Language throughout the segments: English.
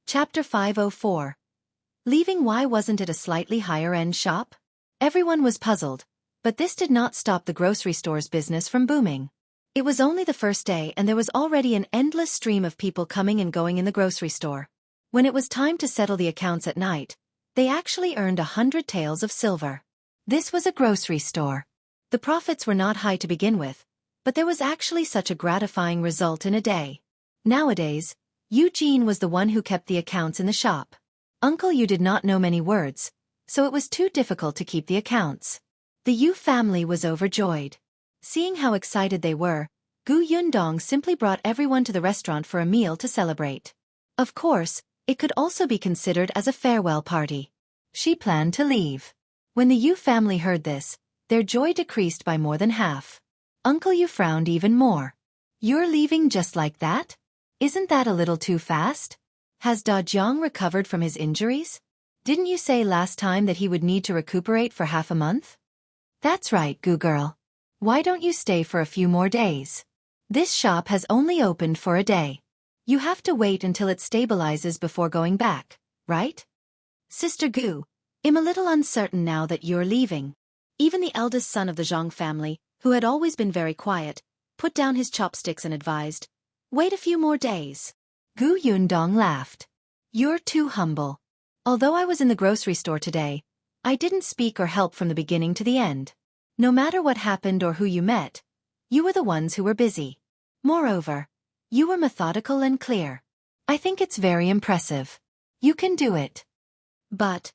Chapter 504. Leaving. Why wasn't it a slightly higher-end shop? Everyone was puzzled, but this did not stop the grocery store's business from booming. It was only the first day and there was already an endless stream of people coming and going in the grocery store. When it was time to settle the accounts at night, they actually earned 100 taels of silver. This was a grocery store. The profits were not high to begin with, but there was actually such a gratifying result in a day. Nowadays, Eugene was the one who kept the accounts in the shop. Uncle Yu did not know many words, so it was too difficult to keep the accounts. The Yu family was overjoyed. Seeing how excited they were, Yundong simply brought everyone to the restaurant for a meal to celebrate. Of course, it could also be considered as a farewell party. She planned to leave. When the Yu family heard this, their joy decreased by more than half. Uncle Yu frowned even more. "You're leaving just like that? Isn't that a little too fast? Has Dajiang recovered from his injuries? Didn't you say last time that he would need to recuperate for half a month?" "That's right, Gu girl. Why don't you stay for a few more days? This shop has only opened for a day. You have to wait until it stabilizes before going back, right?" "Sister Gu, I'm a little uncertain now that you're leaving." Even the eldest son of the Zhang family, who had always been very quiet, put down his chopsticks and advised, "Wait a few more days." Gu Yundong laughed. "You're too humble. Although I was in the grocery store today, I didn't speak or help from the beginning to the end. No matter what happened or who you met, you were the ones who were busy. Moreover, you were methodical and clear. I think it's very impressive. You can do it." But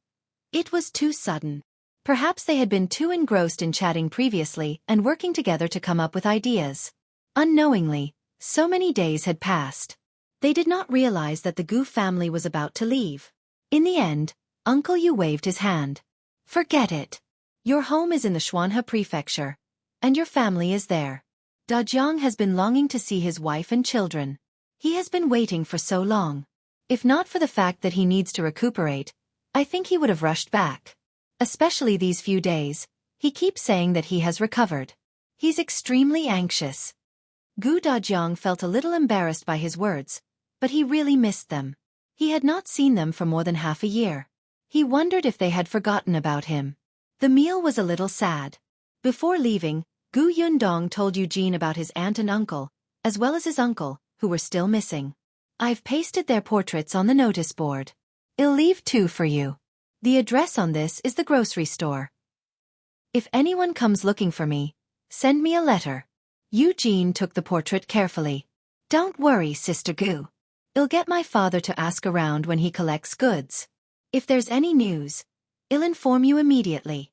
it was too sudden. Perhaps they had been too engrossed in chatting previously and working together to come up with ideas. Unknowingly, so many days had passed. They did not realize that the Gu family was about to leave. In the end, Uncle Yu waved his hand. "Forget it. Your home is in the Xuanhe prefecture, and your family is there. Dajiang has been longing to see his wife and children. He has been waiting for so long. If not for the fact that he needs to recuperate, I think he would have rushed back. Especially these few days, he keeps saying that he has recovered. He's extremely anxious." Gu Dajiang felt a little embarrassed by his words, but he really missed them. He had not seen them for more than half a year. He wondered if they had forgotten about him. The meal was a little sad. Before leaving, Gu Yundong told Eugene about his aunt and uncle, as well as his uncle, who were still missing. "I've pasted their portraits on the notice board. I'll leave 2 for you. The address on this is the grocery store. If anyone comes looking for me, send me a letter." Eugene took the portrait carefully. "Don't worry, Sister Gu. I'll get my father to ask around when he collects goods. If there's any news, I'll inform you immediately."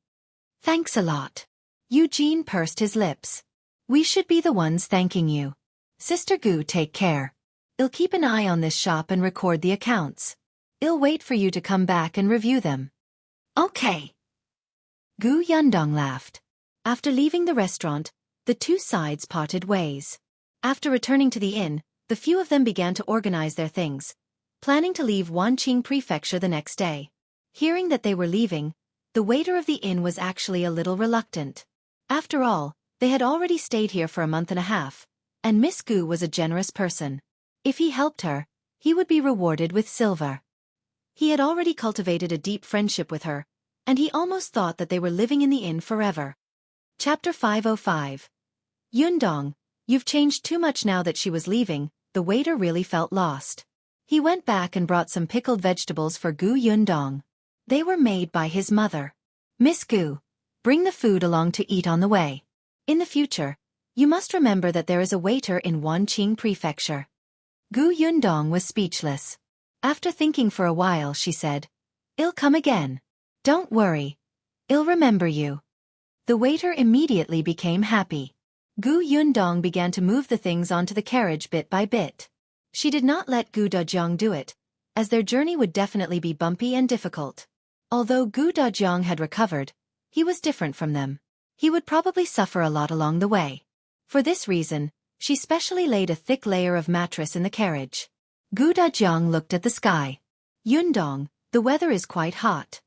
"Thanks a lot." Eugene pursed his lips. "We should be the ones thanking you. Sister Gu, take care. I'll keep an eye on this shop and record the accounts. I'll wait for you to come back and review them." "Okay." Gu Yundong laughed. After leaving the restaurant, the two sides parted ways. After returning to the inn, the few of them began to organize their things, planning to leave Wanqing Prefecture the next day. Hearing that they were leaving, the waiter of the inn was actually a little reluctant. After all, they had already stayed here for a month and a half, and Miss Gu was a generous person. If he helped her, he would be rewarded with silver. He had already cultivated a deep friendship with her, and he almost thought that they were living in the inn forever. Chapter 505. Yundong, you've changed too much now that she was leaving. The waiter really felt lost. He went back and brought some pickled vegetables for Gu Yundong. They were made by his mother. "Miss Gu, bring the food along to eat on the way. In the future, you must remember that there is a waiter in Wanqing Prefecture." Gu Yundong was speechless. After thinking for a while, she said, "I'll come again. Don't worry. I'll remember you." The waiter immediately became happy. Gu Yundong began to move the things onto the carriage bit by bit. She did not let Gu Dajiang do it, as their journey would definitely be bumpy and difficult. Although Gu Dajiang had recovered, he was different from them. He would probably suffer a lot along the way. For this reason, she specially laid a thick layer of mattress in the carriage. Gu Dajiang looked at the sky. "Yundong, the weather is quite hot."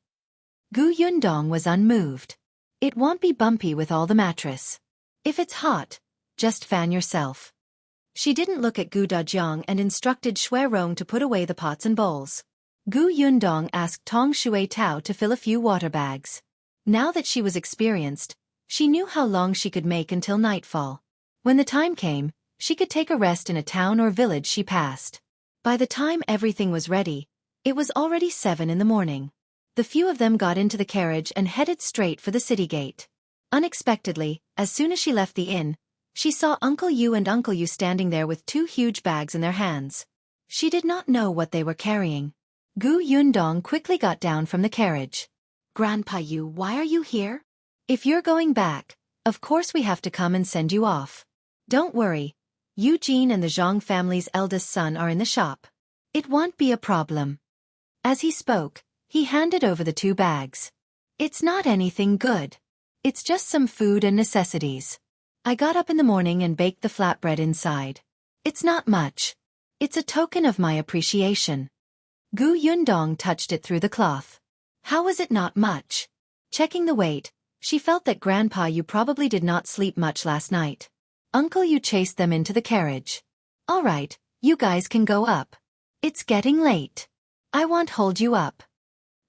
Gu Yundong was unmoved. "It won't be bumpy with all the mattress. If it's hot, just fan yourself." She didn't look at Gu Dajiang and instructed Shui Rong to put away the pots and bowls. Gu Yundong asked Tong Shui Tao to fill a few water bags. Now that she was experienced, she knew how long she could make until nightfall. When the time came, she could take a rest in a town or village she passed. By the time everything was ready, it was already 7 in the morning. The few of them got into the carriage and headed straight for the city gate. Unexpectedly, as soon as she left the inn, she saw Uncle Yu and Uncle Yu standing there with 2 huge bags in their hands. She did not know what they were carrying. Gu Yundong quickly got down from the carriage. "Grandpa Yu, why are you here?" "If you're going back, of course we have to come and send you off. Don't worry, Eugene and the Zhang family's eldest son are in the shop. It won't be a problem." As he spoke, he handed over the 2 bags. "It's not anything good. It's just some food and necessities. I got up in the morning and baked the flatbread inside. It's not much. It's a token of my appreciation." Gu Yundong touched it through the cloth. How was it not much? Checking the weight, she felt that Grandpa Yu probably did not sleep much last night. Uncle Yu chased them into the carriage. "All right, you guys can go up. It's getting late. I won't hold you up."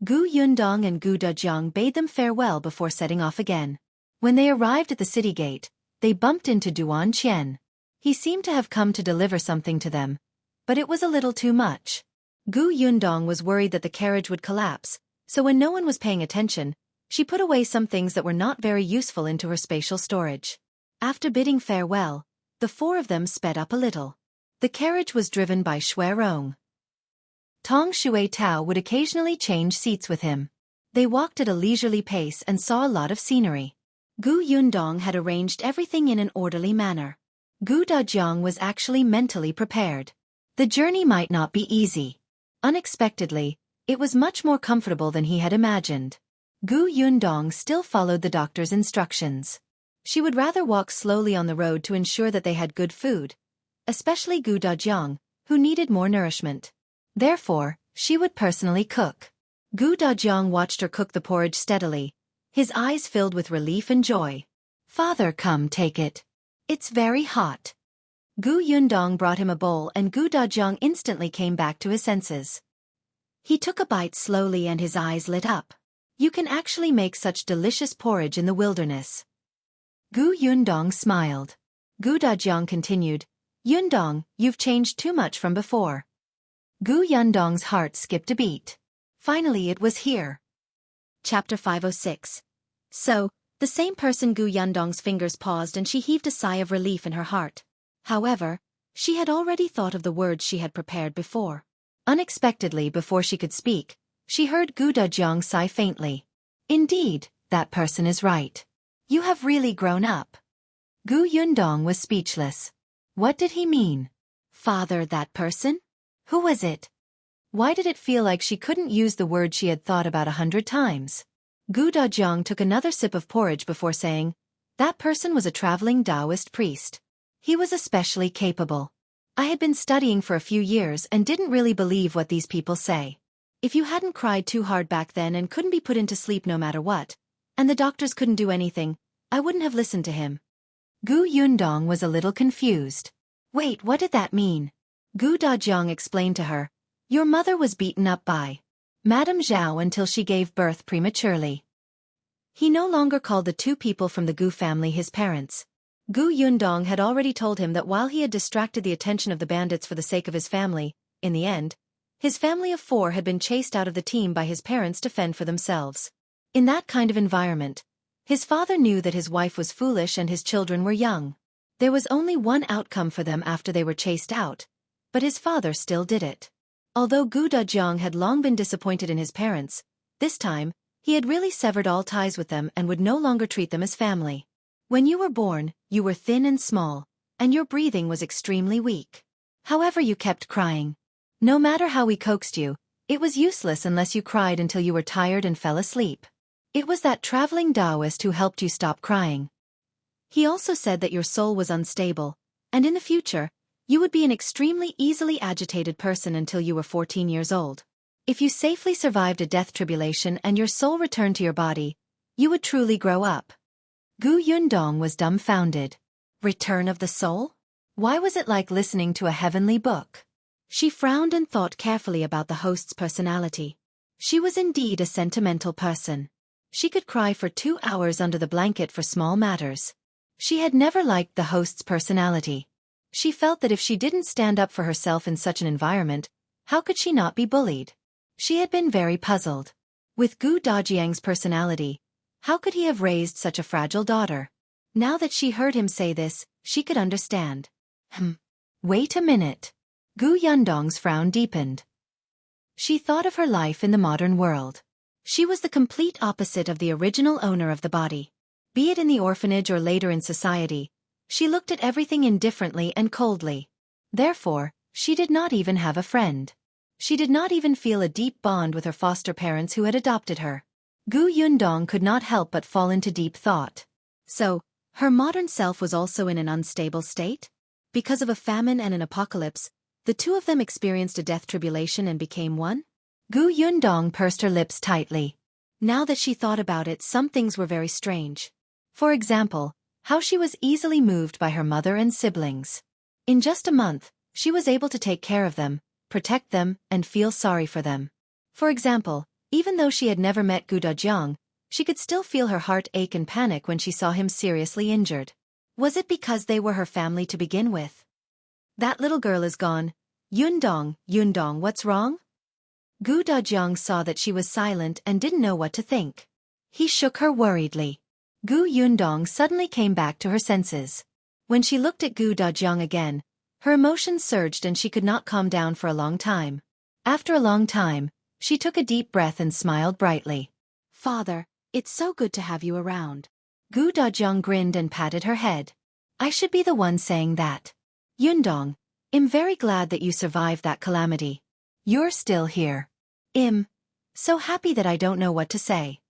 Gu Yundong and Gu Dajiang bade them farewell before setting off again. When they arrived at the city gate, they bumped into Duan Chen. He seemed to have come to deliver something to them, but it was a little too much. Gu Yundong was worried that the carriage would collapse, so when no one was paying attention, she put away some things that were not very useful into her spatial storage. After bidding farewell, the 4 of them sped up a little. The carriage was driven by Shui Rong. Tong Shui Tao would occasionally change seats with him. They walked at a leisurely pace and saw a lot of scenery. Gu Yundong had arranged everything in an orderly manner. Gu Dajiang was actually mentally prepared. The journey might not be easy. Unexpectedly, it was much more comfortable than he had imagined. Gu Yundong still followed the doctor's instructions. She would rather walk slowly on the road to ensure that they had good food, especially Gu Dajiang, who needed more nourishment. Therefore, she would personally cook. Gu Dajiang watched her cook the porridge steadily, his eyes filled with relief and joy. "Father, come take it. It's very hot." Gu Yundong brought him a bowl and Gu Dajiang instantly came back to his senses. He took a bite slowly and his eyes lit up. "You can actually make such delicious porridge in the wilderness." Gu Yundong smiled. Gu Dajiang continued, "Yundong, you've changed too much from before." Gu Yundong's heart skipped a beat. Finally it was here. Chapter 506. So, the same person. Gu Yundong's fingers paused and she heaved a sigh of relief in her heart. However, she had already thought of the words she had prepared before. Unexpectedly, before she could speak, she heard Gu Dajiang sigh faintly. "Indeed, that person is right. You have really grown up." Gu Yundong was speechless. What did he mean? Father, that person? Who was it? Why did it feel like she couldn't use the word she had thought about 100 times? Gu Dajiang took another sip of porridge before saying, "That person was a traveling Taoist priest. He was especially capable. I had been studying for a few years and didn't really believe what these people say. If you hadn't cried too hard back then and couldn't be put into sleep no matter what, and the doctors couldn't do anything, I wouldn't have listened to him." Gu Yundong was a little confused. "Wait, what did that mean?" Gu Dajiang explained to her, "Your mother was beaten up by Madame Zhao until she gave birth prematurely." He no longer called the 2 people from the Gu family his parents. Gu Yundong had already told him that while he had distracted the attention of the bandits for the sake of his family, in the end, his family of 4 had been chased out of the team by his parents to fend for themselves. In that kind of environment, his father knew that his wife was foolish and his children were young. There was only one outcome for them after they were chased out, but his father still did it. Although Gu Dajiang had long been disappointed in his parents, this time, he had really severed all ties with them and would no longer treat them as family. When you were born, you were thin and small, and your breathing was extremely weak. However, you kept crying. No matter how we coaxed you, it was useless unless you cried until you were tired and fell asleep. It was that traveling Taoist who helped you stop crying. He also said that your soul was unstable, and in the future, you would be an extremely easily agitated person until you were 14 years old. If you safely survived a death tribulation and your soul returned to your body, you would truly grow up." Gu Yundong was dumbfounded. Return of the soul? Why was it like listening to a heavenly book? She frowned and thought carefully about the host's personality. She was indeed a sentimental person. She could cry for 2 hours under the blanket for small matters. She had never liked the host's personality. She felt that if she didn't stand up for herself in such an environment, how could she not be bullied? She had been very puzzled. With Gu Dajiang's personality, how could he have raised such a fragile daughter? Now that she heard him say this, she could understand. Wait a minute. Gu Yundong's frown deepened. She thought of her life in the modern world. She was the complete opposite of the original owner of the body. Be it in the orphanage or later in society, she looked at everything indifferently and coldly. Therefore, she did not even have a friend. She did not even feel a deep bond with her foster parents who had adopted her. Gu Yundong could not help but fall into deep thought. So, her modern self was also in an unstable state? Because of a famine and an apocalypse, the two of them experienced a death tribulation and became one? Gu Yundong pursed her lips tightly. Now that she thought about it, some things were very strange. For example, how she was easily moved by her mother and siblings. In just a month, she was able to take care of them, protect them, and feel sorry for them. For example, even though she had never met Gu Dajiang, she could still feel her heart ache and panic when she saw him seriously injured. Was it because they were her family to begin with? That little girl is gone. Yundong, what's wrong? Gu Dajiang saw that she was silent and didn't know what to think. He shook her worriedly. Gu Yundong suddenly came back to her senses. When she looked at Gu Dajiang again, her emotions surged and she could not calm down for a long time. After a long time, she took a deep breath and smiled brightly. Father, it's so good to have you around. Gu Dajiang grinned and patted her head. I should be the one saying that. Yundong, I'm very glad that you survived that calamity. You're still here. I'm so happy that I don't know what to say.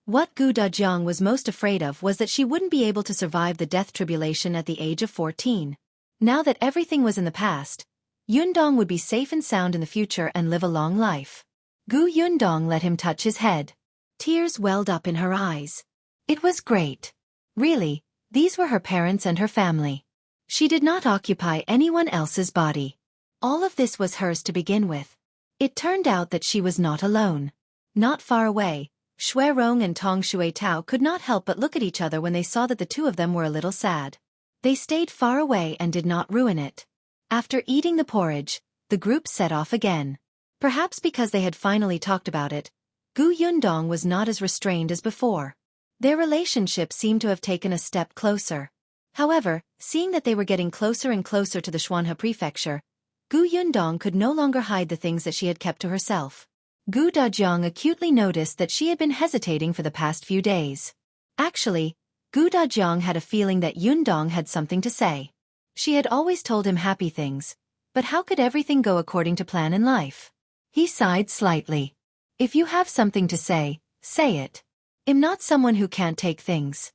What Gu Dajiang was most afraid of was that she wouldn't be able to survive the death tribulation at the age of 14. Now that everything was in the past, Yundong would be safe and sound in the future and live a long life. Gu Yundong let him touch his head. Tears welled up in her eyes. It was great. Really, these were her parents and her family. She did not occupy anyone else's body. All of this was hers to begin with. It turned out that she was not alone. Not far away, Xuerong and Tong Xuetao could not help but look at each other when they saw that the two of them were a little sad. They stayed far away and did not ruin it. After eating the porridge, the group set off again. Perhaps because they had finally talked about it, Gu Yundong was not as restrained as before. Their relationship seemed to have taken a step closer. However, seeing that they were getting closer and closer to the Xuanhe prefecture, Gu Yundong could no longer hide the things that she had kept to herself. Gu Dajiang acutely noticed that she had been hesitating for the past few days. Actually, Gu Dajiang had a feeling that Yundong had something to say. She had always told him happy things, but how could everything go according to plan in life? He sighed slightly. If you have something to say it. I'm not someone who can't take things.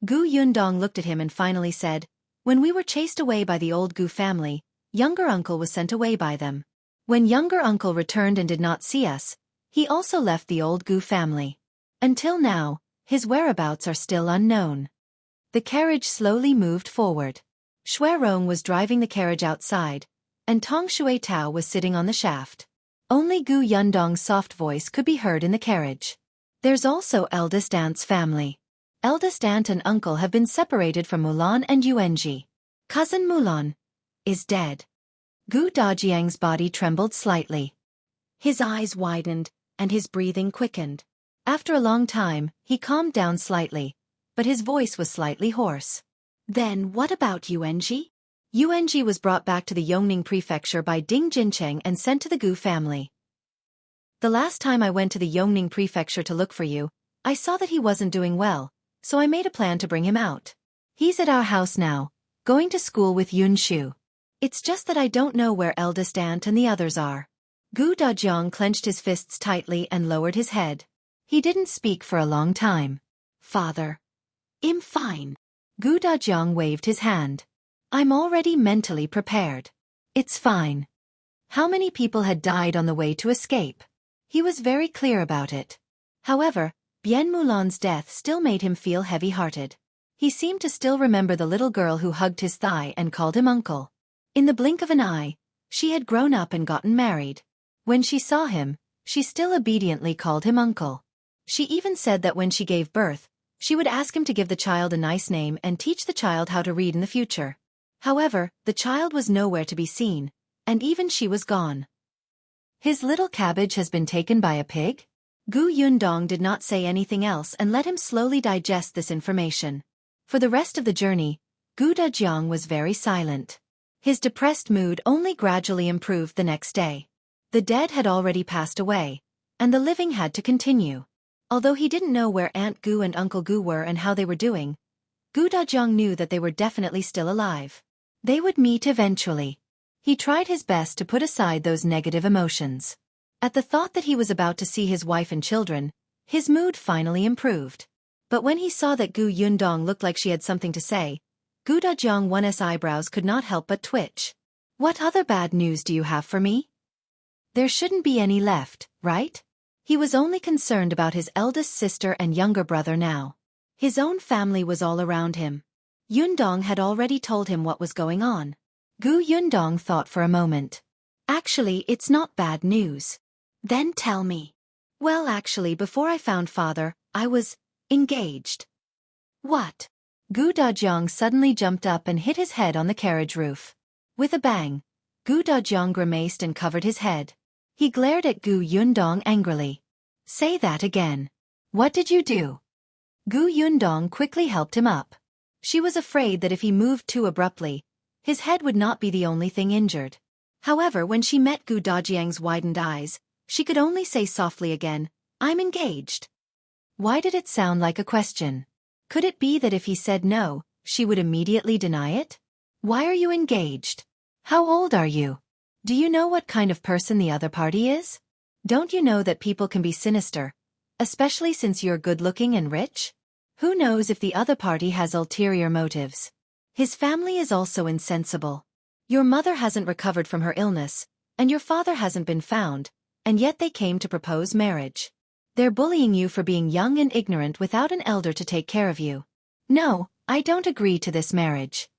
Gu Yundong looked at him and finally said, when we were chased away by the old Gu family, younger uncle was sent away by them. When younger uncle returned and did not see us, he also left the old Gu family. Until now, his whereabouts are still unknown. The carriage slowly moved forward. Xuerong was driving the carriage outside, and Tong Xuetao was sitting on the shaft. Only Gu Yundong's soft voice could be heard in the carriage. There's also Eldest Aunt's family. Eldest Aunt and Uncle have been separated from Mulan and Yuanji. Cousin Mulan is dead. Gu Dajiang's body trembled slightly. His eyes widened, and his breathing quickened. After a long time, he calmed down slightly, but his voice was slightly hoarse. Then what about Yuanji? Yuanji was brought back to the Yongning prefecture by Ding Jincai and sent to the Gu family. The last time I went to the Yongning prefecture to look for you, I saw that he wasn't doing well, so I made a plan to bring him out. He's at our house now, going to school with Yunshu. It's just that I don't know where Eldest Aunt and the others are. Gu Dajiang clenched his fists tightly and lowered his head. He didn't speak for a long time. Father. I'm fine. Gu Dajiang waved his hand. I'm already mentally prepared. It's fine. How many people had died on the way to escape? He was very clear about it. However, Bien Mulan's death still made him feel heavy-hearted. He seemed to still remember the little girl who hugged his thigh and called him uncle. In the blink of an eye, she had grown up and gotten married. When she saw him, she still obediently called him uncle. She even said that when she gave birth, she would ask him to give the child a nice name and teach the child how to read in the future. However, the child was nowhere to be seen, and even she was gone. His little Cabbage has been taken by a pig? Yundong did not say anything else and let him slowly digest this information. For the rest of the journey, Dajiang was very silent. His depressed mood only gradually improved the next day. The dead had already passed away, and the living had to continue. Although he didn't know where Aunt Gu and Uncle Gu were and how they were doing, Dajiang knew that they were definitely still alive. They would meet eventually. He tried his best to put aside those negative emotions. At the thought that he was about to see his wife and children, his mood finally improved. But when he saw that Yundong looked like she had something to say, Dajiang's eyebrows could not help but twitch. What other bad news do you have for me? There shouldn't be any left, right? He was only concerned about his eldest sister and younger brother now. His own family was all around him. Yundong had already told him what was going on. Yundong thought for a moment. Actually, it's not bad news. Then tell me. Well, actually, before I found father, I was engaged. What? Dajiang suddenly jumped up and hit his head on the carriage roof. With a bang, Dajiang grimaced and covered his head. He glared at Yundong angrily. Say that again. What did you do? Yundong quickly helped him up. She was afraid that if he moved too abruptly, his head would not be the only thing injured. However, when she met Dajiang's widened eyes, she could only say softly again, I'm engaged. Why did it sound like a question? Could it be that if he said no, she would immediately deny it? Why are you engaged? How old are you? Do you know what kind of person the other party is? Don't you know that people can be sinister, especially since you're good-looking and rich? Who knows if the other party has ulterior motives? His family is also insensible. Your mother hasn't recovered from her illness, and your father hasn't been found, and yet they came to propose marriage. They're bullying you for being young and ignorant without an elder to take care of you. No, I don't agree to this marriage.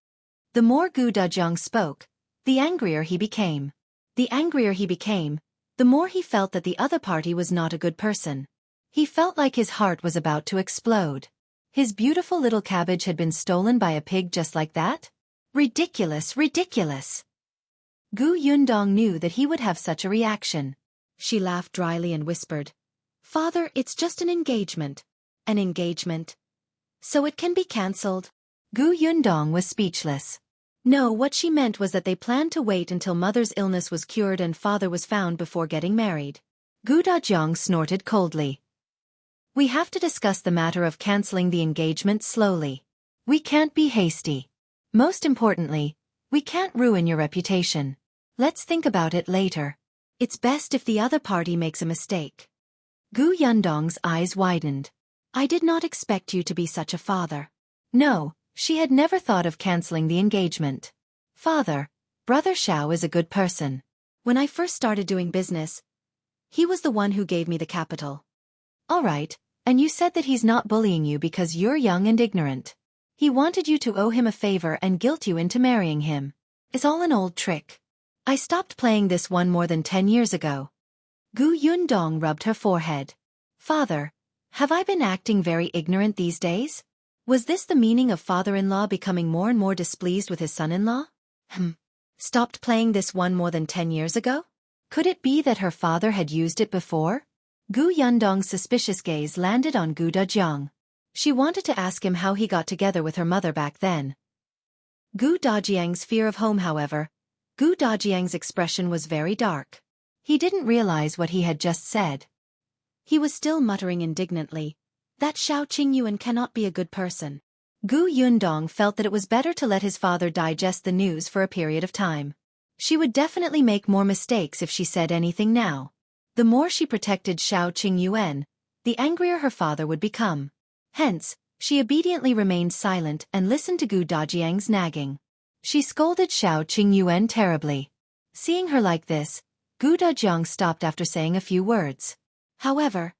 The more Dajiang spoke, the angrier he became. The angrier he became, the more he felt that the other party was not a good person. He felt like his heart was about to explode. His beautiful little Cabbage had been stolen by a pig just like that? Ridiculous, ridiculous. Yundong knew that he would have such a reaction. She laughed dryly and whispered, Father, it's just an engagement. An engagement? So it can be cancelled? Yundong was speechless. No, what she meant was that they planned to wait until mother's illness was cured and father was found before getting married. Dajiang snorted coldly. We have to discuss the matter of cancelling the engagement slowly. We can't be hasty. Most importantly, we can't ruin your reputation. Let's think about it later. It's best if the other party makes a mistake. Yundong's eyes widened. I did not expect you to be such a father. No, she had never thought of cancelling the engagement. Father, Brother Xiao is a good person. When I first started doing business, he was the one who gave me the capital. All right, and you said that he's not bullying you because you're young and ignorant. He wanted you to owe him a favor and guilt you into marrying him. It's all an old trick. I stopped playing this one more than 10 years ago. Yundong rubbed her forehead. Father, have I been acting very ignorant these days? Was this the meaning of father-in-law becoming more and more displeased with his son-in-law? Stopped playing this one more than 10 years ago? Could it be that her father had used it before? Yundong's suspicious gaze landed on Dajiang. She wanted to ask him how he got together with her mother back then. Dajiang's fear of home, however, Dajiang's expression was very dark. He didn't realize what he had just said. He was still muttering indignantly, that Xiao Qingyuan cannot be a good person. Yundong felt that it was better to let his father digest the news for a period of time. She would definitely make more mistakes if she said anything now. The more she protected Xiao Qingyuan, the angrier her father would become. Hence, she obediently remained silent and listened to Dajiang's nagging. She scolded Xiao Qingyuan terribly. Seeing her like this, Dajiang stopped after saying a few words. However,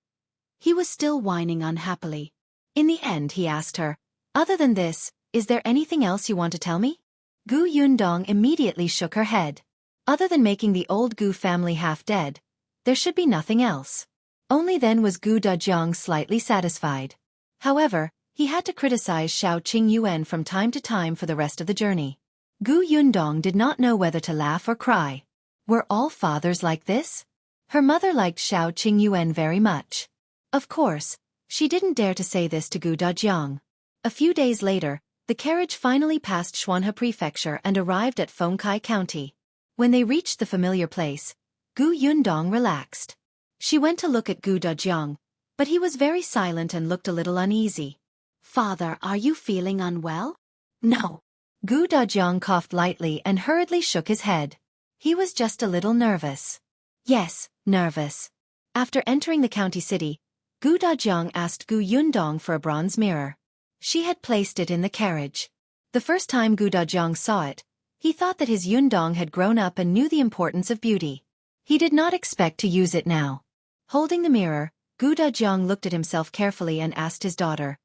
he was still whining unhappily. In the end he asked her, Other than this, is there anything else you want to tell me? Gu Yundong immediately shook her head. Other than making the old Gu family half dead, there should be nothing else. Only then was Gu Dajiang slightly satisfied. However, he had to criticize Xiao Qingyuan from time to time for the rest of the journey. Gu Yundong did not know whether to laugh or cry. Were all fathers like this? Her mother liked Xiao Qingyuan very much. Of course, she didn't dare to say this to Gu Dajiang. A few days later, the carriage finally passed Xuanhe Prefecture and arrived at Fengkai County. When they reached the familiar place, Gu Yundong relaxed. She went to look at Gu Dajiang, but he was very silent and looked a little uneasy. "Father, are you feeling unwell?" "No." Gu Dajiang coughed lightly and hurriedly shook his head. He was just a little nervous. Yes, nervous. After entering the county city, Gu Dajiang asked Gu Yundong for a bronze mirror. She had placed it in the carriage. The first time Gu Dajiang saw it, he thought that his Yundong had grown up and knew the importance of beauty. He did not expect to use it now. Holding the mirror, Gu Dajiang looked at himself carefully and asked his daughter,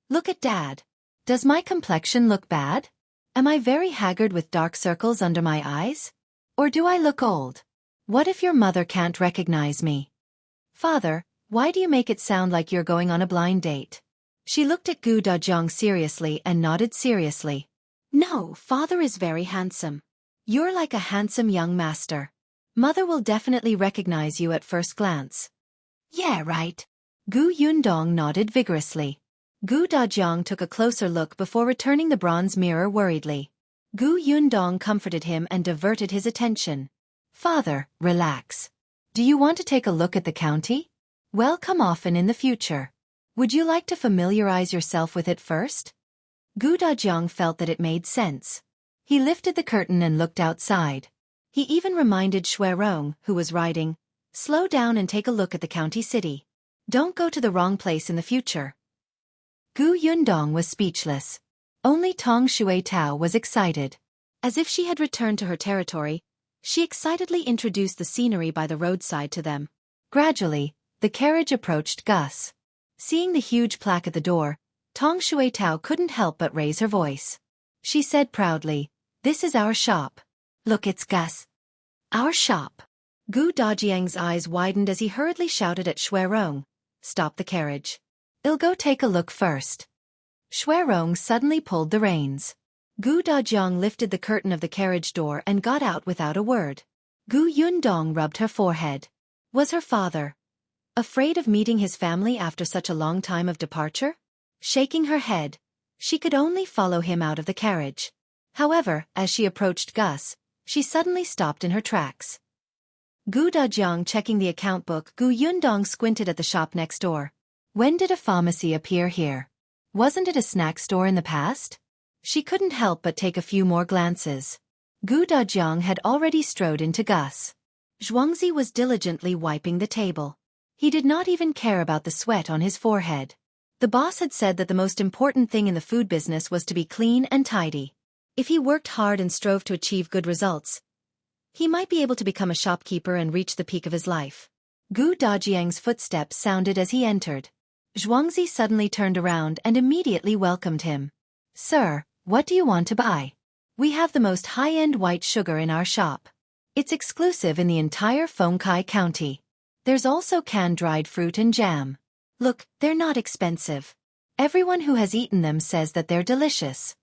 "Look at Dad. Does my complexion look bad? Am I very haggard with dark circles under my eyes? Or do I look old? What if your mother can't recognize me?" "Father, why do you make it sound like you're going on a blind date?" She looked at Gu Dajiang seriously and nodded seriously. "No, father is very handsome. You're like a handsome young master. Mother will definitely recognize you at first glance." "Yeah, right." Gu Yundong nodded vigorously. Gu Dajiang took a closer look before returning the bronze mirror worriedly. Gu Yundong comforted him and diverted his attention. "Father, relax. Do you want to take a look at the county? Well, come often in the future. Would you like to familiarize yourself with it first?" Gu Dajiang felt that it made sense. He lifted the curtain and looked outside. He even reminded Shuirong, who was riding, "Slow down and take a look at the county city. Don't go to the wrong place in the future." Gu Yundong was speechless. Only Tong Shui Tao was excited. As if she had returned to her territory, she excitedly introduced the scenery by the roadside to them. Gradually, the carriage approached Gus. Seeing the huge plaque at the door, Tong Shui Tao couldn't help but raise her voice. She said proudly, "This is our shop. Look, it's Gus." "Our shop." Gu Dajiang's eyes widened as he hurriedly shouted at Shuirong, "Stop the carriage. I'll go take a look first." Shuirong suddenly pulled the reins. Gu Dajiang lifted the curtain of the carriage door and got out without a word. Gu Yundong rubbed her forehead. Was her father afraid of meeting his family after such a long time of departure? Shaking her head, she could only follow him out of the carriage. However, as she approached Gus, she suddenly stopped in her tracks. Gu Dajiang checking the account book, Gu Yundong squinted at the shop next door. When did a pharmacy appear here? Wasn't it a snack store in the past? She couldn't help but take a few more glances. Gu Dajiang had already strode into Gus. Zhuangzi was diligently wiping the table. He did not even care about the sweat on his forehead. The boss had said that the most important thing in the food business was to be clean and tidy. If he worked hard and strove to achieve good results, he might be able to become a shopkeeper and reach the peak of his life. Gu Dajiang's footsteps sounded as he entered. Zhuangzi suddenly turned around and immediately welcomed him. "Sir, what do you want to buy? We have the most high-end white sugar in our shop. It's exclusive in the entire Fengkai County. There's also canned dried fruit and jam. Look, they're not expensive. Everyone who has eaten them says that they're delicious."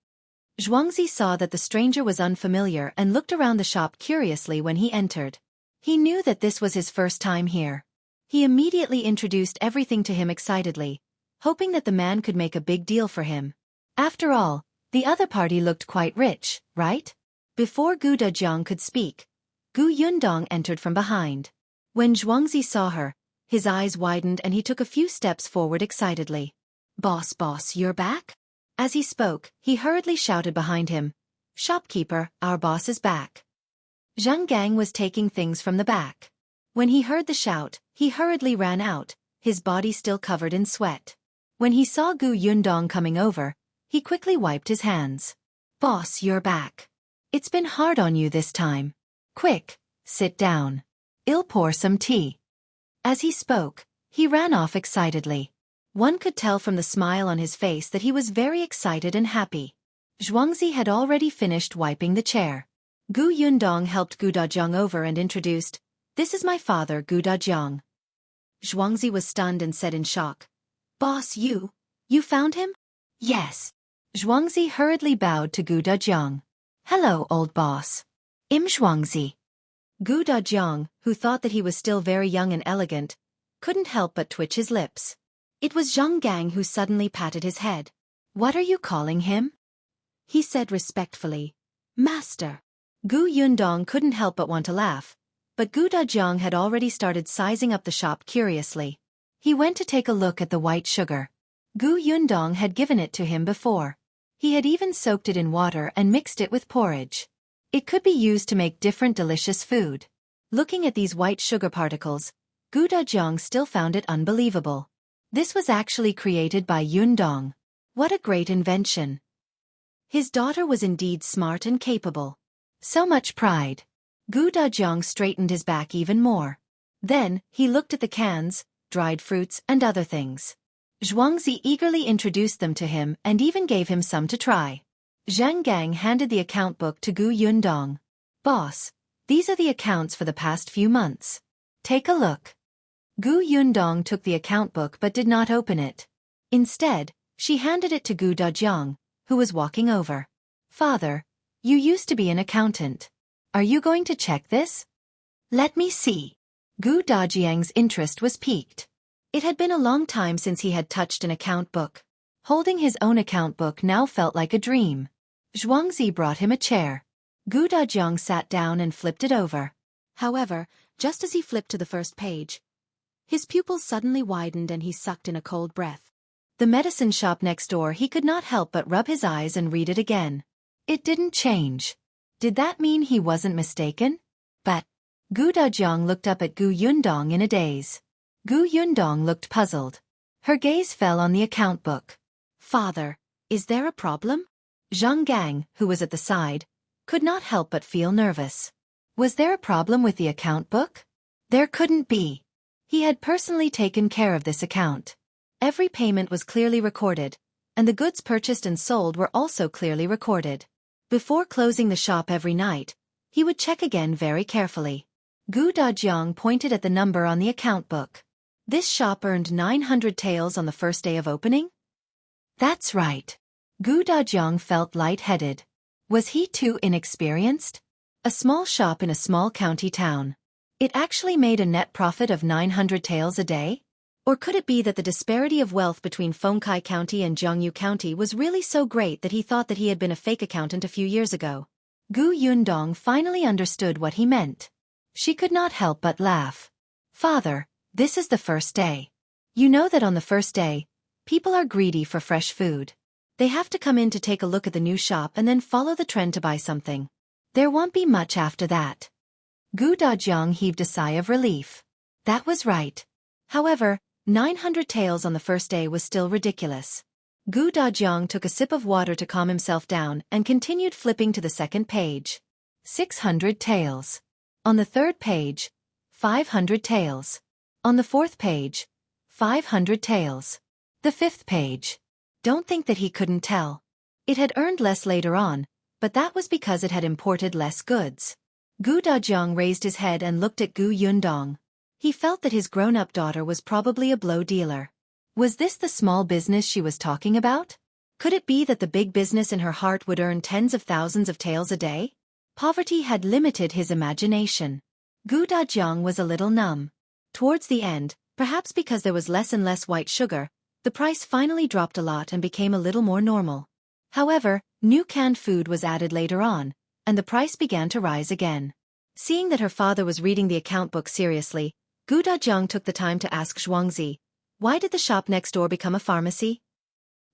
Zhuangzi saw that the stranger was unfamiliar and looked around the shop curiously when he entered. He knew that this was his first time here. He immediately introduced everything to him excitedly, hoping that the man could make a big deal for him. After all, the other party looked quite rich, right? Before Gu Dajiang could speak, Gu Yundong entered from behind. When Zhuangzi saw her, his eyes widened and he took a few steps forward excitedly. Boss, you're back?" As he spoke, he hurriedly shouted behind him, "Shopkeeper, our boss is back." Zhang Gang was taking things from the back. When he heard the shout, he hurriedly ran out, his body still covered in sweat. When he saw Gu Yundong coming over, he quickly wiped his hands. "Boss, you're back. It's been hard on you this time. Quick, sit down. I'll pour some tea." As he spoke, he ran off excitedly. One could tell from the smile on his face that he was very excited and happy. Xiuanxia had already finished wiping the chair. Gu Yundong helped Gu Dajiang over and introduced, "This is my father, Gu Dajiang." Xiuanxia was stunned and said in shock, "Boss, you found him?" "Yes." Xiuanxia hurriedly bowed to Gu Dajiang. "Hello, old boss. I'm Xiuanxia." Gu Dajiang, who thought that he was still very young and elegant, couldn't help but twitch his lips. It was Zhang Gang who suddenly patted his head. "What are you calling him?" he said respectfully. "Master." Gu Yundong couldn't help but want to laugh, but Gu Dajiang had already started sizing up the shop curiously. He went to take a look at the white sugar. Gu Yundong had given it to him before. He had even soaked it in water and mixed it with porridge. It could be used to make different delicious food. Looking at these white sugar particles, Gu Dajiang still found it unbelievable. This was actually created by Yundong. What a great invention. His daughter was indeed smart and capable. So much pride. Gu Dajiang straightened his back even more. Then, he looked at the cans, dried fruits and other things. Xiuanxia eagerly introduced them to him and even gave him some to try. Zhang Gang handed the account book to Gu Yundong. "Boss, these are the accounts for the past few months. Take a look." Gu Yundong took the account book but did not open it. Instead, she handed it to Gu Dajiang, who was walking over. "Father, you used to be an accountant. Are you going to check this?" "Let me see." Gu Dajiang's interest was piqued. It had been a long time since he had touched an account book. Holding his own account book now felt like a dream. Xiuanxia brought him a chair. Gu Dajiang sat down and flipped it over. However, just as he flipped to the first page, his pupils suddenly widened and he sucked in a cold breath. The medicine shop next door, he could not help but rub his eyes and read it again. It didn't change. Did that mean he wasn't mistaken? But Gu Dajiang looked up at Gu Yundong in a daze. Gu Yundong looked puzzled. Her gaze fell on the account book. "Father, is there a problem?" Zhang Gang, who was at the side, could not help but feel nervous. Was there a problem with the account book? There couldn't be. He had personally taken care of this account. Every payment was clearly recorded, and the goods purchased and sold were also clearly recorded. Before closing the shop every night, he would check again very carefully. Gu Dajiang pointed at the number on the account book. This shop earned 900 taels on the first day of opening? That's right. Gu Dajiang felt light-headed. Was he too inexperienced? A small shop in a small county town. It actually made a net profit of 900 taels a day? Or could it be that the disparity of wealth between Fengkai County and Jianghu County was really so great that he thought that he had been a fake accountant a few years ago? Gu Yundong finally understood what he meant. She could not help but laugh. "Father, this is the first day. You know that on the first day, people are greedy for fresh food. They have to come in to take a look at the new shop and then follow the trend to buy something. There won't be much after that." Gu Dajiang heaved a sigh of relief. That was right. However, 900 taels on the first day was still ridiculous. Gu Dajiang took a sip of water to calm himself down and continued flipping to the second page. 600 taels. On the third page, 500 taels. On the fourth page, 500 taels. The fifth page. Don't think that he couldn't tell. It had earned less later on, but that was because it had imported less goods. Gu Dajiang raised his head and looked at Gu Yundong. He felt that his grown-up daughter was probably a blow dealer. Was this the small business she was talking about? Could it be that the big business in her heart would earn tens of thousands of taels a day? Poverty had limited his imagination. Gu Dajiang was a little numb. Towards the end, perhaps because there was less and less white sugar, the price finally dropped a lot and became a little more normal. However, new canned food was added later on, and the price began to rise again. Seeing that her father was reading the account book seriously, Gu Dajiang took the time to ask Xiuanxia, "Why did the shop next door become a pharmacy?"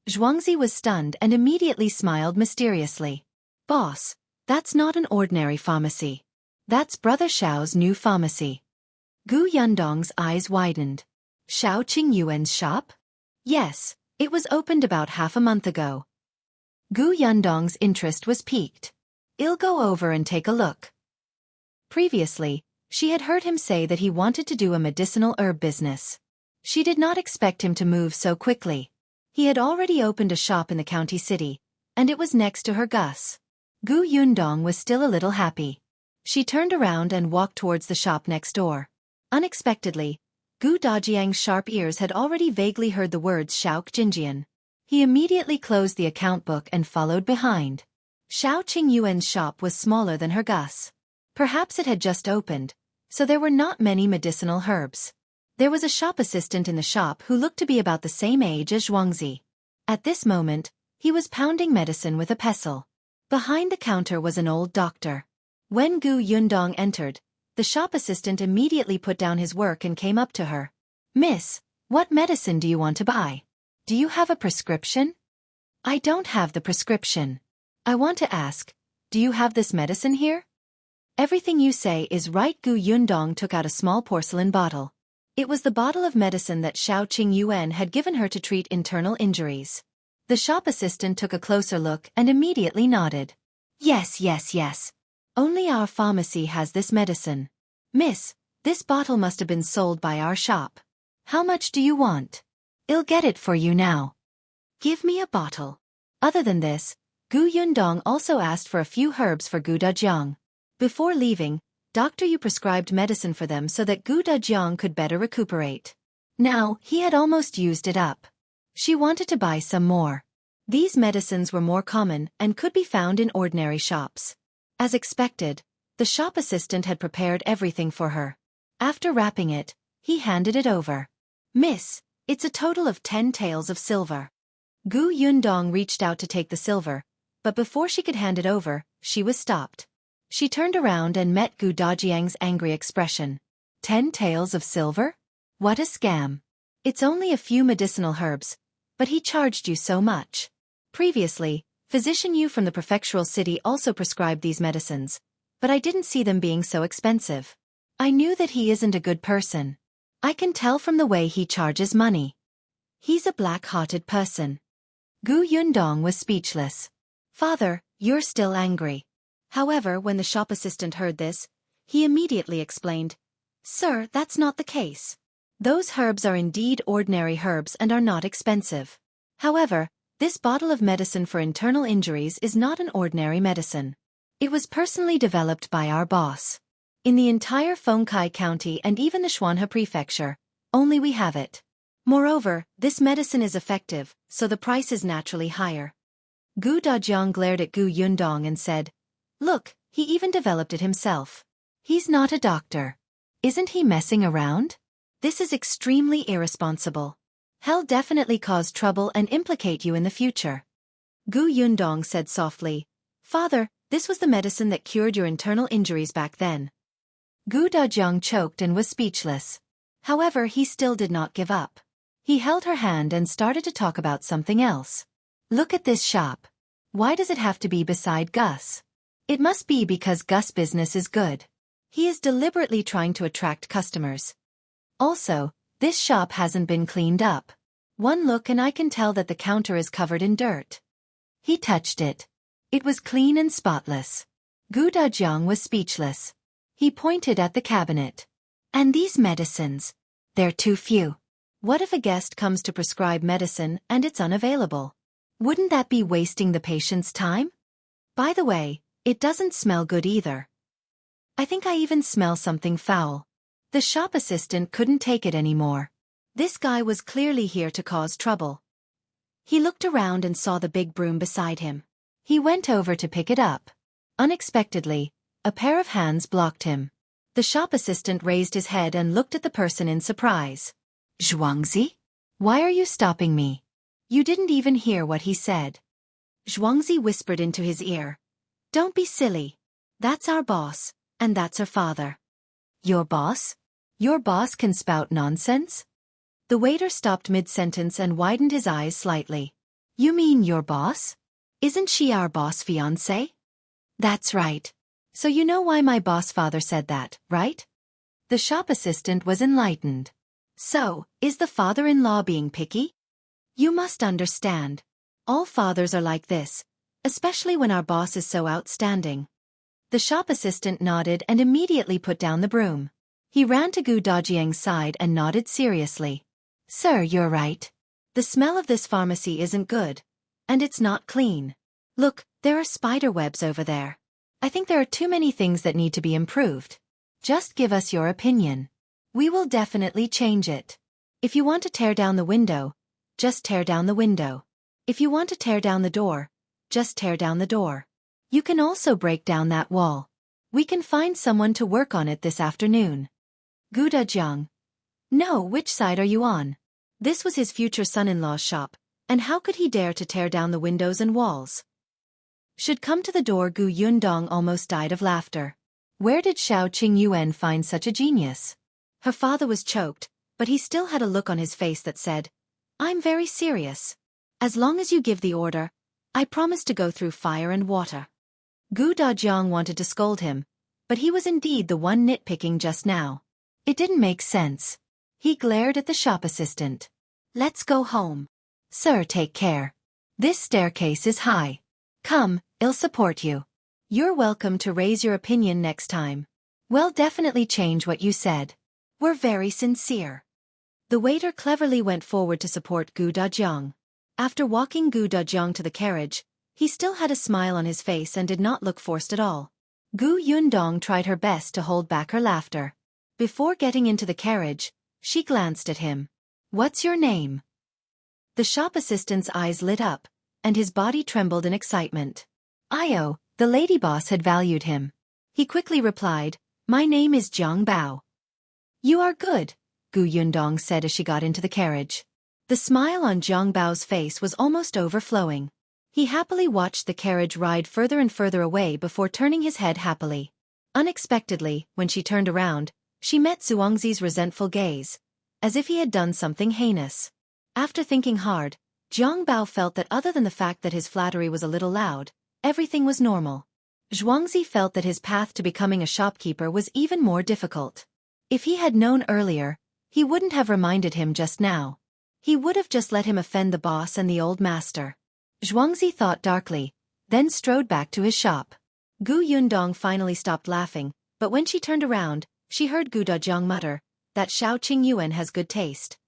Xiuanxia was stunned and immediately smiled mysteriously. "Boss, that's not an ordinary pharmacy. That's Brother Xiao's new pharmacy." Gu Yundong's eyes widened. "Xiao Qingyuan's shop?" "Yes, it was opened about half a month ago." Gu Yundong's interest was piqued. "I'll go over and take a look." Previously, she had heard him say that he wanted to do a medicinal herb business. She did not expect him to move so quickly. He had already opened a shop in the county city, and it was next to her Gus. Gu Yundong was still a little happy. She turned around and walked towards the shop next door. Unexpectedly, Gu Dajiang's sharp ears had already vaguely heard the words Xiao Jinjian. He immediately closed the account book and followed behind. Xiao Qingyuan's shop was smaller than her Gus. Perhaps it had just opened, so there were not many medicinal herbs. There was a shop assistant in the shop who looked to be about the same age as Zhuangzi. At this moment, he was pounding medicine with a pestle. Behind the counter was an old doctor. When Gu Yundong entered, the shop assistant immediately put down his work and came up to her. "Miss, what medicine do you want to buy? Do you have a prescription?" "I don't have the prescription. I want to ask, do you have this medicine here?" "Everything you say is right." Gu Yundong took out a small porcelain bottle. It was the bottle of medicine that Xiao Qingyuan had given her to treat internal injuries. The shop assistant took a closer look and immediately nodded. Yes. Only our pharmacy has this medicine. Miss, this bottle must have been sold by our shop. How much do you want? I'll get it for you now." "Give me a bottle." Other than this, Gu Yundong also asked for a few herbs for Gu Dajiang. Before leaving, Dr. Yu prescribed medicine for them so that Gu Dajiang could better recuperate. Now, he had almost used it up. She wanted to buy some more. These medicines were more common and could be found in ordinary shops. As expected, the shop assistant had prepared everything for her. After wrapping it, he handed it over. "Miss, it's a total of 10 taels of silver." Gu Yundong reached out to take the silver, but before she could hand it over, she was stopped. She turned around and met Gu Dajiang's angry expression. 10 taels of silver? What a scam. It's only a few medicinal herbs, but he charged you so much. Previously, Physician Yu from the prefectural city also prescribed these medicines, but I didn't see them being so expensive. I knew that he isn't a good person. I can tell from the way he charges money. He's a black-hearted person. Gu Yundong was speechless. "Father, you're still angry." However, when the shop assistant heard this, he immediately explained, "Sir, that's not the case. Those herbs are indeed ordinary herbs and are not expensive. However, this bottle of medicine for internal injuries is not an ordinary medicine. It was personally developed by our boss. In the entire Fengkai County and even the Xuanhe Prefecture, only we have it. Moreover, this medicine is effective, so the price is naturally higher." Gu Dajiang glared at Gu Yundong and said, "Look, he even developed it himself. He's not a doctor. Isn't he messing around? This is extremely irresponsible. He'll definitely cause trouble and implicate you in the future." Gu Yundong said softly, "Father, this was the medicine that cured your internal injuries back then." Gu Dajiang choked and was speechless. However, he still did not give up. He held her hand and started to talk about something else. "Look at this shop. Why does it have to be beside Gus? It must be because Gus' business is good. He is deliberately trying to attract customers. Also, this shop hasn't been cleaned up. One look and I can tell that the counter is covered in dirt." He touched it. It was clean and spotless. Gu Dajiang was speechless. He pointed at the cabinet. "And these medicines? They're too few. What if a guest comes to prescribe medicine and it's unavailable? Wouldn't that be wasting the patient's time? By the way, it doesn't smell good either. I think I even smell something foul." The shop assistant couldn't take it anymore. This guy was clearly here to cause trouble. He looked around and saw the big broom beside him. He went over to pick it up. Unexpectedly, a pair of hands blocked him. The shop assistant raised his head and looked at the person in surprise. "Zhuangzi? Why are you stopping me? You didn't even hear what he said." Zhuangzi whispered into his ear. "Don't be silly. That's our boss, and that's her father." "Your boss? Your boss can spout nonsense?" The waiter stopped mid-sentence and widened his eyes slightly. "You mean your boss? Isn't she our boss fiancé?" "That's right. So you know why my boss father said that, right?" The shop assistant was enlightened. "So, is the father-in-law being picky? You must understand. All fathers are like this, especially when our boss is so outstanding." The shop assistant nodded and immediately put down the broom. He ran to Gu Dajiang's side and nodded seriously. Sir, you're right. The smell of this pharmacy isn't good. And it's not clean. Look, there are spider webs over there. I think there are too many things that need to be improved. Just give us your opinion. We will definitely change it. If you want to tear down the window, just tear down the window. If you want to tear down the door, just tear down the door. You can also break down that wall. We can find someone to work on it this afternoon. Dajiang. No, which side are you on? This was his future son-in-law's shop, and how could he dare to tear down the windows and walls? Should come to the door. Yundong almost died of laughter. Where did Xiulan find such a genius? Her father was choked, but he still had a look on his face that said, I'm very serious. As long as you give the order, I promise to go through fire and water. Dajiang wanted to scold him, but he was indeed the one nitpicking just now. It didn't make sense. He glared at the shop assistant. Let's go home. Sir, take care. This staircase is high. Come, I'll support you. You're welcome to raise your opinion next time. We'll definitely change what you said. We're very sincere. The waiter cleverly went forward to support Dajiang. After walking Dajiang to the carriage, he still had a smile on his face and did not look forced at all. Yundong tried her best to hold back her laughter. Before getting into the carriage, she glanced at him. What's your name? The shop assistant's eyes lit up, and his body trembled in excitement. Io, the lady boss had valued him. He quickly replied, My name is Jiang Bao. You are good, Yundong said as she got into the carriage. The smile on Jiang Bao's face was almost overflowing. He happily watched the carriage ride further and further away before turning his head happily. Unexpectedly, when she turned around, she met Zhuangzi's resentful gaze, as if he had done something heinous. After thinking hard, Jiang Bao felt that other than the fact that his flattery was a little loud, everything was normal. Zhuangzi felt that his path to becoming a shopkeeper was even more difficult. If he had known earlier, he wouldn't have reminded him just now. He would have just let him offend the boss and the old master. Zhuangzi thought darkly, then strode back to his shop. Yundong finally stopped laughing, but when she turned around, she heard Dajiang mutter, that Xiulan has good taste.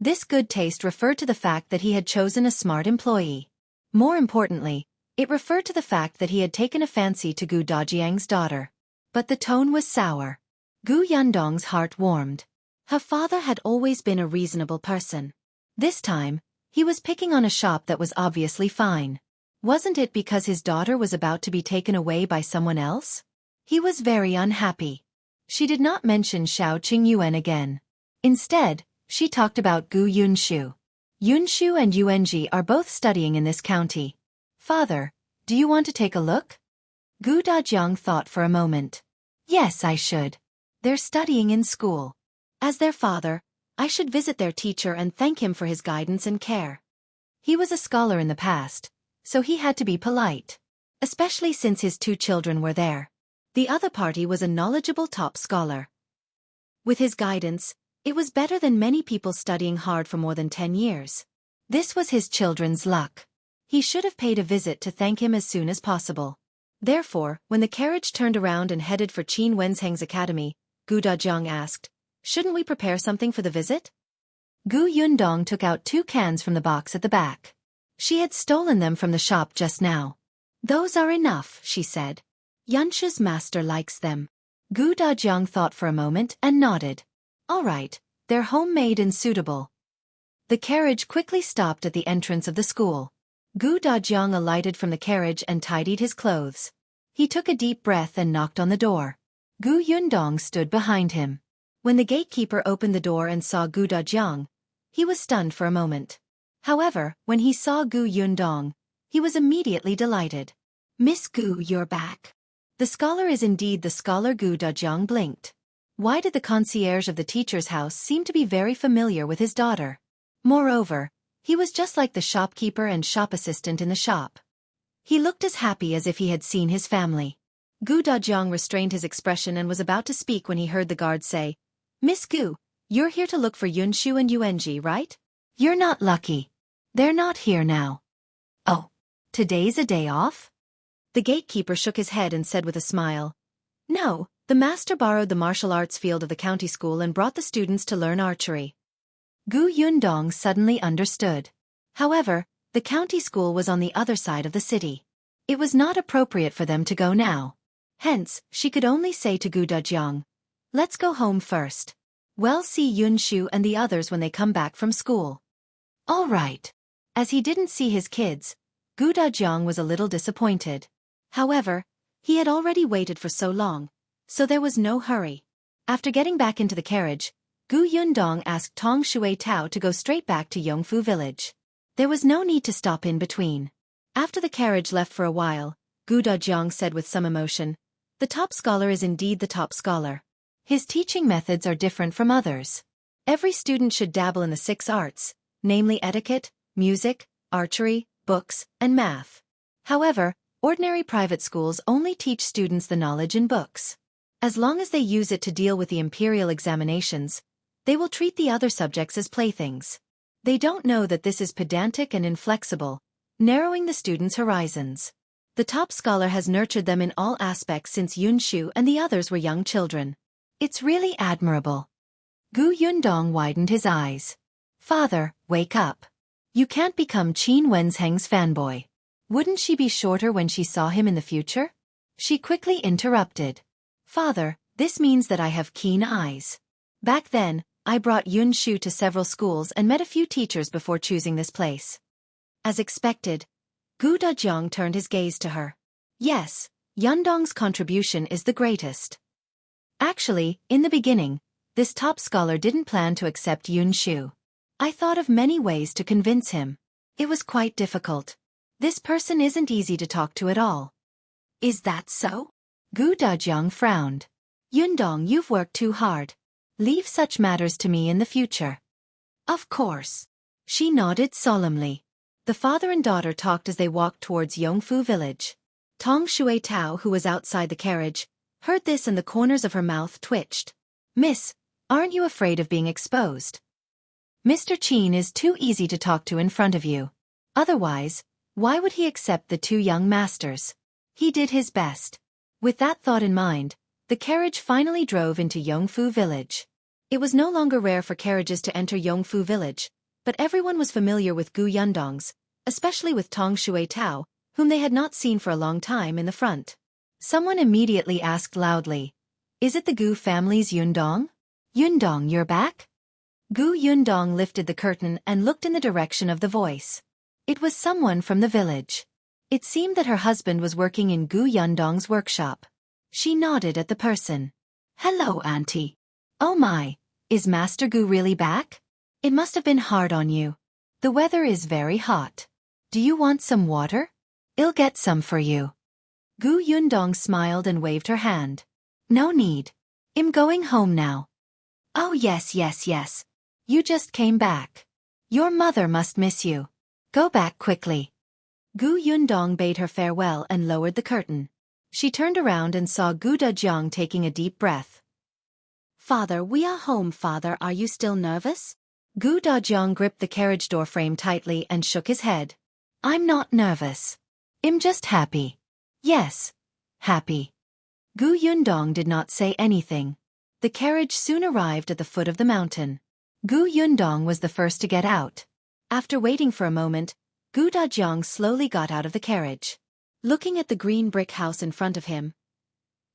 This good taste referred to the fact that he had chosen a smart employee. More importantly, it referred to the fact that he had taken a fancy to Dajiang's daughter. But the tone was sour. Yundong's heart warmed. Her father had always been a reasonable person. This time, he was picking on a shop that was obviously fine. Wasn't it because his daughter was about to be taken away by someone else? He was very unhappy. She did not mention Xiulan again. Instead, she talked about Yunshu. Yunshu and Yuanji are both studying in this county. Father, do you want to take a look? Dajiang thought for a moment. Yes, I should. They're studying in school. As their father, I should visit their teacher and thank him for his guidance and care. He was a scholar in the past, so he had to be polite. Especially since his 2 children were there. The other party was a knowledgeable top scholar. With his guidance, it was better than many people studying hard for more than 10 years. This was his children's luck. He should have paid a visit to thank him as soon as possible. Therefore, when the carriage turned around and headed for Qin Wenzheng's academy, Dajiang asked, Shouldn't we prepare something for the visit? Yundong took out 2 cans from the box at the back. She had stolen them from the shop just now. Those are enough, she said. Xianxia's master likes them. Dajiang thought for a moment and nodded. All right, they're homemade and suitable. The carriage quickly stopped at the entrance of the school. Dajiang alighted from the carriage and tidied his clothes. He took a deep breath and knocked on the door. Yundong stood behind him. When the gatekeeper opened the door and saw Dajiang, he was stunned for a moment. However, when he saw Yundong, he was immediately delighted. Miss you're back. The scholar is indeed the scholar. Dajiang blinked. Why did the concierge of the teacher's house seem to be very familiar with his daughter? Moreover, he was just like the shopkeeper and shop assistant in the shop. He looked as happy as if he had seen his family. Dajiang restrained his expression and was about to speak when he heard the guard say, Miss you're here to look for Yunshu and Yuanji, right? You're not lucky. They're not here now. Oh, today's a day off? The gatekeeper shook his head and said with a smile, No, the master borrowed the martial arts field of the county school and brought the students to learn archery. Gu Yundong suddenly understood. However, the county school was on the other side of the city. It was not appropriate for them to go now. Hence, she could only say to Gu Dajiang, "Let's go home first. We'll see Yunshu and the others when they come back from school." All right. As he didn't see his kids, Gu Dajiang was a little disappointed. However, he had already waited for so long, so there was no hurry. After getting back into the carriage, Gu Yundong asked Tong Shui Tao to go straight back to Yongfu village. There was no need to stop in between. After the carriage left for a while, Gu Dajiang said with some emotion, "The top scholar is indeed the top scholar. His teaching methods are different from others. Every student should dabble in the 6 arts, namely etiquette, music, archery, books, and math. However, ordinary private schools only teach students the knowledge in books. As long as they use it to deal with the imperial examinations, they will treat the other subjects as playthings. They don't know that this is pedantic and inflexible, narrowing the students' horizons. The top scholar has nurtured them in all aspects since Yunshu and the others were young children. It's really admirable." Gu Yundong widened his eyes. "Father, wake up. You can't become Qin Wenzheng's fanboy. Wouldn't she be shorter when she saw him in the future?" She quickly interrupted. "Father, this means that I have keen eyes. Back then, I brought Yunshu to several schools and met a few teachers before choosing this place." As expected, Gu Dajiang turned his gaze to her. "Yes, Yundong's contribution is the greatest. Actually, in the beginning, this top scholar didn't plan to accept Yunshu. I thought of many ways to convince him. It was quite difficult. This person isn't easy to talk to at all." "Is that so?" Gu Dajiang frowned. "Yundong, you've worked too hard. Leave such matters to me in the future." "Of course." She nodded solemnly. The father and daughter talked as they walked towards Yongfu village. Tong Shui Tao, who was outside the carriage, heard this and the corners of her mouth twitched. "Miss, aren't you afraid of being exposed? Mr. Qin is too easy to talk to in front of you. Otherwise, why would he accept the 2 young masters? He did his best." With that thought in mind, the carriage finally drove into Yongfu village. It was no longer rare for carriages to enter Yongfu village, but everyone was familiar with Gu Yundong's, especially with Tong Shui Tao, whom they had not seen for a long time, in the front. Someone immediately asked loudly, "Is it the Gu family's Yundong? Yundong, you're back?" Gu Yundong lifted the curtain and looked in the direction of the voice. It was someone from the village. It seemed that her husband was working in Gu Yundong's workshop. She nodded at the person. "Hello, Auntie. Oh my, is Master Gu really back? It must have been hard on you. The weather is very hot. Do you want some water? I'll get some for you." Gu Yundong smiled and waved her hand. "No need. I'm going home now." "Oh yes. You just came back. Your mother must miss you. Go back quickly." Gu Yundong bade her farewell and lowered the curtain. She turned around and saw Gu Dajiang taking a deep breath. "Father, we are home. Father, are you still nervous?" Gu Dajiang gripped the carriage door frame tightly and shook his head. "I'm not nervous. I'm just happy." "Yes, happy." Gu Yundong did not say anything. The carriage soon arrived at the foot of the mountain. Gu Yundong was the first to get out. After waiting for a moment, Gu Dajiang slowly got out of the carriage. Looking at the green brick house in front of him,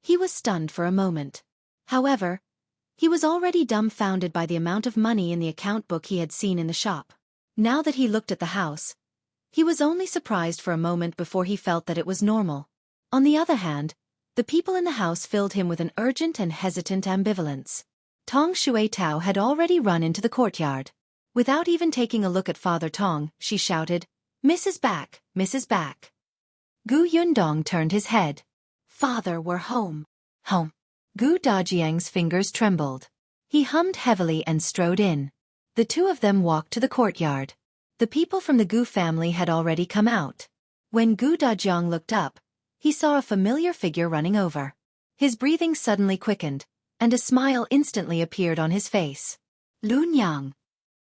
he was stunned for a moment. However, he was already dumbfounded by the amount of money in the account book he had seen in the shop. Now that he looked at the house, he was only surprised for a moment before he felt that it was normal. On the other hand, the people in the house filled him with an urgent and hesitant ambivalence. Tong Shui Tao had already run into the courtyard. Without even taking a look at Father Tong, she shouted, "Mrs. Back, Mrs. Back." Gu Yundong turned his head. "Father, we're home." "Home." Gu Dajiang's fingers trembled. He hummed heavily and strode in. The two of them walked to the courtyard. The people from the Gu family had already come out. When Gu Dajiang looked up, he saw a familiar figure running over. His breathing suddenly quickened, and a smile instantly appeared on his face. "Niang."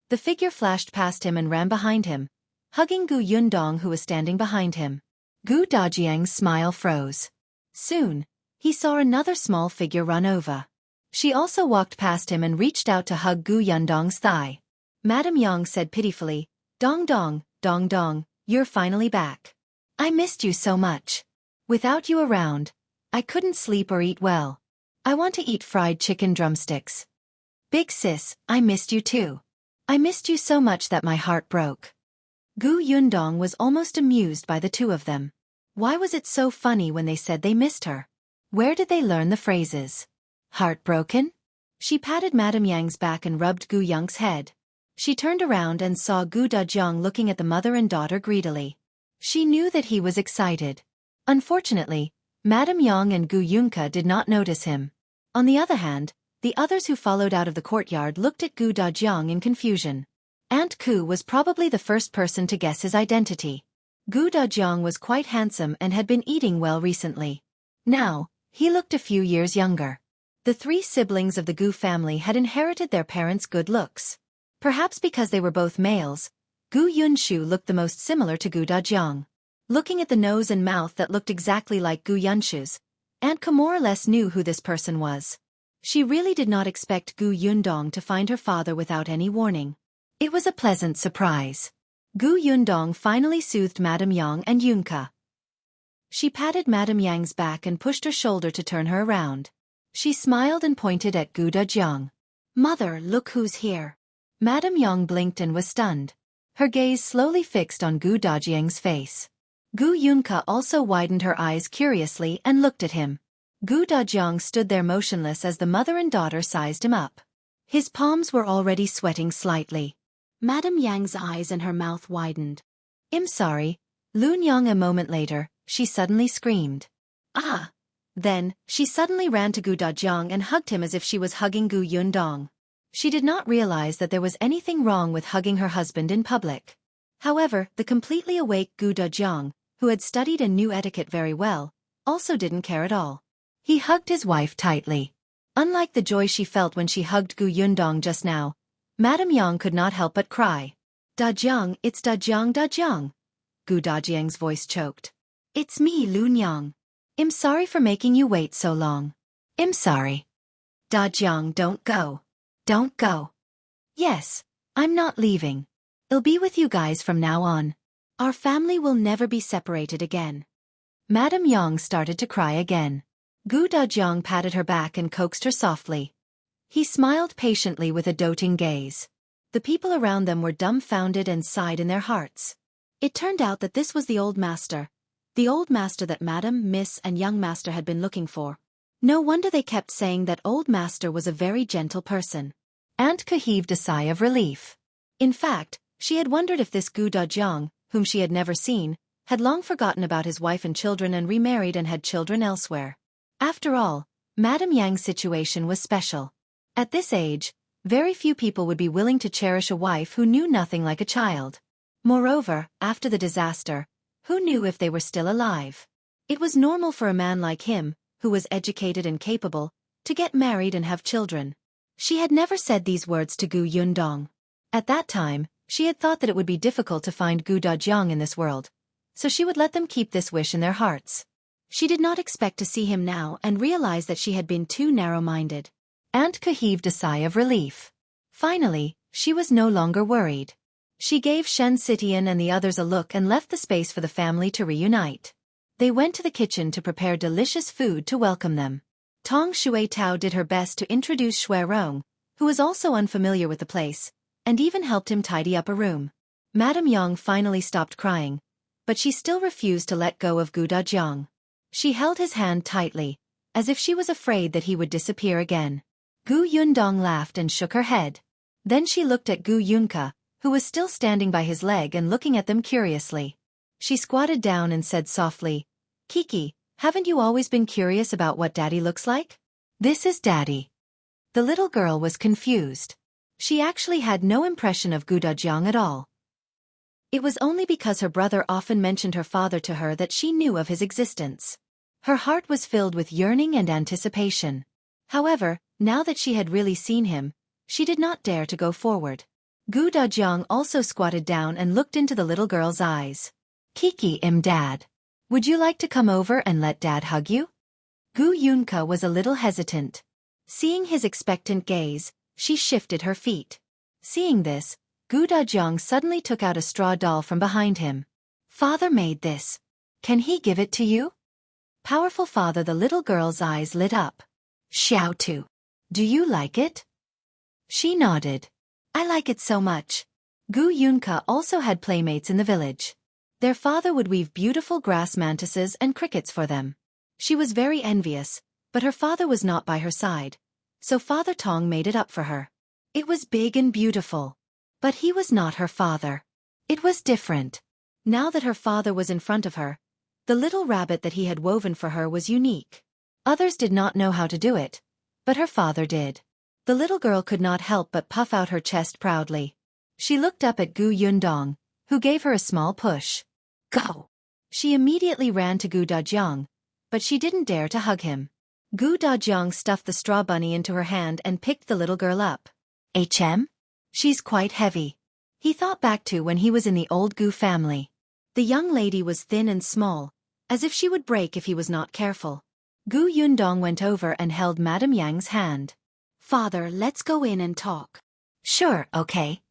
The figure flashed past him and ran behind him, hugging Gu Yundong, who was standing behind him. Gu Dajiang's smile froze. Soon, he saw another small figure run over. She also walked past him and reached out to hug Gu Yundong's thigh. Madame Yang said pitifully, Dong dong, dong dong, you're finally back. I missed you so much. Without you around, I couldn't sleep or eat well. I want to eat fried chicken drumsticks. Big sis, I missed you too. I missed you so much that my heart broke. Gu Yundong was almost amused by the two of them. Why was it so funny when they said they missed her? Where did they learn the phrases? Heartbroken? She patted Madame Yang's back and rubbed Gu Yang's head. She turned around and saw Gu Dajiang looking at the mother and daughter greedily. She knew that he was excited. Unfortunately, Madame Yang and Gu Yunka did not notice him. On the other hand, the others who followed out of the courtyard looked at Gu Dajiang in confusion. Aunt Ku was probably the first person to guess his identity. Gu Dajiang was quite handsome and had been eating well recently. Now, he looked a few years younger. The three siblings of the Gu family had inherited their parents' good looks. Perhaps because they were both males, Gu Yunshu looked the most similar to Gu Dajiang. Looking at the nose and mouth that looked exactly like Gu Yunshu's, Aunt Ku more or less knew who this person was. She really did not expect Gu Yundong to find her father without any warning. It was a pleasant surprise. Gu Yundong finally soothed Madame Yang and Yunka. She patted Madame Yang's back and pushed her shoulder to turn her around. She smiled and pointed at Gu Dajiang. Mother, look who's here. Madame Yang blinked and was stunned. Her gaze slowly fixed on Gu Dajiang's face. Gu Yunka also widened her eyes curiously and looked at him. Gu Dajiang stood there motionless as the mother and daughter sized him up. His palms were already sweating slightly. Madame Yang's eyes and her mouth widened. I'm sorry, Lun Yang. A moment later, she suddenly screamed. Ah! Then, she suddenly ran to Gu Dajiang and hugged him as if she was hugging Gu Yundong. She did not realize that there was anything wrong with hugging her husband in public. However, the completely awake Gu Dajiang, who had studied and knew etiquette very well, also didn't care at all. He hugged his wife tightly. Unlike the joy she felt when she hugged Gu Yundong just now, Madame Yang could not help but cry. Dajiang, it's Dajiang Dajiang. Gu Dajiang's voice choked. It's me, Lun Yang. I'm sorry for making you wait so long. I'm sorry. Dajiang, don't go. Don't go. Yes, I'm not leaving. I'll be with you guys from now on. Our family will never be separated again. Madame Yang started to cry again. Gu Dajiang patted her back and coaxed her softly. He smiled patiently with a doting gaze. The people around them were dumbfounded and sighed in their hearts. It turned out that this was the old master that Madam, Miss and young master had been looking for. No wonder they kept saying that old master was a very gentle person. Aunt Ku heaved a sigh of relief. In fact, she had wondered if this Gu Dajiang, whom she had never seen, had long forgotten about his wife and children and remarried and had children elsewhere. After all, Madame Yang's situation was special. At this age, very few people would be willing to cherish a wife who knew nothing like a child. Moreover, after the disaster, who knew if they were still alive? It was normal for a man like him, who was educated and capable, to get married and have children. She had never said these words to Gu Yundong. At that time, she had thought that it would be difficult to find Gu Dajiang in this world, so she would let them keep this wish in their hearts. She did not expect to see him now and realized that she had been too narrow-minded. Aunt Ku heaved a sigh of relief. Finally, she was no longer worried. She gave Xianxia and the others a look and left the space for the family to reunite. They went to the kitchen to prepare delicious food to welcome them. Tong Shui Tao did her best to introduce Shui Rong, who was also unfamiliar with the place, and even helped him tidy up a room. Madame Yang finally stopped crying, but she still refused to let go of Gu Dajiang. She held his hand tightly, as if she was afraid that he would disappear again. Gu Yundong laughed and shook her head. Then she looked at Gu Yunka, who was still standing by his leg and looking at them curiously. She squatted down and said softly, Kiki, haven't you always been curious about what Daddy looks like? This is Daddy. The little girl was confused. She actually had no impression of Gu Dajiang at all. It was only because her brother often mentioned her father to her that she knew of his existence. Her heart was filled with yearning and anticipation. However, now that she had really seen him, she did not dare to go forward. Gu Dajiang also squatted down and looked into the little girl's eyes. Kiki, Dad. Would you like to come over and let Dad hug you? Gu Yunka was a little hesitant. Seeing his expectant gaze, she shifted her feet. Seeing this, Gu Dajiang suddenly took out a straw doll from behind him. Father made this. Can he give it to you? Powerful father, the little girl's eyes lit up. Xiao Tu. Do you like it? She nodded. I like it so much. Gu Yunka also had playmates in the village. Their father would weave beautiful grass mantises and crickets for them. She was very envious, but her father was not by her side, so Father Tong made it up for her. It was big and beautiful. But he was not her father. It was different. Now that her father was in front of her, the little rabbit that he had woven for her was unique. Others did not know how to do it, but her father did. The little girl could not help but puff out her chest proudly. She looked up at Gu Yundong, who gave her a small push. Go! She immediately ran to Gu Dajiang, but she didn't dare to hug him. Gu Dajiang stuffed the straw bunny into her hand and picked the little girl up. HM? She's quite heavy. He thought back to when he was in the old Gu family. The young lady was thin and small, as if she would break if he was not careful. Gu Yundong went over and held Madame Yang's hand. Father, let's go in and talk. Sure, okay.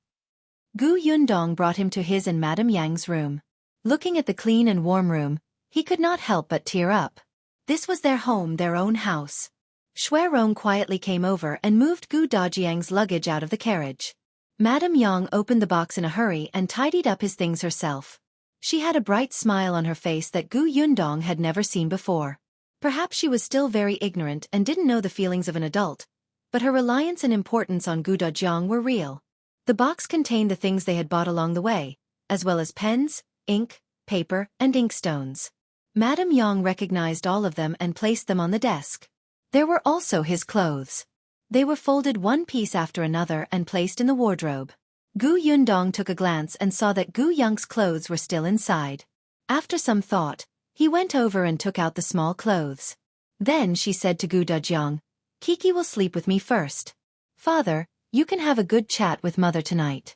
Gu Yundong brought him to his and Madame Yang's room. Looking at the clean and warm room, he could not help but tear up. This was their home, their own house. Shui Rong quietly came over and moved Gu Dajiang's luggage out of the carriage. Madame Yang opened the box in a hurry and tidied up his things herself. She had a bright smile on her face that Gu Yundong had never seen before. Perhaps she was still very ignorant and didn't know the feelings of an adult, but her reliance and importance on Gu Dajiang were real. The box contained the things they had bought along the way, as well as pens, ink, paper, and inkstones. Madame Yang recognized all of them and placed them on the desk. There were also his clothes. They were folded one piece after another and placed in the wardrobe. Gu Yundong took a glance and saw that Gu Yang's clothes were still inside. After some thought, he went over and took out the small clothes. Then she said to Gu Dajiang, Kiki will sleep with me first. Father, you can have a good chat with mother tonight.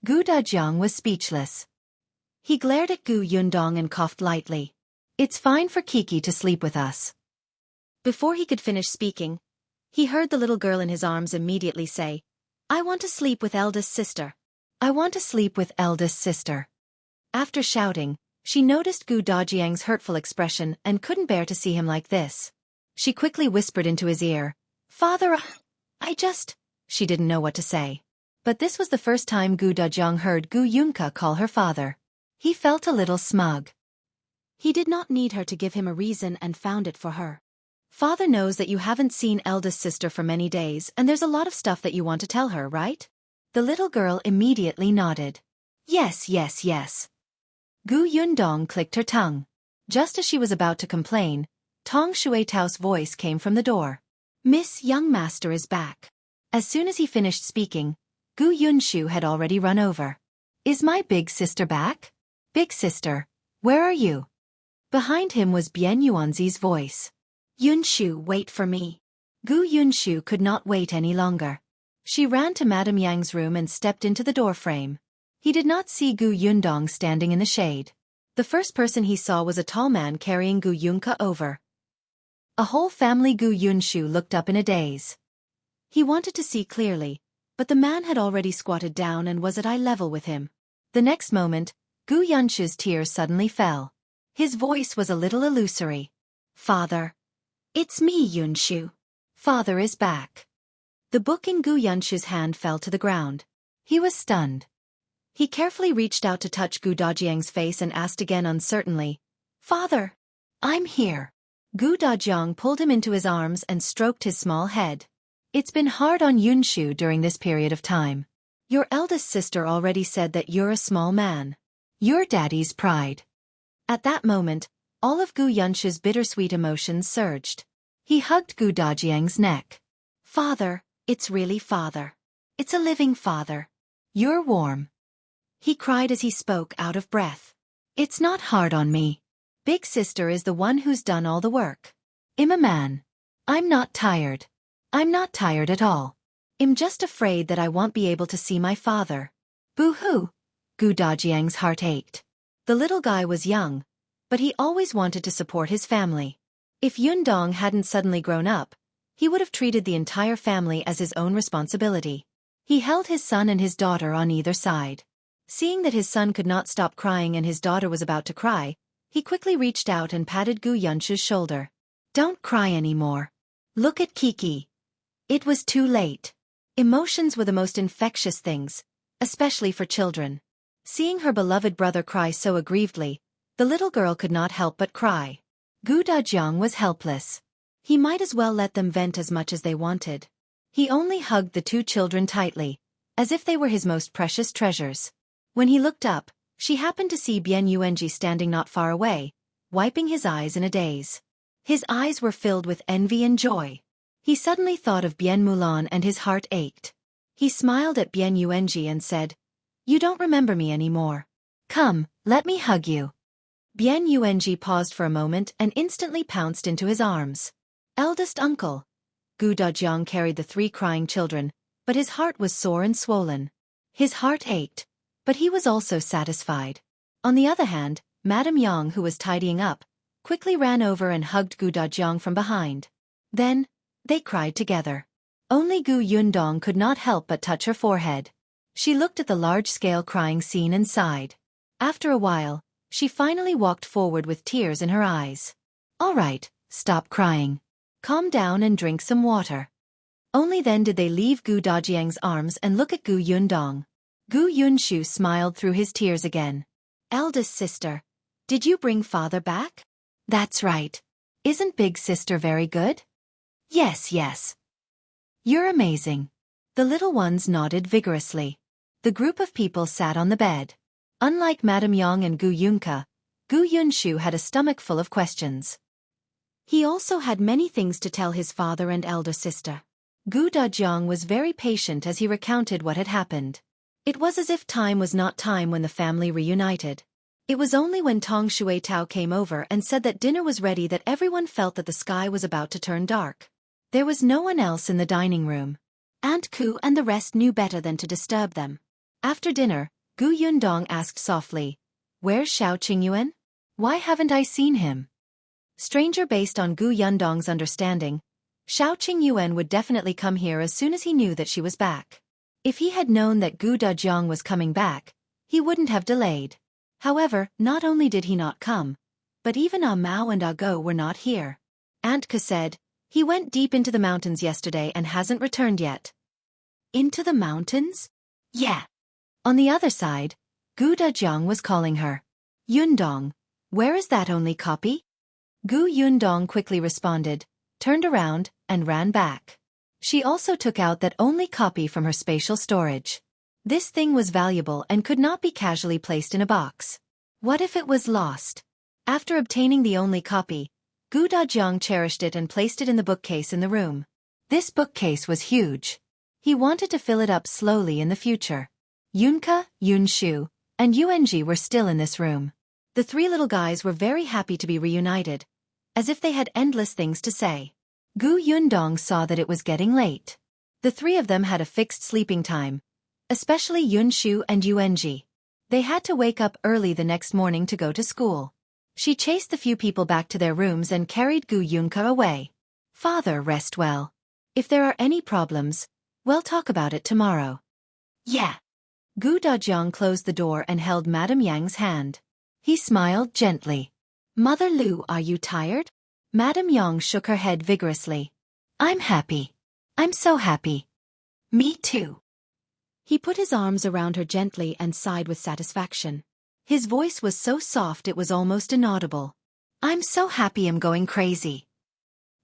Gu Dajiang was speechless. He glared at Gu Yundong and coughed lightly. It's fine for Kiki to sleep with us. Before he could finish speaking, he heard the little girl in his arms immediately say, I want to sleep with eldest sister. I want to sleep with eldest sister. After shouting, she noticed Gu Dajiang's hurtful expression and couldn't bear to see him like this. She quickly whispered into his ear, Father, she didn't know what to say. But this was the first time Gu Dajiang heard Gu Yunka call her father. He felt a little smug. He did not need her to give him a reason and found it for her. Father knows that you haven't seen eldest sister for many days and there's a lot of stuff that you want to tell her, right? The little girl immediately nodded. Yes. Gu Yundong clicked her tongue. Just as she was about to complain, Tong Shuetao's voice came from the door. Miss Young Master is back. As soon as he finished speaking, Gu Yunshu had already run over. Is my big sister back? Big sister, where are you? Behind him was Bian Yuanzi's voice. Yunshu, wait for me. Gu Yunshu could not wait any longer. She ran to Madame Yang's room and stepped into the doorframe. He did not see Gu Yundong standing in the shade. The first person he saw was a tall man carrying Gu Yunka over. A whole family. Gu Yunshu looked up in a daze. He wanted to see clearly, but the man had already squatted down and was at eye level with him. The next moment, Gu Yunshu's tears suddenly fell. His voice was a little illusory. Father. It's me, Yunshu. Father is back. The book in Gu Yunshu's hand fell to the ground. He was stunned. He carefully reached out to touch Gu Dajiang's face and asked again uncertainly, Father, I'm here. Gu Dajiang pulled him into his arms and stroked his small head. It's been hard on Yunshu during this period of time. Your eldest sister already said that you're a small man. You're daddy's pride. At that moment, all of Gu Yunshu's bittersweet emotions surged. He hugged Gu Dajiang's neck. Father, it's really father. It's a living father. You're warm. He cried as he spoke out of breath. It's not hard on me. Big sister is the one who's done all the work. I'm a man. I'm not tired. I'm not tired at all. I'm just afraid that I won't be able to see my father. Boo-hoo. Gu Dajiang's heart ached. The little guy was young, but he always wanted to support his family. If Yundong hadn't suddenly grown up, he would have treated the entire family as his own responsibility. He held his son and his daughter on either side. Seeing that his son could not stop crying and his daughter was about to cry, he quickly reached out and patted Gu Yunshu's shoulder. Don't cry anymore. Look at Kiki. It was too late. Emotions were the most infectious things, especially for children. Seeing her beloved brother cry so aggrievedly, the little girl could not help but cry. Gu Dajiang was helpless. He might as well let them vent as much as they wanted. He only hugged the two children tightly, as if they were his most precious treasures. When he looked up, she happened to see Bian Yuanji standing not far away, wiping his eyes in a daze. His eyes were filled with envy and joy. He suddenly thought of Bian Mulan and his heart ached. He smiled at Bian Yuanji and said, "You don't remember me anymore. Come, let me hug you." Bian Yuanji paused for a moment and instantly pounced into his arms. Eldest uncle. Gu Dajiang carried the three crying children, but his heart was sore and swollen. His heart ached, but he was also satisfied. On the other hand, Madame Yang, who was tidying up, quickly ran over and hugged Gu Dajiang from behind. Then, they cried together. Only Gu Yundong could not help but touch her forehead. She looked at the large-scale crying scene and sighed. After a while, she finally walked forward with tears in her eyes. All right, stop crying. Calm down and drink some water. Only then did they leave Gu Dajiang's arms and look at Gu Yundong. Gu Yunshu smiled through his tears again. Eldest sister, did you bring father back? That's right. Isn't big sister very good? Yes. You're amazing. The little ones nodded vigorously. The group of people sat on the bed. Unlike Madame Yang and Gu Yunka, Gu Yunshu had a stomach full of questions. He also had many things to tell his father and elder sister. Gu Dajiang was very patient as he recounted what had happened. It was as if time was not time when the family reunited. It was only when Tong Shui Tao came over and said that dinner was ready that everyone felt that the sky was about to turn dark. There was no one else in the dining room. Aunt Ku and the rest knew better than to disturb them. After dinner, Gu Yundong asked softly, "Where's Xiao Qingyuan? Why haven't I seen him?" Stranger based on Gu Yundong's understanding, Xiao Qingyuan would definitely come here as soon as he knew that she was back. If he had known that Gu Dajiang was coming back, he wouldn't have delayed. However, not only did he not come, but even Ah Mao and Ah Go were not here. Aunt Ke said, "He went deep into the mountains yesterday and hasn't returned yet." Into the mountains? Yeah. On the other side, Gu Dajiang was calling her. "Yundong, where is that only copy?" Gu Yundong quickly responded, turned around, and ran back. She also took out that only copy from her spatial storage. This thing was valuable and could not be casually placed in a box. What if it was lost? After obtaining the only copy, Gu Dajiang cherished it and placed it in the bookcase in the room. This bookcase was huge. He wanted to fill it up slowly in the future. Yunka, Yunshu, and Yuanji were still in this room. The three little guys were very happy to be reunited, as if they had endless things to say. Gu Yundong saw that it was getting late. The three of them had a fixed sleeping time, especially Yunshu and Yuanji. They had to wake up early the next morning to go to school. She chased the few people back to their rooms and carried Gu Yunka away. "Father, rest well. If there are any problems, we'll talk about it tomorrow." Yeah. Gu Dajiang closed the door and held Madame Yang's hand. He smiled gently. "Mother Lu, are you tired?" Madame Yang shook her head vigorously. "I'm happy. I'm so happy." "Me too." He put his arms around her gently and sighed with satisfaction. His voice was so soft it was almost inaudible. "I'm so happy I'm going crazy."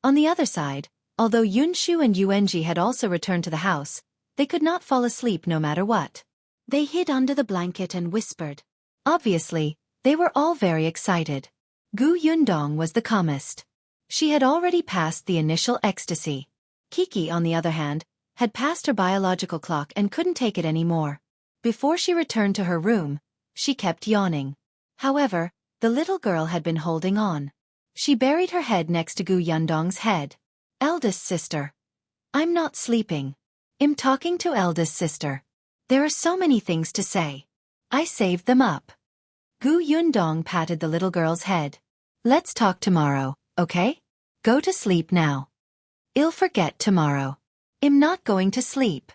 On the other side, although Yunshu and Yuanji had also returned to the house, they could not fall asleep no matter what. They hid under the blanket and whispered. Obviously, they were all very excited. Gu Yundong was the calmest. She had already passed the initial ecstasy. Kiki, on the other hand, had passed her biological clock and couldn't take it anymore. Before she returned to her room, she kept yawning. However, the little girl had been holding on. She buried her head next to Gu Yundong's head. "Eldest sister. I'm not sleeping. I'm talking to eldest sister. There are so many things to say. I saved them up." Gu Yundong patted the little girl's head. "Let's talk tomorrow, okay? Go to sleep now. I'll forget tomorrow. I'm not going to sleep."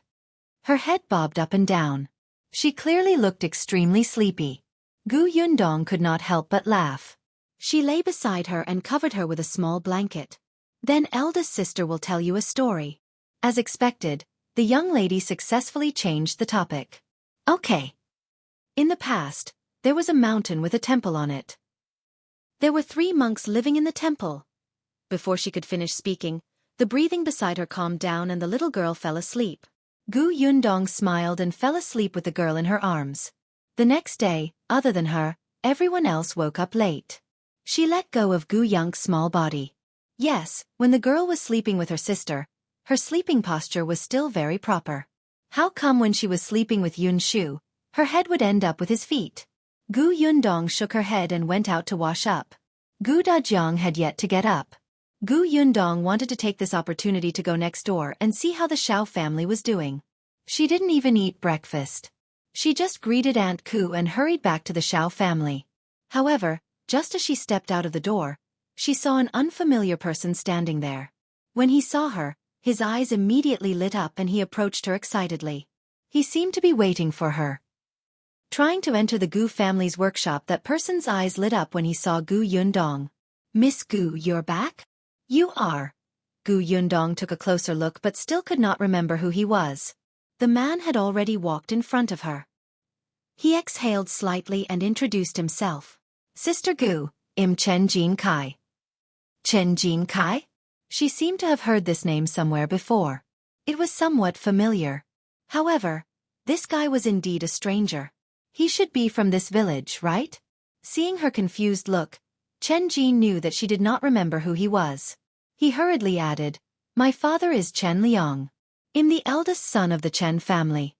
Her head bobbed up and down. She clearly looked extremely sleepy. Gu Yundong could not help but laugh. She lay beside her and covered her with a small blanket. Then eldest sister will tell you a story. As expected, the young lady successfully changed the topic. Okay. In the past, there was a mountain with a temple on it. There were 3 monks living in the temple. Before she could finish speaking, the breathing beside her calmed down and the little girl fell asleep. Gu Yundong smiled and fell asleep with the girl in her arms. The next day, other than her, everyone else woke up late. She let go of Gu Yang's small body. Yes, when the girl was sleeping with her sister, her sleeping posture was still very proper. How come when she was sleeping with Yun Shu, her head would end up with his feet? Gu Yundong shook her head and went out to wash up. Gu Dajiang had yet to get up. Gu Yundong wanted to take this opportunity to go next door and see how the Xiao family was doing. She didn't even eat breakfast. She just greeted Aunt Ku and hurried back to the Xiao family. However, just as she stepped out of the door, she saw an unfamiliar person standing there. When he saw her, his eyes immediately lit up and he approached her excitedly. He seemed to be waiting for her. Trying to enter the Gu family's workshop, that person's eyes lit up when he saw Gu Yundong. "Miss Gu, you're back?" "You are." Gu Yundong took a closer look but still could not remember who he was. The man had already walked in front of her. He exhaled slightly and introduced himself. "Sister Gu, I'm Chen Jincai." Chen Jincai? She seemed to have heard this name somewhere before. It was somewhat familiar. However, this guy was indeed a stranger. He should be from this village, right? Seeing her confused look, Chen Jin knew that she did not remember who he was. He hurriedly added, "My father is Chen Liang. I'm the eldest son of the Chen family."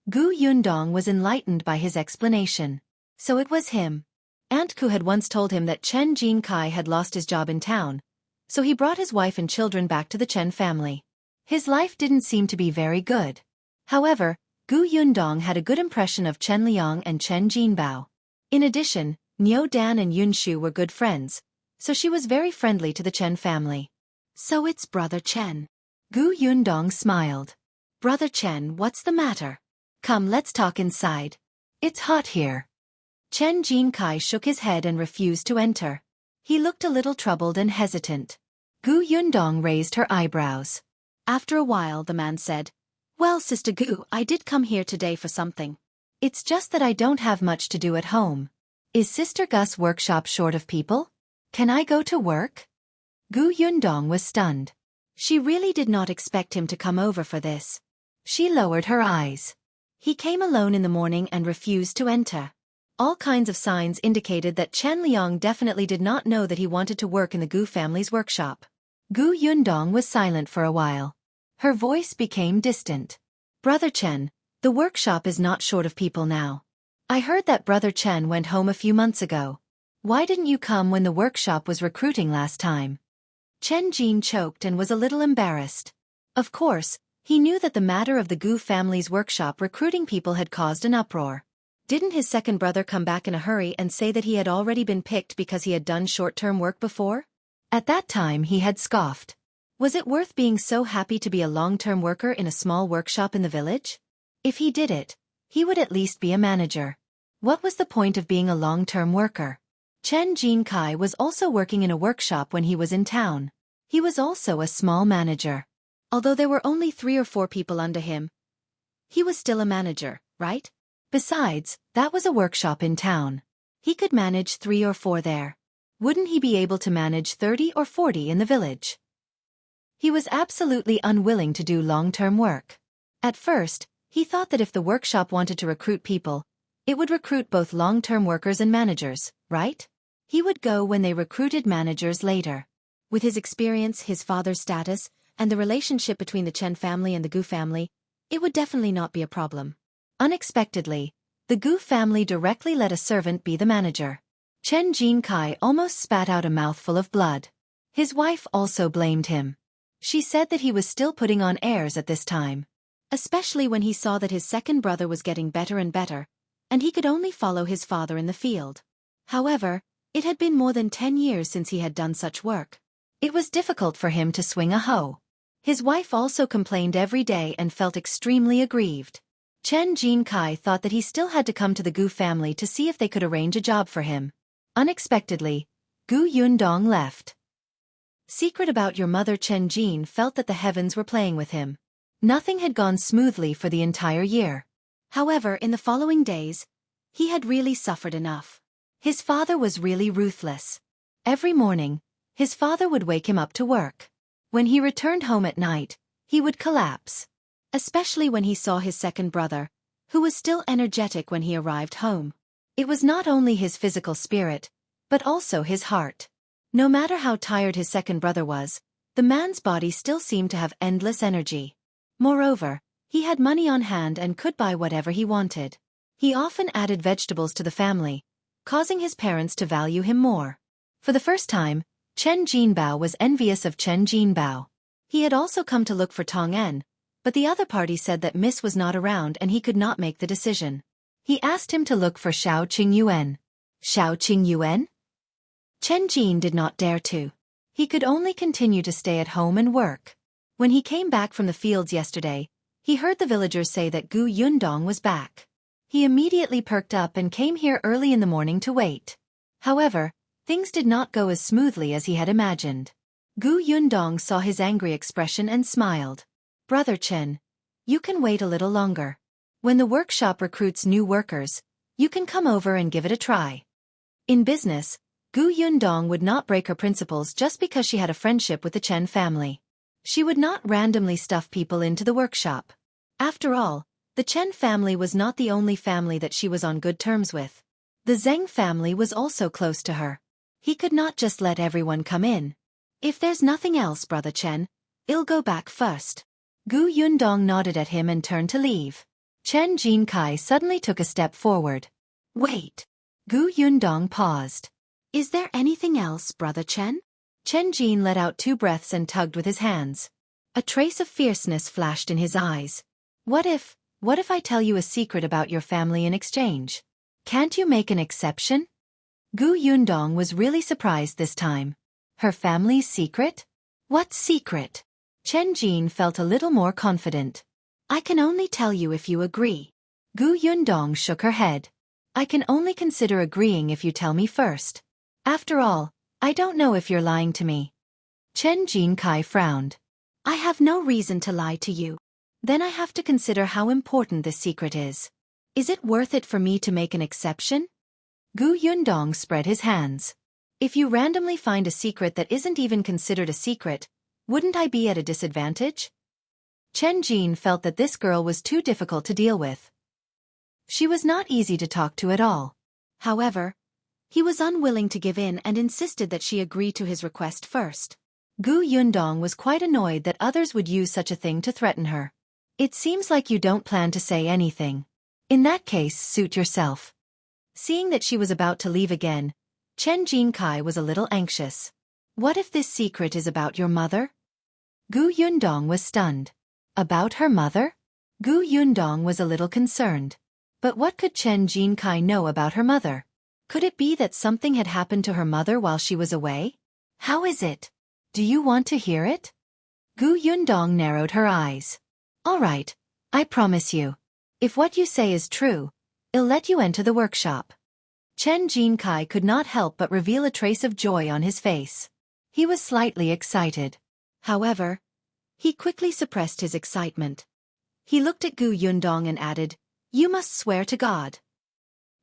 Gu Yundong was enlightened by his explanation. So it was him. Aunt Ku had once told him that Chen Jincai had lost his job in town, so he brought his wife and children back to the Chen family. His life didn't seem to be very good. However, Gu Yundong had a good impression of Chen Liang and Chen Jinbao. In addition, Niu Dan and Yun Shu were good friends, so she was very friendly to the Chen family. "So it's Brother Chen." Gu Yundong smiled. "Brother Chen, what's the matter? Come, let's talk inside. It's hot here." Chen Jincai shook his head and refused to enter. He looked a little troubled and hesitant. Gu Yundong raised her eyebrows. After a while the man said, "Well, Sister Gu, I did come here today for something. It's just that I don't have much to do at home. Is Sister Gus' workshop short of people? Can I go to work?" Gu Yundong was stunned. She really did not expect him to come over for this. She lowered her eyes. He came alone in the morning and refused to enter. All kinds of signs indicated that Chen Liang definitely did not know that he wanted to work in the Gu family's workshop. Gu Yundong was silent for a while. Her voice became distant. "Brother Chen, the workshop is not short of people now. I heard that Brother Chen went home a few months ago. Why didn't you come when the workshop was recruiting last time?" Chen Jin choked and was a little embarrassed. Of course, he knew that the matter of the Gu family's workshop recruiting people had caused an uproar. Didn't his second brother come back in a hurry and say that he had already been picked because he had done short-term work before? At that time he had scoffed. Was it worth being so happy to be a long-term worker in a small workshop in the village? If he did it, he would at least be a manager. What was the point of being a long-term worker? Chen Jincai was also working in a workshop when he was in town. He was also a small manager. Although there were only 3 or 4 people under him, he was still a manager, right? Besides, that was a workshop in town. He could manage 3 or 4 there. Wouldn't he be able to manage 30 or 40 in the village? He was absolutely unwilling to do long-term work. At first, he thought that if the workshop wanted to recruit people, it would recruit both long-term workers and managers, right? He would go when they recruited managers later. With his experience, his father's status, and the relationship between the Chen family and the Gu family, it would definitely not be a problem. Unexpectedly, the Gu family directly let a servant be the manager. Chen Jincai almost spat out a mouthful of blood. His wife also blamed him. She said that he was still putting on airs at this time, especially when he saw that his second brother was getting better and better, and he could only follow his father in the field. However, it had been more than 10 years since he had done such work. It was difficult for him to swing a hoe. His wife also complained every day and felt extremely aggrieved. Chen Jincai thought that he still had to come to the Gu family to see if they could arrange a job for him. Unexpectedly, Gu Yundong left. Secret about your mother. Chen Jin felt that the heavens were playing with him. Nothing had gone smoothly for the entire year. However, in the following days, he had really suffered enough. His father was really ruthless. Every morning, his father would wake him up to work. When he returned home at night, he would collapse. Especially when he saw his second brother, who was still energetic when he arrived home. It was not only his physical spirit, but also his heart. No matter how tired his second brother was, the man's body still seemed to have endless energy. Moreover, he had money on hand and could buy whatever he wanted. He often added vegetables to the family, causing his parents to value him more. For the first time, Chen Jinbao was envious of Chen Jinbao. He had also come to look for Tong En, but the other party said that Miss was not around and he could not make the decision. He asked him to look for Xiao Qingyuan. Xiao Qingyuan? Chen Jin did not dare to. He could only continue to stay at home and work. When he came back from the fields yesterday, he heard the villagers say that Gu Yundong was back. He immediately perked up and came here early in the morning to wait. However, things did not go as smoothly as he had imagined. Gu Yundong saw his angry expression and smiled. Brother Chen, you can wait a little longer. When the workshop recruits new workers, you can come over and give it a try. In business, Gu Yundong would not break her principles just because she had a friendship with the Chen family. She would not randomly stuff people into the workshop. After all, the Chen family was not the only family that she was on good terms with. The Zheng family was also close to her. He could not just let everyone come in. If there's nothing else, Brother Chen, I'll go back first. Gu Yundong nodded at him and turned to leave. Chen Jincai suddenly took a step forward. Wait. Gu Yundong paused. Is there anything else, Brother Chen? Chen Jin let out 2 breaths and tugged with his hands. A trace of fierceness flashed in his eyes. What if I tell you a secret about your family in exchange? Can't you make an exception? Gu Yundong was really surprised this time. Her family's secret? What secret? Chen Jin felt a little more confident. I can only tell you if you agree. Gu Yundong shook her head. I can only consider agreeing if you tell me first. After all, I don't know if you're lying to me. Chen Jincai frowned. I have no reason to lie to you. Then I have to consider how important this secret is. Is it worth it for me to make an exception? Gu Yundong spread his hands. If you randomly find a secret that isn't even considered a secret, wouldn't I be at a disadvantage? Chen Jin felt that this girl was too difficult to deal with. She was not easy to talk to at all. However, he was unwilling to give in and insisted that she agree to his request first. Gu Yundong was quite annoyed that others would use such a thing to threaten her. It seems like you don't plan to say anything. In that case, suit yourself. Seeing that she was about to leave again, Chen Jincai was a little anxious. What if this secret is about your mother? Gu Yundong was stunned. About her mother? Gu Yundong was a little concerned. But what could Chen Jincai know about her mother? Could it be that something had happened to her mother while she was away? How is it? Do you want to hear it? Gu Yundong narrowed her eyes. All right, I promise you. If what you say is true, I'll let you enter the workshop. Chen Jincai could not help but reveal a trace of joy on his face. He was slightly excited. However, he quickly suppressed his excitement. He looked at Gu Yundong and added, You must swear to God.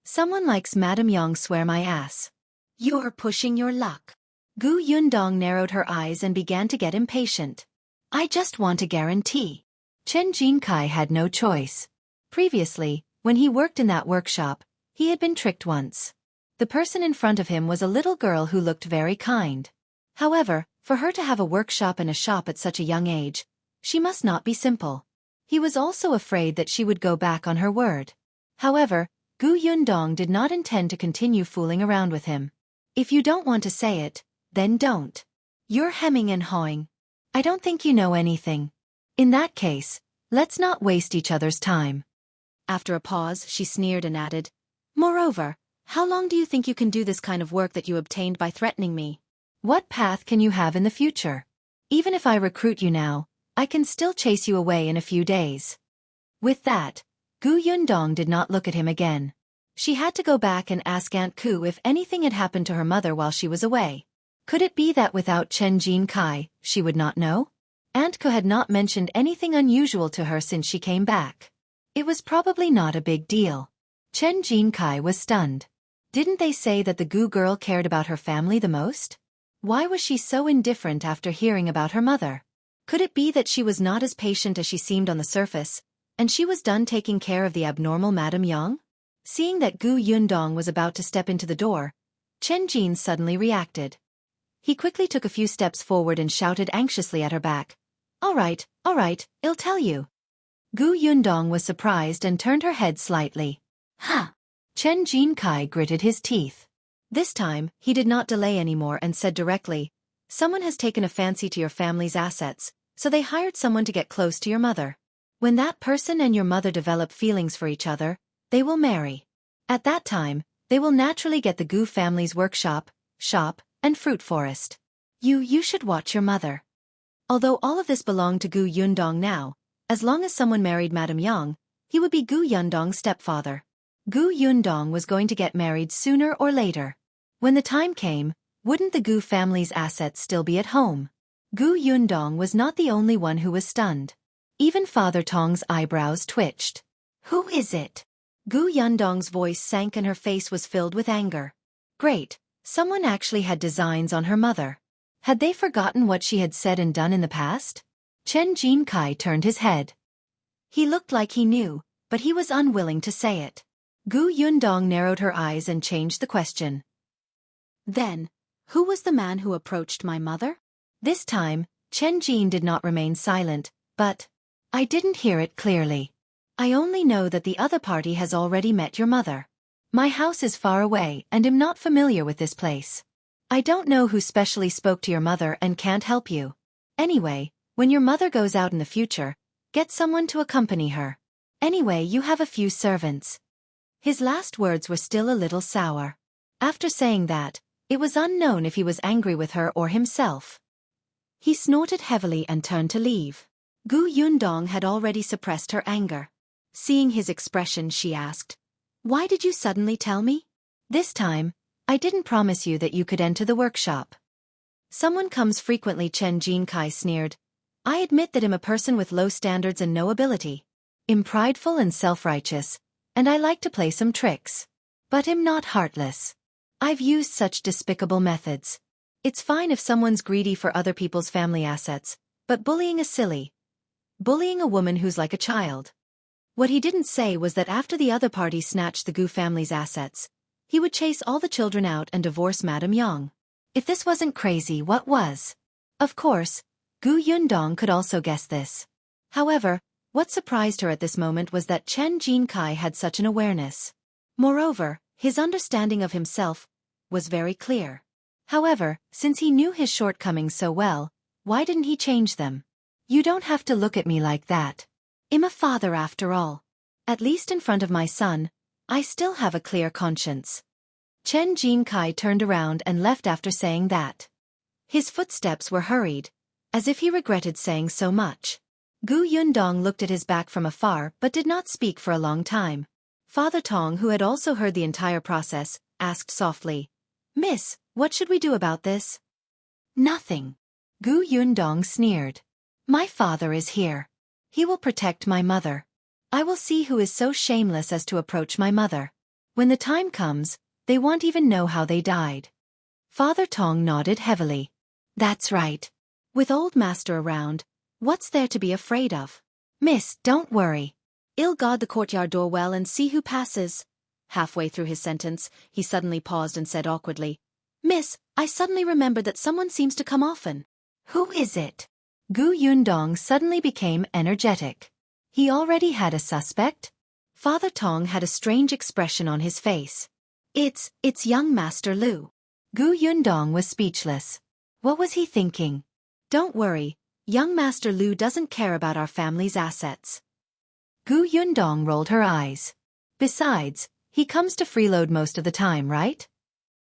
Someone likes Madame Yang swear my ass. You're pushing your luck. Gu Yundong narrowed her eyes and began to get impatient. I just want a guarantee. Chen Jincai had no choice. Previously, when he worked in that workshop, he had been tricked once. The person in front of him was a little girl who looked very kind. However, for her to have a workshop and a shop at such a young age, she must not be simple. He was also afraid that she would go back on her word. However, Gu Yundong did not intend to continue fooling around with him. If you don't want to say it, then don't. You're hemming and hawing. I don't think you know anything. In that case, let's not waste each other's time. After a pause, she sneered and added, Moreover, how long do you think you can do this kind of work that you obtained by threatening me? What path can you have in the future? Even if I recruit you now, I can still chase you away in a few days. With that, Gu Yundong did not look at him again. She had to go back and ask Aunt Ku if anything had happened to her mother while she was away. Could it be that without Chen Jincai, she would not know? Aunt Ku had not mentioned anything unusual to her since she came back. It was probably not a big deal. Chen Jincai was stunned. Didn't they say that the Gu girl cared about her family the most? Why was she so indifferent after hearing about her mother? Could it be that she was not as patient as she seemed on the surface, and she was done taking care of the abnormal Madame Yang? Seeing that Gu Yundong was about to step into the door, Chen Jin suddenly reacted. He quickly took a few steps forward and shouted anxiously at her back. All right, I'll tell you. Gu Yundong was surprised and turned her head slightly. Ha! Chen Jincai gritted his teeth. This time, he did not delay anymore and said directly, someone has taken a fancy to your family's assets, so they hired someone to get close to your mother. When that person and your mother develop feelings for each other, they will marry. At that time, they will naturally get the Gu family's workshop, shop, and fruit forest. You should watch your mother. Although all of this belonged to Gu Yundong now, as long as someone married Madame Yang, he would be Gu Yundong's stepfather. Gu Yundong was going to get married sooner or later. When the time came, wouldn't the Gu family's assets still be at home? Gu Yundong was not the only one who was stunned. Even Father Tong's eyebrows twitched. Who is it? Gu Yundong's voice sank and her face was filled with anger. Great, someone actually had designs on her mother. Had they forgotten what she had said and done in the past? Chen Jincai turned his head. He looked like he knew, but he was unwilling to say it. Gu Yundong narrowed her eyes and changed the question. Then, who was the man who approached my mother? This time, Chen Jin did not remain silent, but I didn't hear it clearly. I only know that the other party has already met your mother. My house is far away and am not familiar with this place. I don't know who specially spoke to your mother and can't help you. Anyway, when your mother goes out in the future, get someone to accompany her. Anyway, you have a few servants. His last words were still a little sour. After saying that, it was unknown if he was angry with her or himself. He snorted heavily and turned to leave. Gu Yundong had already suppressed her anger. Seeing his expression, she asked, why did you suddenly tell me? This time, I didn't promise you that you could enter the workshop. Someone comes frequently, Chen Jincai sneered. I admit that I'm a person with low standards and no ability. I'm prideful and self-righteous, and I like to play some tricks. But I'm not heartless. I've used such despicable methods. It's fine if someone's greedy for other people's family assets, but bullying is silly. Bullying a woman who's like a child. What he didn't say was that after the other party snatched the Gu family's assets, he would chase all the children out and divorce Madame Yang. If this wasn't crazy, what was? Of course, Gu Yundong could also guess this. However, what surprised her at this moment was that Chen Jincai had such an awareness. Moreover, his understanding of himself was very clear. However, since he knew his shortcomings so well, why didn't he change them? You don't have to look at me like that. I'm a father after all. At least in front of my son, I still have a clear conscience. Chen Jincai turned around and left after saying that. His footsteps were hurried, as if he regretted saying so much. Gu Yundong looked at his back from afar but did not speak for a long time. Father Tong, who had also heard the entire process, asked softly, Miss, what should we do about this? Nothing. Gu Yundong sneered. My father is here. He will protect my mother. I will see who is so shameless as to approach my mother. When the time comes, they won't even know how they died. Father Tong nodded heavily. That's right. With old master around, what's there to be afraid of? Miss, don't worry. I'll guard the courtyard door well and see who passes. Halfway through his sentence, he suddenly paused and said awkwardly, Miss, I suddenly remembered that someone seems to come often. Who is it? Gu Yundong suddenly became energetic. He already had a suspect? Father Tong had a strange expression on his face. It's young Master Lu. Gu Yundong was speechless. What was he thinking? Don't worry, young Master Lu doesn't care about our family's assets. Gu Yundong rolled her eyes. Besides, he comes to freeload most of the time, right?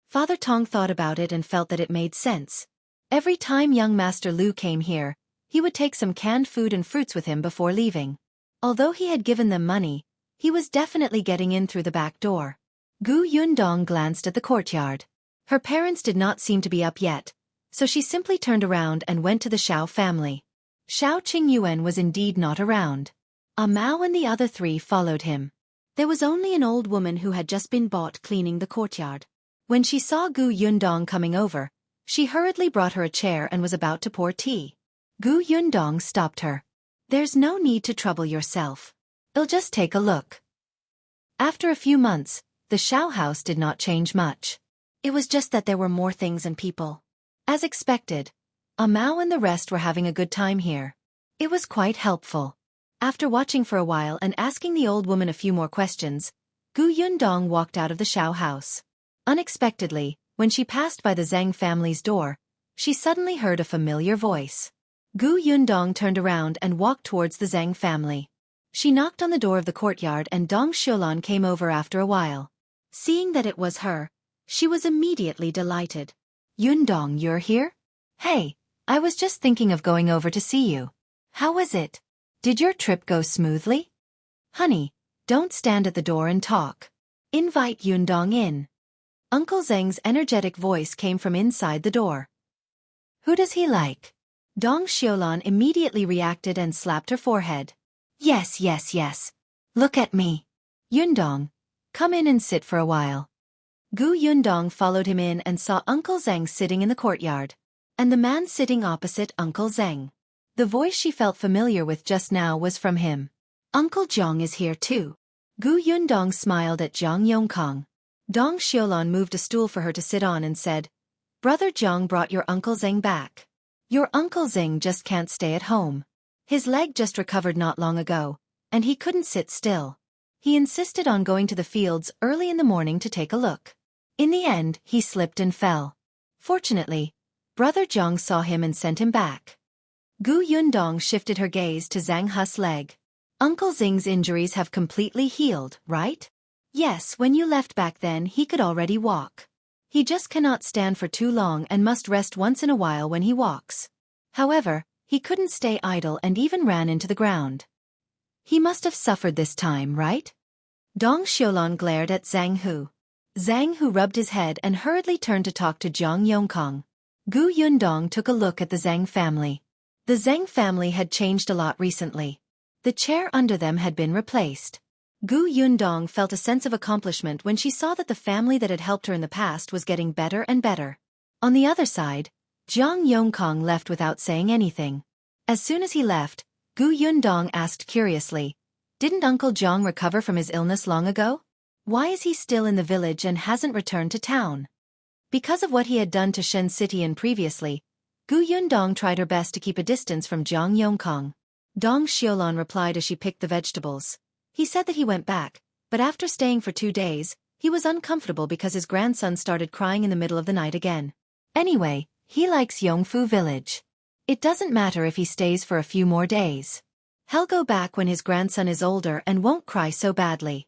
Father Tong thought about it and felt that it made sense. Every time young Master Lu came here, He would take some canned food and fruits with him before leaving. Although he had given them money, he was definitely getting in through the back door. Yundong glanced at the courtyard. Her parents did not seem to be up yet, so she simply turned around and went to the Xiao family. Xiao Qingyuan was indeed not around. Mao and the other three followed him. There was only an old woman who had just been bought cleaning the courtyard. When she saw Yundong coming over, she hurriedly brought her a chair and was about to pour tea. Yundong stopped her. "There's no need to trouble yourself. I'll just take a look." After a few months, the Xiao house did not change much. It was just that there were more things and people. As expected, Mao and the rest were having a good time here. It was quite helpful. After watching for a while and asking the old woman a few more questions, Yundong walked out of the Xiao house. Unexpectedly, when she passed by the Zhang family's door, she suddenly heard a familiar voice. Yundong turned around and walked towards the Zhang family. She knocked on the door of the courtyard and Dong Xiulan came over after a while. Seeing that it was her, she was immediately delighted. "Yundong, you're here? Hey, I was just thinking of going over to see you. How was it? Did your trip go smoothly? Honey, don't stand at the door and talk. Invite Yundong in." Uncle Zheng's energetic voice came from inside the door. "Who does he like?" Dong Xiulan immediately reacted and slapped her forehead. Yes. Look at me. Yundong, come in and sit for a while." Yundong followed him in and saw Uncle Zheng sitting in the courtyard, and the man sitting opposite Uncle Zheng. The voice she felt familiar with just now was from him. "Uncle Zhong is here too." Yundong smiled at Zhang Yongkong. Dong Xiulan moved a stool for her to sit on and said, "Brother Zhang brought your Uncle Zheng back. Your Uncle Zheng just can't stay at home. His leg just recovered not long ago, and he couldn't sit still. He insisted on going to the fields early in the morning to take a look. In the end, he slipped and fell. Fortunately, Brother Zhang saw him and sent him back." Yundong shifted her gaze to Zhang He's leg. "Uncle Zheng's injuries have completely healed, right?" "Yes, when you left back then he could already walk. He just cannot stand for too long and must rest once in a while when he walks. However, he couldn't stay idle and even ran into the ground. He must have suffered this time, right?" Dong Xiulan glared at Zhang Hu. Zhang Hu rubbed his head and hurriedly turned to talk to Zhang Yongkong. Yundong took a look at the Zhang family. The Zhang family had changed a lot recently. The chair under them had been replaced. Yundong felt a sense of accomplishment when she saw that the family that had helped her in the past was getting better and better. On the other side, Zhang Yongkong left without saying anything. As soon as he left, Yundong asked curiously, "Didn't Uncle Zhang recover from his illness long ago? Why is he still in the village and hasn't returned to town?" Because of what he had done to Shen City and previously, Yundong tried her best to keep a distance from Zhang Yongkong. Dong Xiulan replied as she picked the vegetables. He said that he went back, but after staying for 2 days, he was uncomfortable because his grandson started crying in the middle of the night again. Anyway, he likes Yongfu village. It doesn't matter if he stays for a few more days. He'll go back when his grandson is older and won't cry so badly.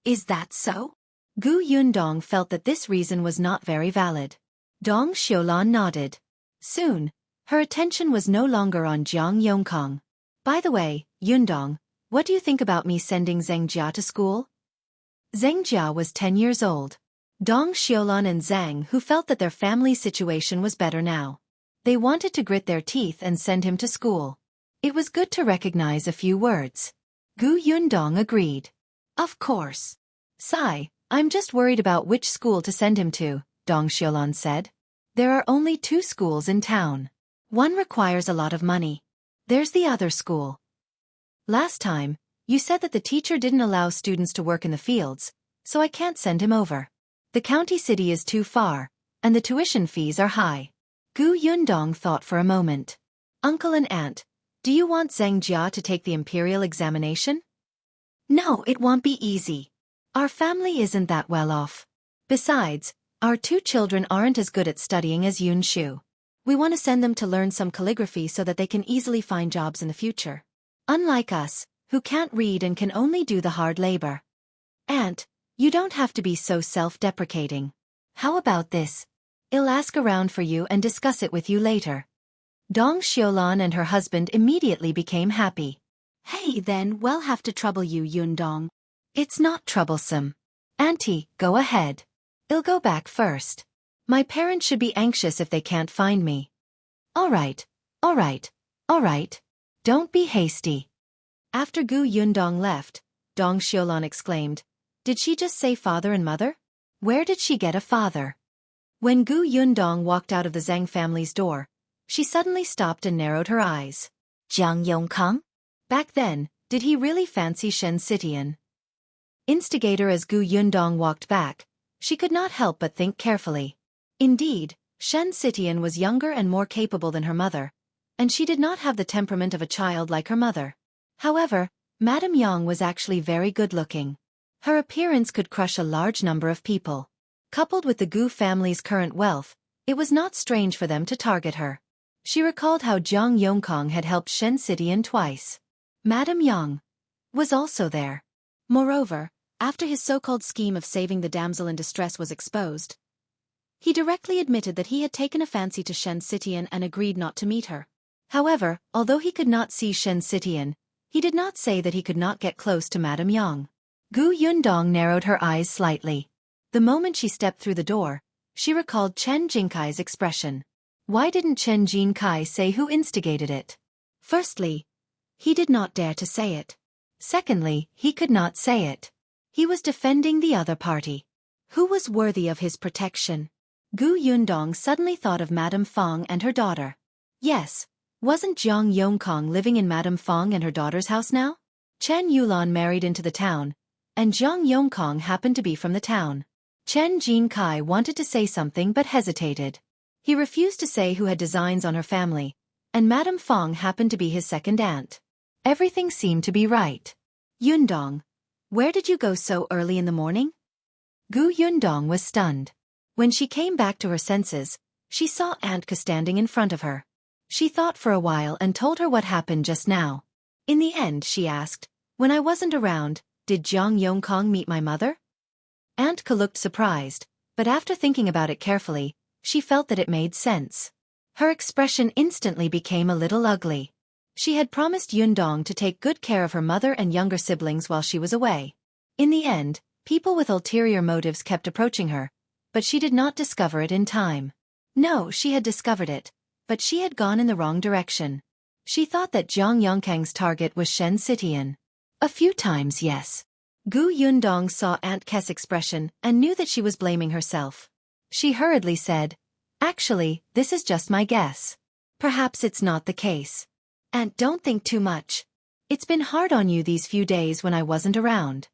Is that so? Yundong felt that this reason was not very valid. Dong Xiulan nodded. Soon, her attention was no longer on Zhang Yongkong. "By the way, Yundong, what do you think about me sending Zheng Jia to school?" Zheng Jia was 10 years old. Dong Xiulan and Zhang Hu felt that their family situation was better now. They wanted to grit their teeth and send him to school. It was good to recognize a few words. Yundong agreed. "Of course. Sai, I'm just worried about which school to send him to," Dong Xiulan said. "There are only 2 schools in town. One requires a lot of money. There's the other school. Last time, you said that the teacher didn't allow students to work in the fields, so I can't send him over. The county city is too far, and the tuition fees are high." Yundong thought for a moment. "Uncle and Aunt, do you want Zheng Jia to take the imperial examination?" "No, it won't be easy. Our family isn't that well off. Besides, our 2 children aren't as good at studying as Yun Shu. We want to send them to learn some calligraphy so that they can easily find jobs in the future. Unlike us, who can't read and can only do the hard labor. Aunt, you don't have to be so self-deprecating. How about this? I'll ask around for you and discuss it with you later." Dong Xiulan and her husband immediately became happy. Hey then, we'll have to trouble you, Yundong. It's not troublesome. Auntie, go ahead. I'll go back first. My parents should be anxious if they can't find me. All right. Don't be hasty. After Gu Yundong left, Dong Xiulan exclaimed, Did she just say father and mother? Where did she get a father? When Gu Yundong walked out of the Zhang family's door, she suddenly stopped and narrowed her eyes. Jiang Yongkang? Back then, did he really fancy Xianxia? Instigator. As Gu Yundong walked back, she could not help but think carefully. Indeed, Xianxia was younger and more capable than her mother, and she did not have the temperament of a child like her mother. However, Madame Yang was actually very good-looking. Her appearance could crush a large number of people. Coupled with the Gu family's current wealth, it was not strange for them to target her. She recalled how Jiang Yongkang had helped Xianxia twice. Madame Yang was also there. Moreover, after his so-called scheme of saving the damsel in distress was exposed, he directly admitted that he had taken a fancy to Xianxia and agreed not to meet her. However, although he could not see Xianxia, he did not say that he could not get close to Madame Yang. Gu Yundong narrowed her eyes slightly. The moment she stepped through the door, she recalled Chen Jincai's expression. Why didn't Chen Jincai say who instigated it? Firstly, he did not dare to say it. Secondly, he could not say it. He was defending the other party. Who was worthy of his protection? Gu Yundong suddenly thought of Madame Fang and her daughter. Yes, wasn't Jiang Yongkang living in Madame Fang and her daughter's house now? Chen Yulan married into the town, and Jiang Yongkang happened to be from the town. Chen Jincai wanted to say something but hesitated. He refused to say who had designs on her family, and Madame Fang happened to be his second aunt. Everything seemed to be right. Yundong, where did you go so early in the morning? Gu Yundong was stunned. When she came back to her senses, she saw Aunt Ke standing in front of her. She thought for a while and told her what happened just now. In the end, she asked, when I wasn't around, did Jiang Yongkang meet my mother? Aunt Ke looked surprised, but after thinking about it carefully, she felt that it made sense. Her expression instantly became a little ugly. She had promised Yundong to take good care of her mother and younger siblings while she was away. In the end, people with ulterior motives kept approaching her, but she did not discover it in time. No, she had discovered it, but she had gone in the wrong direction. She thought that Jiang Yongkang's target was Xianxia. A few times, yes. Gu Yundong saw Aunt Ke's expression and knew that she was blaming herself. She hurriedly said, Actually, this is just my guess. Perhaps it's not the case. Aunt, don't think too much. It's been hard on you these few days when I wasn't around.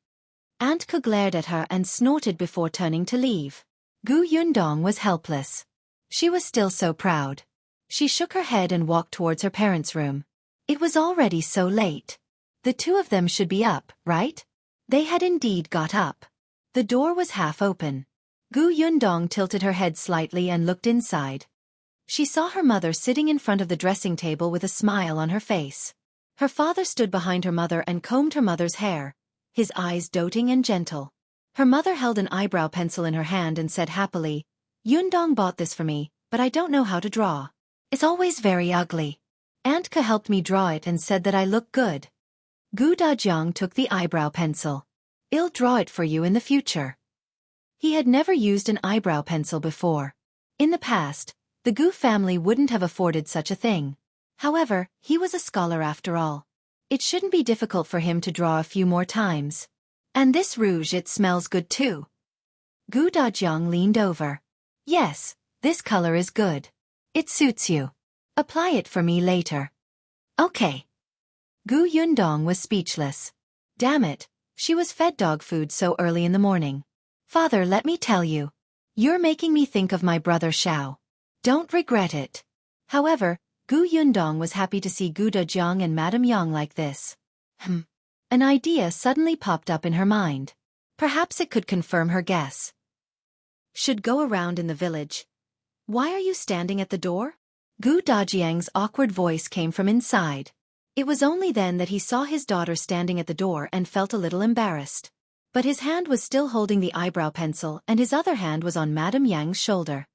Aunt Ke glared at her and snorted before turning to leave. Gu Yundong was helpless. She was still so proud. She shook her head and walked towards her parents' room. It was already so late. The two of them should be up, right? They had indeed got up. The door was half open. Gu Yundong tilted her head slightly and looked inside. She saw her mother sitting in front of the dressing table with a smile on her face. Her father stood behind her mother and combed her mother's hair, his eyes doting and gentle. Her mother held an eyebrow pencil in her hand and said happily, Yundong bought this for me, but I don't know how to draw. It's always very ugly. Aunt Ke helped me draw it and said that I look good. Gu Dajiang took the eyebrow pencil. I'll draw it for you in the future. He had never used an eyebrow pencil before. In the past, the Gu family wouldn't have afforded such a thing. However, he was a scholar after all. It shouldn't be difficult for him to draw a few more times. And this rouge, it smells good too. Gu Dajiang leaned over. Yes, this color is good. It suits you. Apply it for me later. Okay. Gu Yundong was speechless. Damn it, she was fed dog food so early in the morning. Father, let me tell you. You're making me think of my brother Xiao. Don't regret it. However, Gu Yundong was happy to see Gu Dajiang and Madame Yang like this. An idea suddenly popped up in her mind. Perhaps it could confirm her guess. Should go around in the village. Why are you standing at the door? Gu Dajiang's awkward voice came from inside. It was only then that he saw his daughter standing at the door and felt a little embarrassed. But his hand was still holding the eyebrow pencil and his other hand was on Madame Yang's shoulder.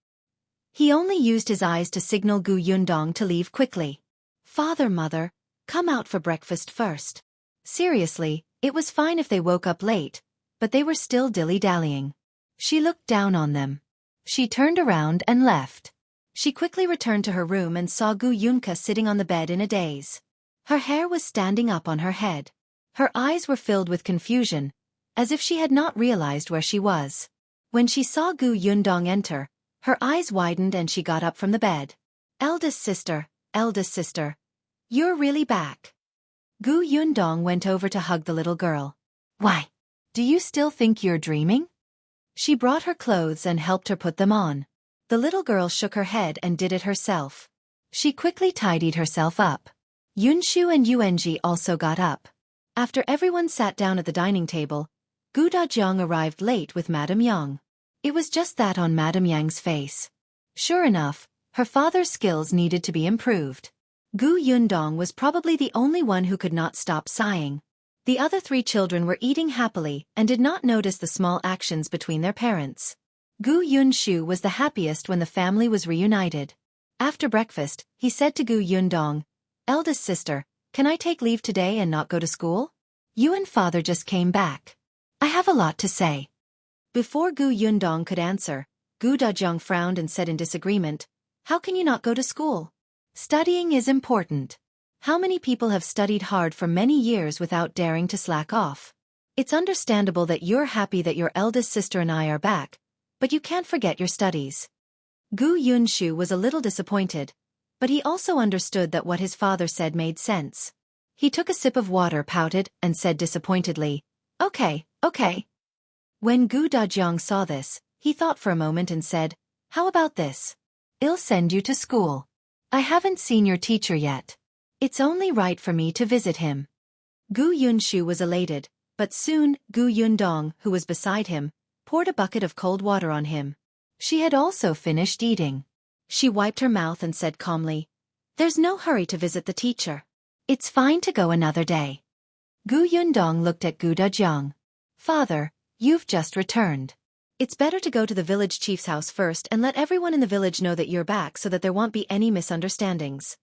He only used his eyes to signal Gu Yundong to leave quickly. Father, mother, come out for breakfast first. Seriously, it was fine if they woke up late, but they were still dilly-dallying. She looked down on them. She turned around and left. She quickly returned to her room and saw Gu Yunka sitting on the bed in a daze. Her hair was standing up on her head. Her eyes were filled with confusion, as if she had not realized where she was. When she saw Gu Yundong enter, her eyes widened and she got up from the bed. Eldest sister, you're really back. Gu Yundong went over to hug the little girl. Why? Do you still think you're dreaming? She brought her clothes and helped her put them on. The little girl shook her head and did it herself. She quickly tidied herself up. Yunshu and Yuanji also got up. After everyone sat down at the dining table, Gu Dajiang arrived late with Madame Yang. It was just that on Madame Yang's face. Sure enough, her father's skills needed to be improved. Gu Yundong was probably the only one who could not stop sighing. The other 3 children were eating happily and did not notice the small actions between their parents. Gu Yunshu was the happiest when the family was reunited. After breakfast, he said to Gu Yundong, "Eldest sister, can I take leave today and not go to school? You and father just came back. I have a lot to say." Before Gu Yundong could answer, Gu Dajiang frowned and said in disagreement, "How can you not go to school? Studying is important. How many people have studied hard for many years without daring to slack off? It's understandable that you're happy that your eldest sister and I are back, but you can't forget your studies." Gu Yunshu was a little disappointed, but he also understood that what his father said made sense. He took a sip of water, pouted, and said disappointedly, Okay. When Gu Dajiang saw this, he thought for a moment and said, "How about this? I'll send you to school. I haven't seen your teacher yet. It's only right for me to visit him." Gu Yunshu was elated, but soon Gu Yundong, who was beside him, poured a bucket of cold water on him. She had also finished eating. She wiped her mouth and said calmly, "There's no hurry to visit the teacher. It's fine to go another day." Gu Yundong looked at Gu Dajiang. "Father, you've just returned. It's better to go to the village chief's house first and let everyone in the village know that you're back so that there won't be any misunderstandings."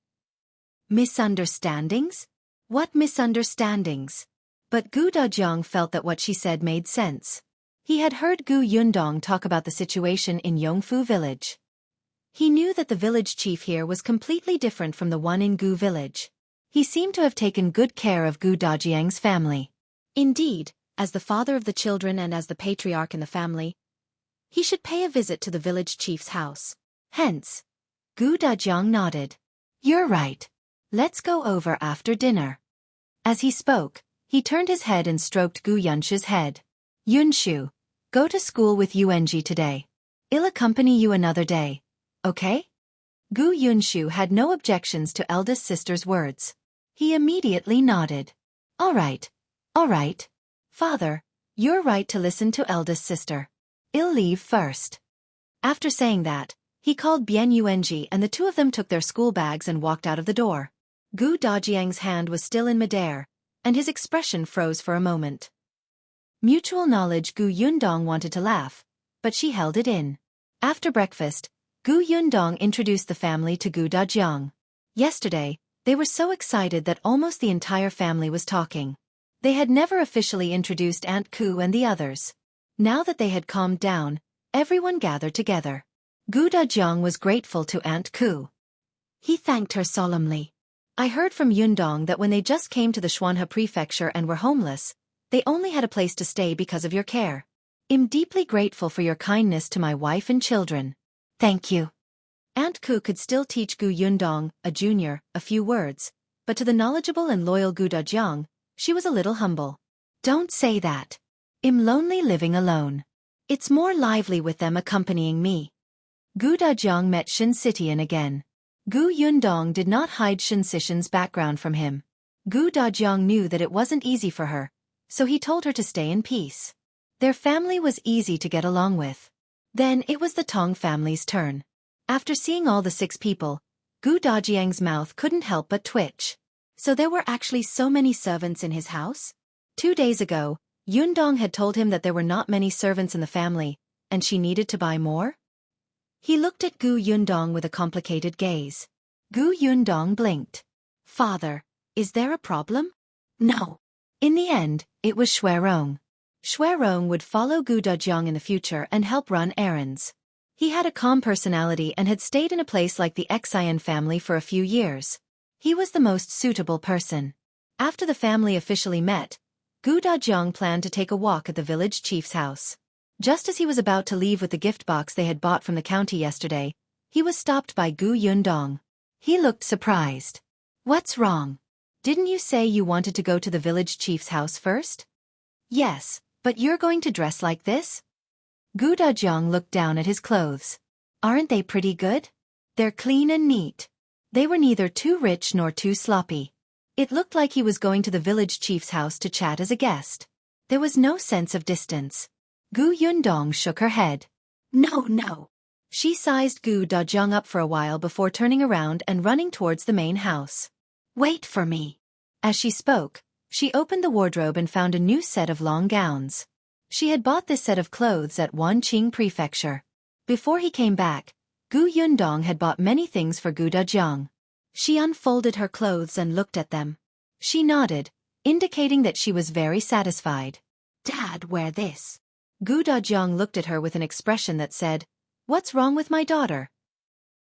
Misunderstandings? What misunderstandings? But Gu Dajiang felt that what she said made sense. He had heard Gu Yundong talk about the situation in Yongfu village. He knew that the village chief here was completely different from the one in Gu village. He seemed to have taken good care of Gu Dajiang's family. Indeed, as the father of the children and as the patriarch in the family, he should pay a visit to the village chief's house. Hence, Gu Dajiang nodded. "You're right. Let's go over after dinner." As he spoke, he turned his head and stroked Gu Yunshu's head. "Yunshu, go to school with Yuanji today. I'll accompany you another day. Okay?" Gu Yunshu had no objections to eldest sister's words. He immediately nodded. All right. Father, you're right to listen to eldest sister. I'll leave first." After saying that, he called Bian Yuanji and the 2 of them took their school bags and walked out of the door. Gu Dajiang's hand was still in midair, and his expression froze for a moment. Mutual knowledge. Gu Yundong wanted to laugh, but she held it in. After breakfast, Gu Yundong introduced the family to Gu Dajiang. Yesterday, they were so excited that almost the entire family was talking. They had never officially introduced Aunt Ku and the others. Now that they had calmed down, everyone gathered together. Gu Dajiang was grateful to Aunt Ku. He thanked her solemnly. "I heard from Yundong that when they just came to the Xuanhe prefecture and were homeless, they only had a place to stay because of your care. I'm deeply grateful for your kindness to my wife and children." "Thank you." Aunt Ku could still teach Gu Yundong, a junior, a few words, but to the knowledgeable and loyal Gu Dajiang, she was a little humble. "Don't say that. I'm lonely living alone. It's more lively with them accompanying me." Gu Dajiang met Xianxia again. Gu Yundong did not hide Xianxia's background from him. Gu Dajiang knew that it wasn't easy for her, so he told her to stay in peace. Their family was easy to get along with. Then it was the Tong family's turn. After seeing all the 6 people, Gu Dajiang's mouth couldn't help but twitch. So there were actually so many servants in his house? 2 days ago, Yundong had told him that there were not many servants in the family, and she needed to buy more? He looked at Gu Yundong with a complicated gaze. Gu Yundong blinked. Father, is there a problem? No. In the end, it was Xuerong. Xuerong would follow Gu Dajiang in the future and help run errands. He had a calm personality and had stayed in a place like the Xian family for a few years. He was the most suitable person. After the family officially met, Gu Dajiang planned to take a walk at the village chief's house. Just as he was about to leave with the gift box they had bought from the county yesterday, he was stopped by Gu Yundong. He looked surprised. What's wrong? Didn't you say you wanted to go to the village chief's house first? Yes, but you're going to dress like this? Gu Dajiang looked down at his clothes. Aren't they pretty good? They're clean and neat. They were neither too rich nor too sloppy. It looked like he was going to the village chief's house to chat as a guest. There was no sense of distance. Gu Yundong shook her head. No. She sized Gu Dajiang up for a while before turning around and running towards the main house. Wait for me. As she spoke, she opened the wardrobe and found a new set of long gowns. She had bought this set of clothes at Wanqing Prefecture. Before he came back, Gu Yundong had bought many things for Gu Dajiang. She unfolded her clothes and looked at them. She nodded, indicating that she was very satisfied. Dad, wear this. Gu Dajiang looked at her with an expression that said, What's wrong with my daughter?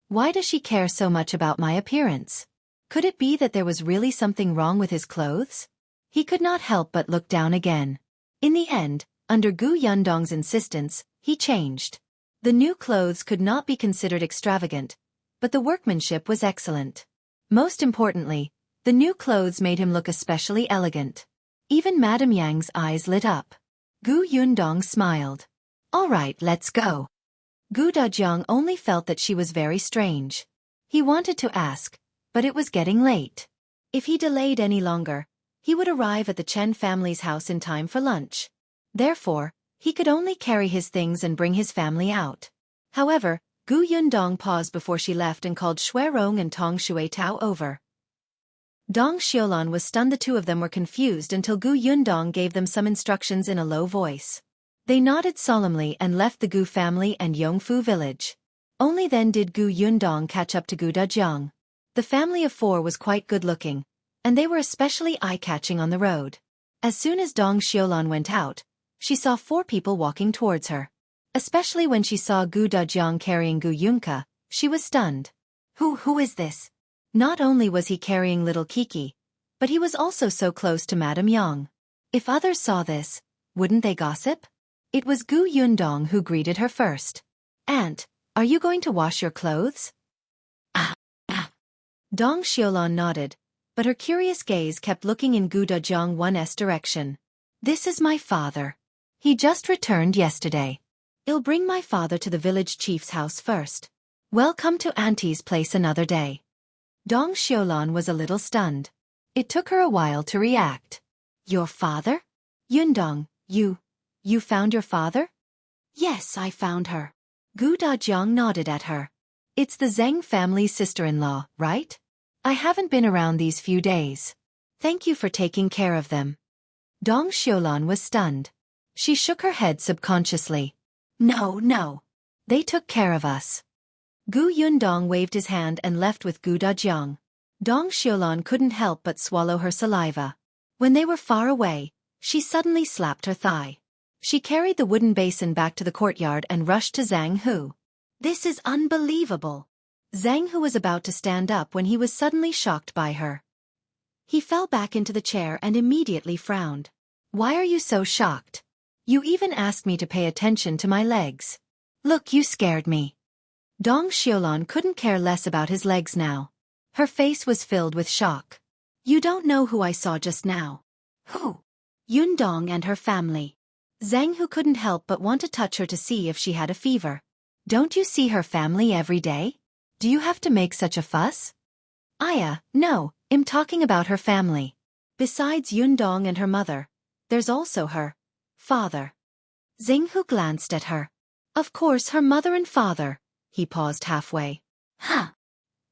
Why does she care so much about my appearance? Could it be that there was really something wrong with his clothes? He could not help but look down again. In the end, under Gu Yundong's insistence, he changed. The new clothes could not be considered extravagant, but the workmanship was excellent. Most importantly, the new clothes made him look especially elegant. Even Madame Yang's eyes lit up. Gu Yundong smiled. All right, let's go. Gu Dajiang only felt that she was very strange. He wanted to ask, but it was getting late. If he delayed any longer, he would arrive at the Chen family's house in time for lunch. Therefore, he could only carry his things and bring his family out. However, Gu Yundong paused before she left and called Xuerong and Tong Shuitao over. Dong Xiulan was stunned. The two of them were confused until Gu Yundong gave them some instructions in a low voice. They nodded solemnly and left the Gu family and Yongfu village. Only then did Gu Yundong catch up to Gu Dajiang. The family of four was quite good-looking, and they were especially eye-catching on the road. As soon as Dong Xiulan went out, she saw four people walking towards her. Especially when she saw Gu Dajiang carrying Gu Yunka, she was stunned. Who is this? Not only was he carrying little Kiki, but he was also so close to Madame Yang. If others saw this, wouldn't they gossip? It was Gu Yundong who greeted her first. Aunt, are you going to wash your clothes? Dong Xiulan nodded, but her curious gaze kept looking in Gu Dajiang's direction. This is my father. He just returned yesterday. I'll bring my father to the village chief's house first. Welcome to Auntie's place another day. Dong Xiulan was a little stunned. It took her a while to react. Your father? Yundong, you found your father? Yes, I found her. Gu Dajiang nodded at her. It's the Zheng family's sister-in-law, right? I haven't been around these few days. Thank you for taking care of them. Dong Xiulan was stunned. She shook her head subconsciously. No. They took care of us. Gu Yundong waved his hand and left with Gu Dajiang. Dong Xiulan couldn't help but swallow her saliva. When they were far away, she suddenly slapped her thigh. She carried the wooden basin back to the courtyard and rushed to Jianghu. This is unbelievable. Jianghu was about to stand up when he was suddenly shocked by her. He fell back into the chair and immediately frowned. Why are you so shocked? You even asked me to pay attention to my legs. Look, you scared me. Dong Xiulan couldn't care less about his legs now. Her face was filled with shock. You don't know who I saw just now. Who? Yundong and her family. Jianghu couldn't help but want to touch her to see if she had a fever. Don't you see her family every day? Do you have to make such a fuss? No, I'm talking about her family. Besides Yundong and her mother, there's also her father. Jianghu glanced at her. Of course, her mother and father. He paused halfway. Huh?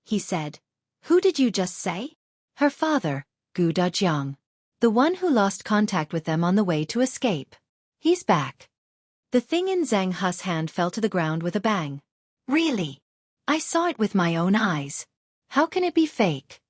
He said. Who did you just say? Her father, Gu Dajiang. The one who lost contact with them on the way to escape. He's back. The thing in Zhang Hu's hand fell to the ground with a bang. Really? I saw it with my own eyes. How can it be fake?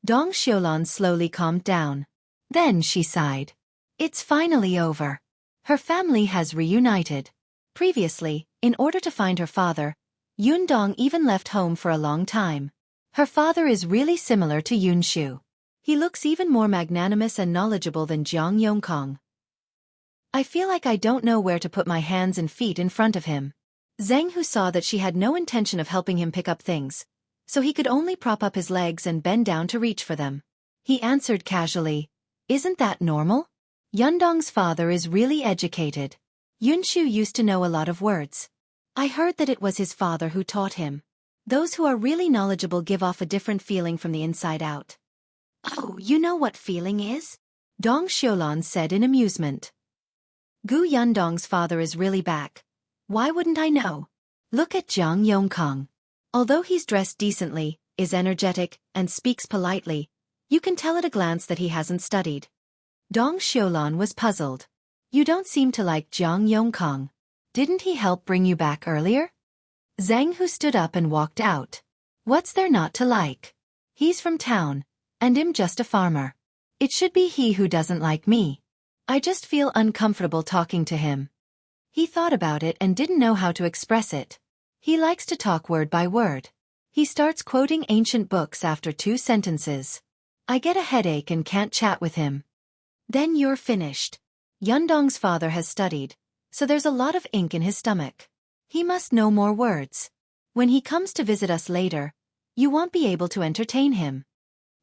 Dong Xiulan slowly calmed down. Then she sighed. It's finally over. Her family has reunited. Previously, in order to find her father, Yundong even left home for a long time. Her father is really similar to Yunshu. He looks even more magnanimous and knowledgeable than Jiang Yongkong. I feel like I don't know where to put my hands and feet in front of him. Zhang Hu saw that she had no intention of helping him pick up things, so he could only prop up his legs and bend down to reach for them. He answered casually, "Isn't that normal? Yundong's father is really educated. Yunshu used to know a lot of words. I heard that it was his father who taught him. Those who are really knowledgeable give off a different feeling from the inside out." "Oh, you know what feeling is?" Dong Xiulan said in amusement. "Gu Yundong's father is really back. Why wouldn't I know? Look at Jiang Yongkong. Although he's dressed decently, is energetic, and speaks politely, you can tell at a glance that he hasn't studied." Dong Xiulan was puzzled. "You don't seem to like Jiang Yongkong. Didn't he help bring you back earlier?" Zhang Hu stood up and walked out. "What's there not to like? He's from town, and I'm just a farmer. It should be he who doesn't like me. I just feel uncomfortable talking to him." He thought about it and didn't know how to express it. He likes to talk word by word. He starts quoting ancient books after 2 sentences. I get a headache and can't chat with him. "Then you're finished. Yundong's father has studied, so there's a lot of ink in his stomach. He must know more words. When he comes to visit us later, you won't be able to entertain him."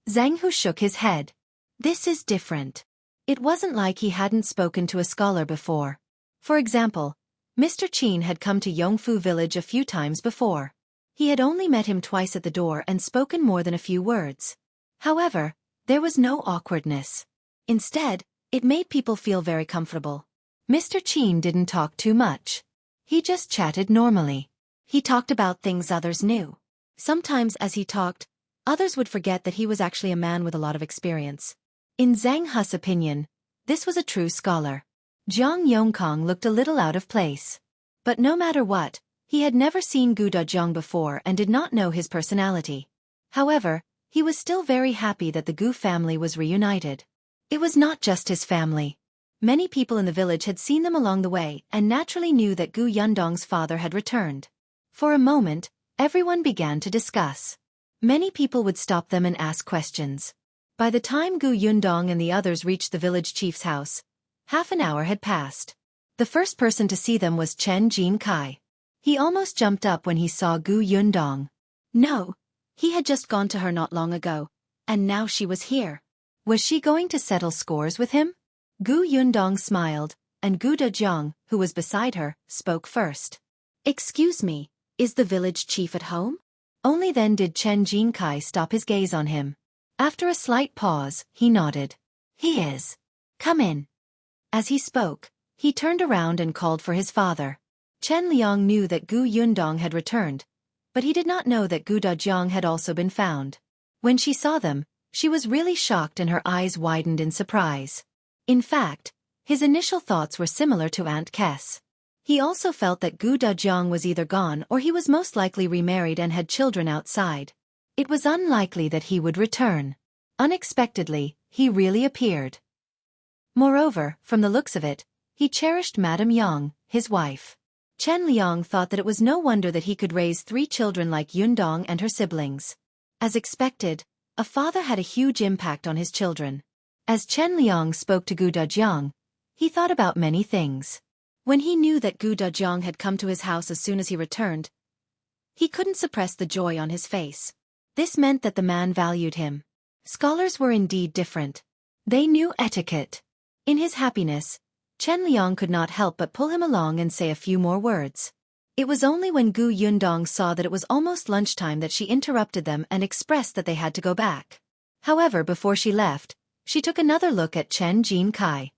Zhang Hu shook his head. This is different. It wasn't like he hadn't spoken to a scholar before. For example, Mr. Chen had come to Yongfu village a few times before. He had only met him twice at the door and spoken more than a few words. However, there was no awkwardness. Instead, it made people feel very comfortable. Mr. Chen didn't talk too much. He just chatted normally. He talked about things others knew. Sometimes as he talked, others would forget that he was actually a man with a lot of experience. In Zhang Hu's opinion, this was a true scholar. Jiang Yongkong looked a little out of place. But no matter what, he had never seen Gu Dajiang before and did not know his personality. However, he was still very happy that the Gu family was reunited. It was not just his family. Many people in the village had seen them along the way and naturally knew that Gu Yundong's father had returned. For a moment, everyone began to discuss. Many people would stop them and ask questions. By the time Gu Yundong and the others reached the village chief's house, half an hour had passed. The first person to see them was Chen Jincai. He almost jumped up when he saw Gu Yundong. No, he had just gone to her not long ago, and now she was here. Was she going to settle scores with him? Gu Yundong smiled, and Gu Dajiang, who was beside her, spoke first. "Excuse me, is the village chief at home?" Only then did Chen Jincai stop his gaze on him. After a slight pause, he nodded. "He is. Come in." As he spoke, he turned around and called for his father. Chen Liang knew that Gu Yundong had returned, but he did not know that Gu Dajiang had also been found. When she saw them, she was really shocked and her eyes widened in surprise. In fact, his initial thoughts were similar to Aunt Kess. He also felt that Gu Dajiang was either gone or he was most likely remarried and had children outside. It was unlikely that he would return. Unexpectedly, he really appeared. Moreover, from the looks of it, he cherished Madame Yang, his wife. Chen Liang thought that it was no wonder that he could raise 3 children like Yundong and her siblings. As expected, a father had a huge impact on his children. As Chen Liang spoke to Gu Dajiang, he thought about many things. When he knew that Gu Dajiang had come to his house as soon as he returned, he couldn't suppress the joy on his face. This meant that the man valued him. Scholars were indeed different. They knew etiquette. In his happiness, Chen Liang could not help but pull him along and say a few more words. It was only when Gu Yundong saw that it was almost lunchtime that she interrupted them and expressed that they had to go back. However, before she left, she took another look at Chen Jincai.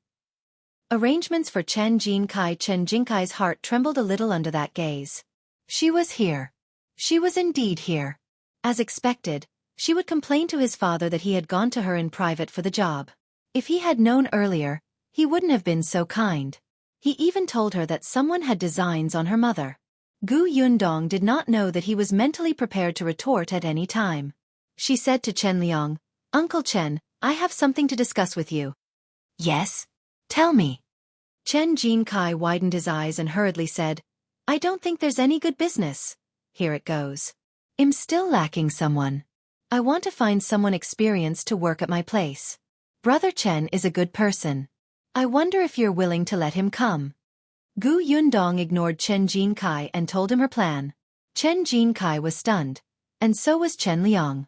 Arrangements for Chen Jincai's heart trembled a little under that gaze. She was here. She was indeed here. As expected, she would complain to his father that he had gone to her in private for the job. If he had known earlier, he wouldn't have been so kind. He even told her that someone had designs on her mother. Gu Yundong did not know that he was mentally prepared to retort at any time. She said to Chen Liang, "Uncle Chen, I have something to discuss with you." "Yes? Tell me." Chen Jincai widened his eyes and hurriedly said, "I don't think there's any good business. Here it goes. I'm still lacking someone. I want to find someone experienced to work at my place. Brother Chen is a good person. I wonder if you're willing to let him come." Gu Yundong ignored Chen Jincai and told him her plan. Chen Jincai was stunned, and so was Chen Liang.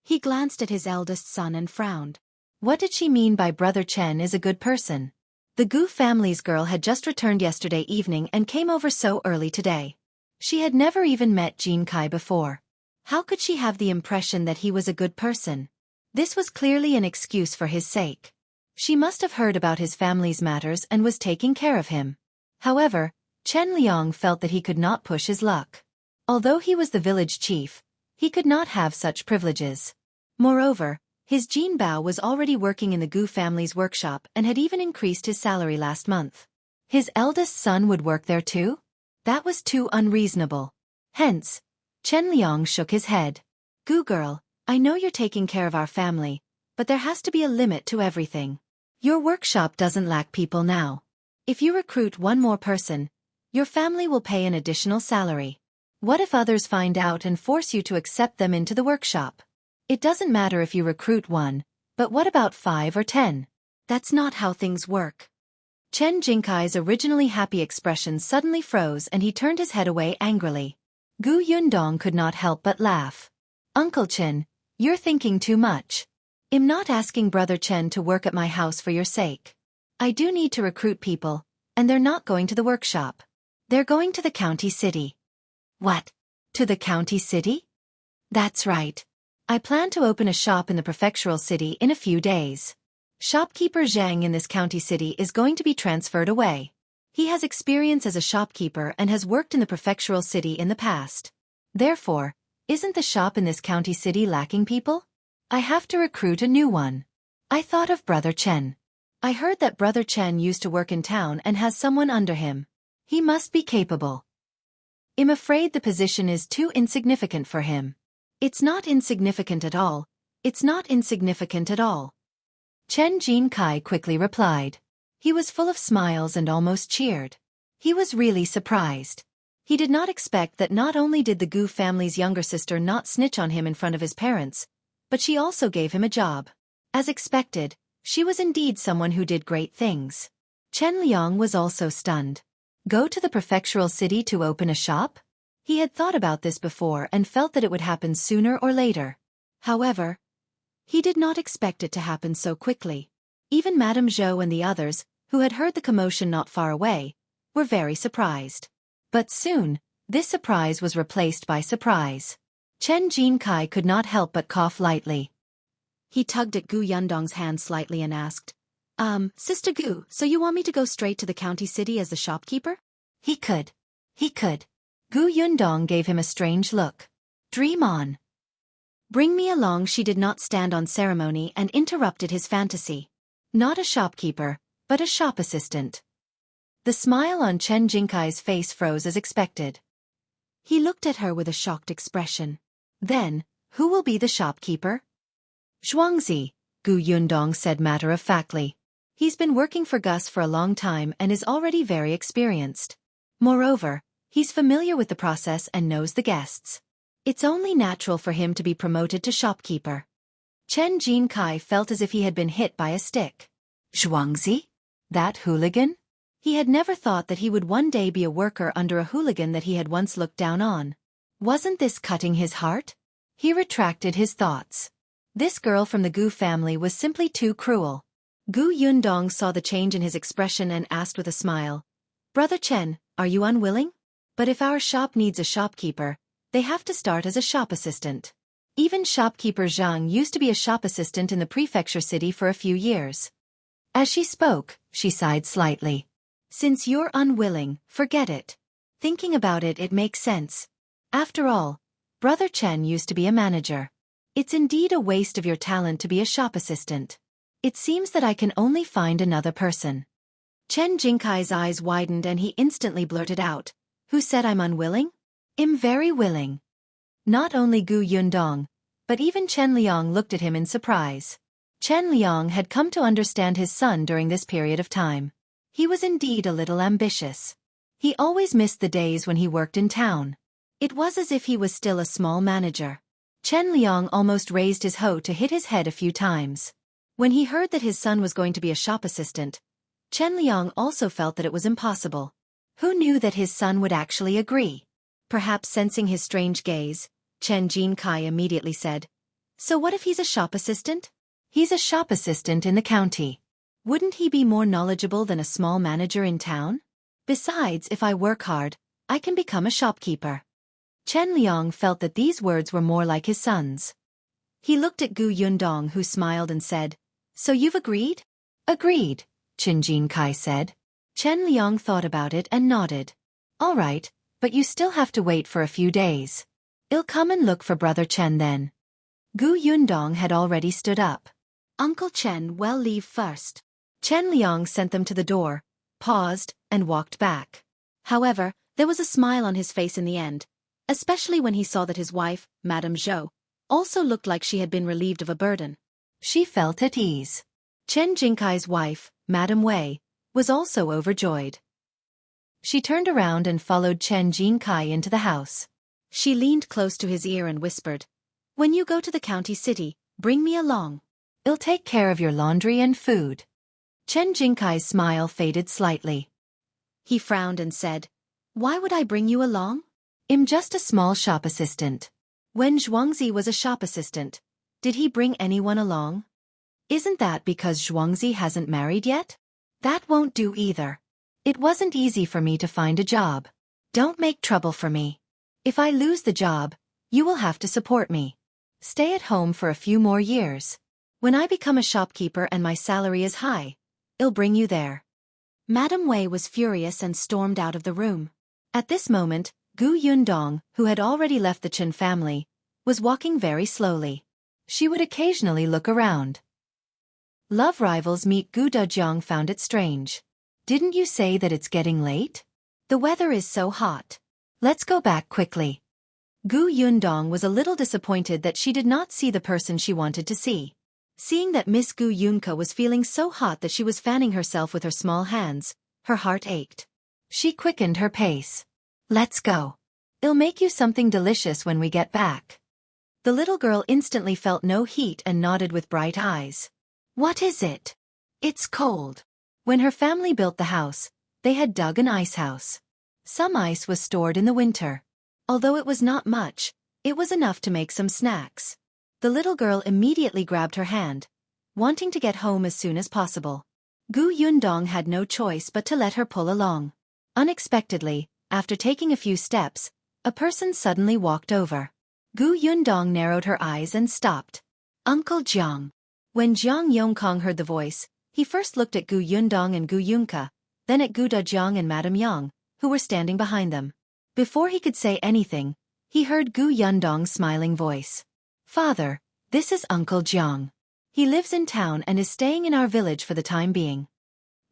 He glanced at his eldest son and frowned. What did she mean by Brother Chen is a good person? The Gu family's girl had just returned yesterday evening and came over so early today. She had never even met Jincai before. How could she have the impression that he was a good person? This was clearly an excuse for his sake. She must have heard about his family's matters and was taking care of him. However, Chen Liang felt that he could not push his luck. Although he was the village chief, he could not have such privileges. Moreover, his Jin Bao was already working in the Gu family's workshop and had even increased his salary last month. His eldest son would work there too? That was too unreasonable. Hence, Chen Liang shook his head. "Gu girl, I know you're taking care of our family, but there has to be a limit to everything. Your workshop doesn't lack people now. If you recruit one more person, your family will pay an additional salary. What if others find out and force you to accept them into the workshop? It doesn't matter if you recruit one, but what about 5 or 10? That's not how things work." Chen Jincai's originally happy expression suddenly froze and he turned his head away angrily. Gu Yundong could not help but laugh. "Uncle Chen, you're thinking too much. I'm not asking Brother Chen to work at my house for your sake. I do need to recruit people, and they're not going to the workshop. They're going to the county city." "What? To the county city?" "That's right. I plan to open a shop in the prefectural city in a few days. Shopkeeper Zhang in this county city is going to be transferred away. He has experience as a shopkeeper and has worked in the prefectural city in the past. Therefore, isn't the shop in this county city lacking people? I have to recruit a new one. I thought of Brother Chen. I heard that Brother Chen used to work in town and has someone under him. He must be capable. I'm afraid the position is too insignificant for him." "It's not insignificant at all. It's not insignificant at all." Chen Jincai quickly replied. He was full of smiles and almost cheered. He was really surprised. He did not expect that not only did the Gu family's younger sister not snitch on him in front of his parents, but she also gave him a job. As expected, she was indeed someone who did great things. Chen Liang was also stunned. Go to the prefectural city to open a shop? He had thought about this before and felt that it would happen sooner or later. However, he did not expect it to happen so quickly. Even Madame Zhou and the others, who had heard the commotion not far away, were very surprised. But soon, this surprise was replaced by surprise. Chen Jincai could not help but cough lightly. He tugged at Gu Yundong's hand slightly and asked, Sister Gu, so you want me to go straight to the county city as the shopkeeper?" He could. Gu Yundong gave him a strange look. "Dream on." "Bring me along." She did not stand on ceremony and interrupted his fantasy. Not a shopkeeper, but a shop assistant. The smile on Chen Jincai's face froze as expected. He looked at her with a shocked expression. "Then, who will be the shopkeeper?" "Zhuangzi," Gu Yundong said matter-of-factly. "He's been working for Gus for a long time and is already very experienced. Moreover, he's familiar with the process and knows the guests. It's only natural for him to be promoted to shopkeeper." Chen Jincai felt as if he had been hit by a stick. Zhuangzi? That hooligan? He had never thought that he would one day be a worker under a hooligan that he had once looked down on. Wasn't this cutting his heart? He retracted his thoughts. This girl from the Gu family was simply too cruel. Gu Yundong saw the change in his expression and asked with a smile, "Brother Chen, are you unwilling? But if our shop needs a shopkeeper, they have to start as a shop assistant. Even shopkeeper Zhang used to be a shop assistant in the prefecture city for a few years." As she spoke, she sighed slightly. "Since you're unwilling, forget it. Thinking about it, it makes sense. After all, Brother Chen used to be a manager. It's indeed a waste of your talent to be a shop assistant. It seems that I can only find another person." Chen Jincai's eyes widened and he instantly blurted out, Who said I'm unwilling? I'm very willing. Not only Gu Yundong, but even Chen Liang looked at him in surprise. Chen Liang had come to understand his son during this period of time. He was indeed a little ambitious. He always missed the days when he worked in town. It was as if he was still a small manager. Chen Liang almost raised his hoe to hit his head a few times. When he heard that his son was going to be a shop assistant, Chen Liang also felt that it was impossible. Who knew that his son would actually agree? Perhaps sensing his strange gaze, Jincai immediately said, "So what if he's a shop assistant?" "He's a shop assistant in the county. Wouldn't he be more knowledgeable than a small manager in town? Besides, if I work hard, I can become a shopkeeper." Chen Liang felt that these words were more like his son's. He looked at Gu Yundong, who smiled and said, "So you've agreed?" "Agreed," Jincai said. Chen Liang thought about it and nodded. "All right, but you still have to wait for a few days. I'll come and look for Brother Chen then." Gu Yundong had already stood up. "Uncle Chen will leave first." Chen Liang sent them to the door, paused, and walked back. However, there was a smile on his face in the end, especially when he saw that his wife, Madame Zhou, also looked like she had been relieved of a burden. She felt at ease. Chen Jincai's wife, Madame Wei, was also overjoyed. She turned around and followed Chen Jincai into the house. She leaned close to his ear and whispered, "When you go to the county city, bring me along. I'll take care of your laundry and food." Chen Jincai's smile faded slightly. He frowned and said, "Why would I bring you along? I'm just a small shop assistant." When Zhuangzi was a shop assistant, did he bring anyone along? Isn't that because Zhuangzi hasn't married yet? That won't do either. It wasn't easy for me to find a job. Don't make trouble for me. If I lose the job, you will have to support me. Stay at home for a few more years. When I become a shopkeeper and my salary is high, I'll bring you there." Madame Wei was furious and stormed out of the room. At this moment, Gu Yundong, who had already left the Chen family, was walking very slowly. She would occasionally look around. Love rivals meet Gu Dajiang found it strange. "Didn't you say that it's getting late? The weather is so hot. Let's go back quickly." Gu Yundong was a little disappointed that she did not see the person she wanted to see. Seeing that Miss Gu Yunka was feeling so hot that she was fanning herself with her small hands, her heart ached. She quickened her pace. "Let's go. I'll make you something delicious when we get back." The little girl instantly felt no heat and nodded with bright eyes. "What is it?" "It's cold." When her family built the house, they had dug an ice house. Some ice was stored in the winter. Although it was not much, it was enough to make some snacks. The little girl immediately grabbed her hand, wanting to get home as soon as possible. Gu Yundong had no choice but to let her pull along. Unexpectedly, after taking a few steps, a person suddenly walked over. Gu Yundong narrowed her eyes and stopped. "Uncle Jiang." When Jiang Yongkong heard the voice, he first looked at Gu Yundong and Gu Yunka, then at Gu Dajiang and Madame Yang, who were standing behind them. Before he could say anything, he heard Gu Yundong's smiling voice. "Father, this is Uncle Jiang. He lives in town and is staying in our village for the time being."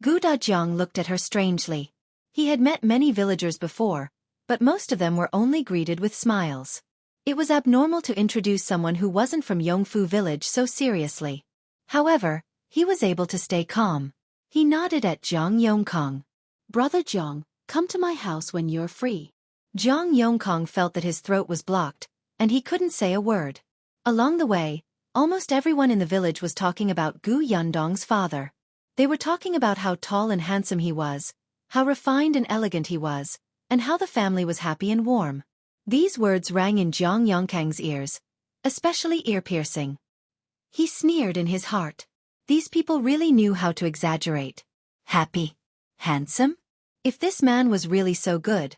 Gu Dajiang looked at her strangely. He had met many villagers before, but most of them were only greeted with smiles. It was abnormal to introduce someone who wasn't from Yongfu village so seriously. However, he was able to stay calm. He nodded at Jiang Yongkong. "Brother Jiang, come to my house when you're free." Jiang Yongkong felt that his throat was blocked, and he couldn't say a word. Along the way, almost everyone in the village was talking about Gu Yundong's father. They were talking about how tall and handsome he was, how refined and elegant he was, and how the family was happy and warm. These words rang in Jiang Yongkang's ears, especially ear-piercing. He sneered in his heart. These people really knew how to exaggerate. Happy? Handsome? If this man was really so good,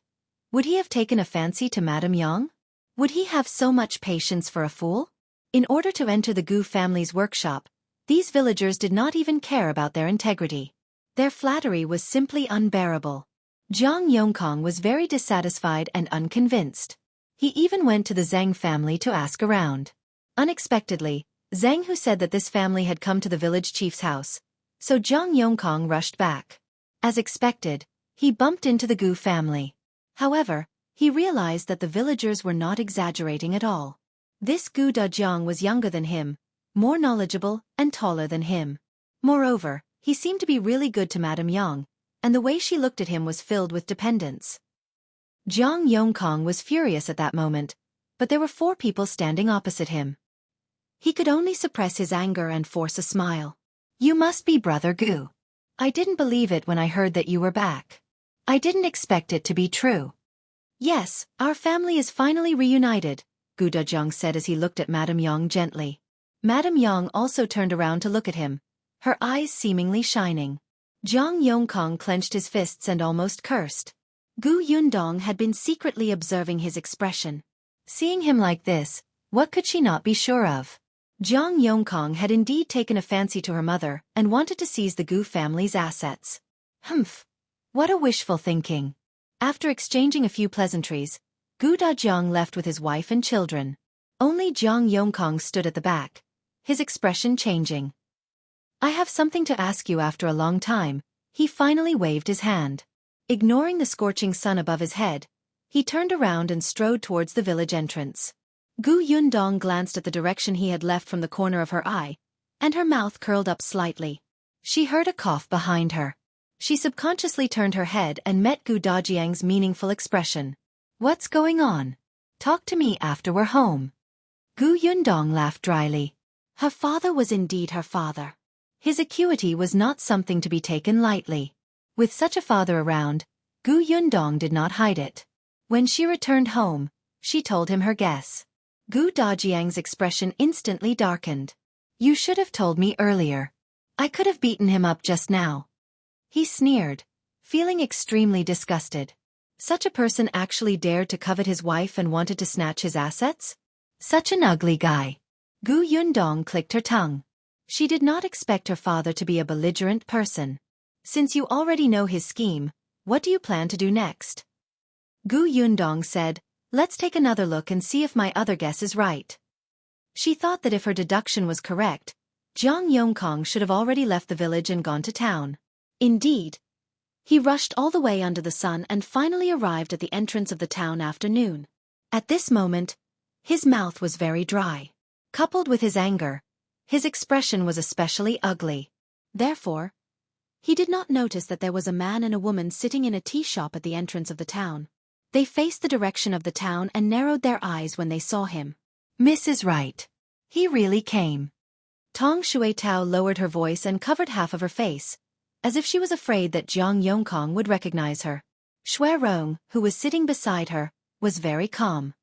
would he have taken a fancy to Madame Yang? Would he have so much patience for a fool? In order to enter the Gu family's workshop, these villagers did not even care about their integrity. Their flattery was simply unbearable. Jiang Yongkong was very dissatisfied and unconvinced. He even went to the Zhang family to ask around. Unexpectedly, Zhang Hu said that this family had come to the village chief's house, so Jiang Yongkong rushed back. As expected, he bumped into the Gu family. However, he realized that the villagers were not exaggerating at all. This Gu Dajiang was younger than him, more knowledgeable, and taller than him. Moreover, he seemed to be really good to Madame Yang, and the way she looked at him was filled with dependence. Jiang Yongkong was furious at that moment, but there were 4 people standing opposite him. He could only suppress his anger and force a smile. You must be Brother Gu. I didn't believe it when I heard that you were back. I didn't expect it to be true. Yes, our family is finally reunited, Gu Dajiang said as he looked at Madame Yang gently. Madame Yang also turned around to look at him, her eyes seemingly shining. Jiang Yongkong clenched his fists and almost cursed. Gu Yundong had been secretly observing his expression. Seeing him like this, what could she not be sure of? Jiang Yongkong had indeed taken a fancy to her mother and wanted to seize the Gu family's assets. Humph! What a wishful thinking. After exchanging a few pleasantries, Gu Dajiang left with his wife and children. Only Jiang Yongkong stood at the back, his expression changing. I have something to ask you after a long time, he finally waved his hand. Ignoring the scorching sun above his head, he turned around and strode towards the village entrance. Gu Yundong glanced at the direction he had left from the corner of her eye, and her mouth curled up slightly. She heard a cough behind her. She subconsciously turned her head and met Gu Dajiang's meaningful expression. What's going on? Talk to me after we're home. Gu Yundong laughed dryly. Her father was indeed her father. His acuity was not something to be taken lightly. With such a father around, Gu Yundong did not hide it. When she returned home, she told him her guess. Gu Dajiang's expression instantly darkened. You should have told me earlier. I could have beaten him up just now. He sneered, feeling extremely disgusted. Such a person actually dared to covet his wife and wanted to snatch his assets? Such an ugly guy. Gu Yundong clicked her tongue. She did not expect her father to be a belligerent person. Since you already know his scheme, what do you plan to do next? Gu Yundong said, let's take another look and see if my other guess is right. She thought that if her deduction was correct, Jiang Yongkong should have already left the village and gone to town. Indeed, he rushed all the way under the sun and finally arrived at the entrance of the town after noon. At this moment, his mouth was very dry. Coupled with his anger, his expression was especially ugly. Therefore, he did not notice that there was a man and a woman sitting in a tea shop at the entrance of the town. They faced the direction of the town and narrowed their eyes when they saw him. Miss is right. He really came. Tong Shuitao lowered her voice and covered half of her face, as if she was afraid that Jiang Yongkong would recognize her. Shui Rong, who was sitting beside her, was very calm.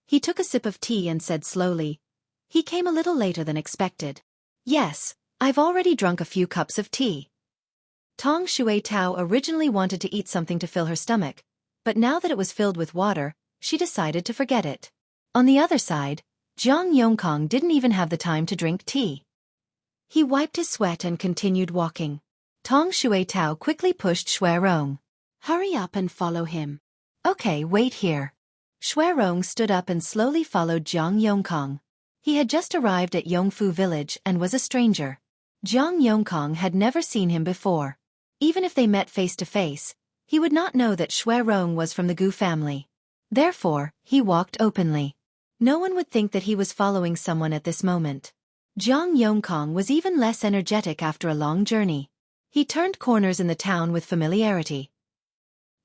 He took a sip of tea and said slowly, he came a little later than expected. Yes, I've already drunk a few cups of tea. Tong Shuitao originally wanted to eat something to fill her stomach, but now that it was filled with water, she decided to forget it. On the other side, Jiang Yongkong didn't even have the time to drink tea. He wiped his sweat and continued walking. Tong Shuitao quickly pushed Shui Rong. Hurry up and follow him. Okay, wait here. Shui Rong stood up and slowly followed Jiang Yongkong. He had just arrived at Yongfu village and was a stranger. Jiang Yongkong had never seen him before. Even if they met face to face, he would not know that Shui Rong was from the Gu family. Therefore, he walked openly. No one would think that he was following someone at this moment. Jiang Yongkong was even less energetic after a long journey. He turned corners in the town with familiarity.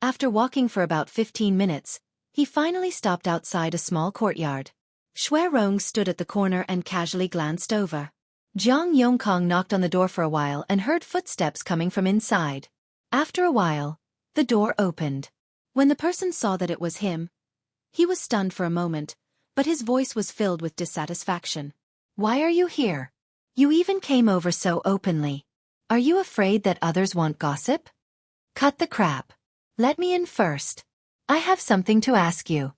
After walking for about 15 minutes, he finally stopped outside a small courtyard. Shui Rong stood at the corner and casually glanced over. Jiang Yongkong knocked on the door for a while and heard footsteps coming from inside. After a while, the door opened. When the person saw that it was him, he was stunned for a moment, but his voice was filled with dissatisfaction. Why are you here? You even came over so openly. Are you afraid that others want gossip? Cut the crap. Let me in first. I have something to ask you.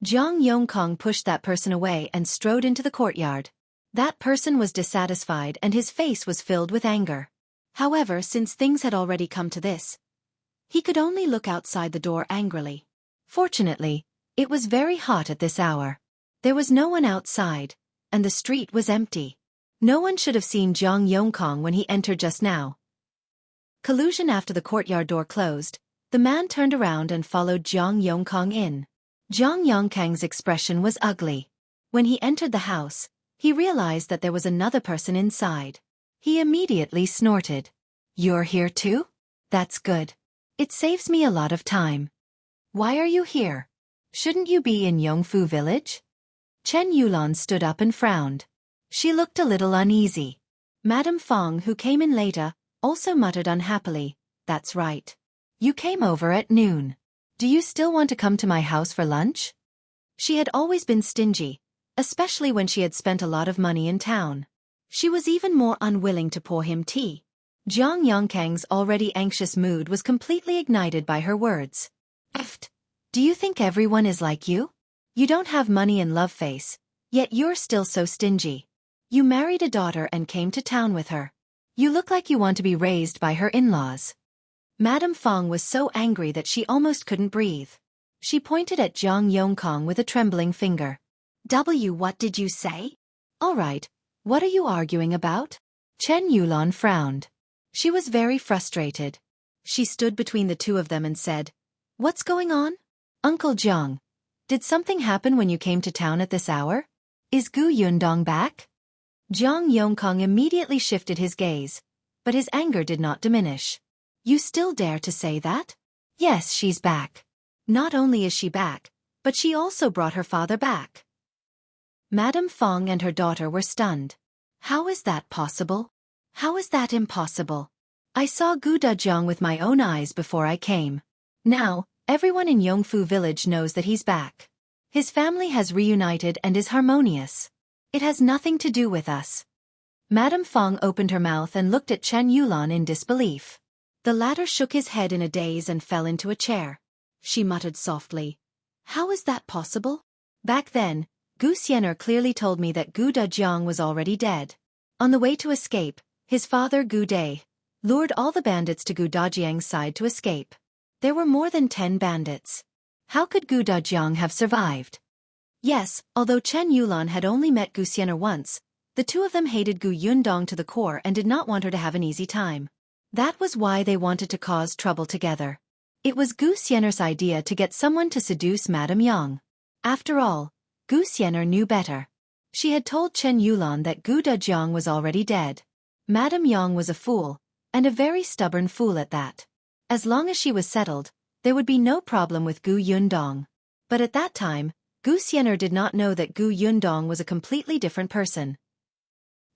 Jiang Yongkong pushed that person away and strode into the courtyard. That person was dissatisfied and his face was filled with anger. However, since things had already come to this, he could only look outside the door angrily. Fortunately, it was very hot at this hour. There was no one outside, and the street was empty. No one should have seen Jiang Yongkong when he entered just now. Collusion. After the courtyard door closed, The man turned around and followed Zhang Yongkang in. Zhang Yongkang's expression was ugly. When he entered the house, he realized that there was another person inside. He immediately snorted. "You're here too? That's good. It saves me a lot of time. Why are you here? Shouldn't you be in Yongfu village?" Chen Yulan stood up and frowned. She looked a little uneasy. Madame Fong, who came in later, also muttered unhappily, "That's right. You came over at noon. Do you still want to come to my house for lunch?" She had always been stingy, especially when she had spent a lot of money in town. She was even more unwilling to pour him tea. Zhang Yongkang's already anxious mood was completely ignited by her words. "Eft, do you think everyone is like you? You don't have money and love face, yet you're still so stingy. You married a daughter and came to town with her. You look like you want to be raised by her in-laws." Madame Fong was so angry that she almost couldn't breathe. She pointed at Zhang Yongkang with a trembling finger. What did you say?" "All right, what are you arguing about?" Chen Yulan frowned. She was very frustrated. She stood between the two of them and said, "What's going on? Uncle Jiang, did something happen when you came to town at this hour? Is Gu Yundong back?" Zhang Yongkang immediately shifted his gaze, but his anger did not diminish. "You still dare to say that? Yes, she's back. Not only is she back, but she also brought her father back." Madame Fong and her daughter were stunned. "How is that possible? How is that impossible? I saw Gu Dajiang with my own eyes before I came. Now, everyone in Yongfu village knows that he's back. His family has reunited and is harmonious. It has nothing to do with us." Madame Fong opened her mouth and looked at Chen Yulan in disbelief. The latter shook his head in a daze and fell into a chair. She muttered softly, "How is that possible? Back then, Gu Xianer clearly told me that Gu Dajiang was already dead. On the way to escape, his father Gu Dai lured all the bandits to Gu Dajiang's side to escape. There were more than 10 bandits. How could Gu Dajiang have survived?" Yes, although Chen Yulan had only met Gu Xianer once, the two of them hated Gu Yundong to the core and did not want her to have an easy time. That was why they wanted to cause trouble together. It was Gu Xianer's idea to get someone to seduce Madame Yang. After all, Gu Xianer knew better. She had told Chen Yulan that Gu Dajiang was already dead. Madame Yang was a fool, and a very stubborn fool at that. As long as she was settled, there would be no problem with Gu Yundong. But at that time, Gu Xianer did not know that Gu Yundong was a completely different person.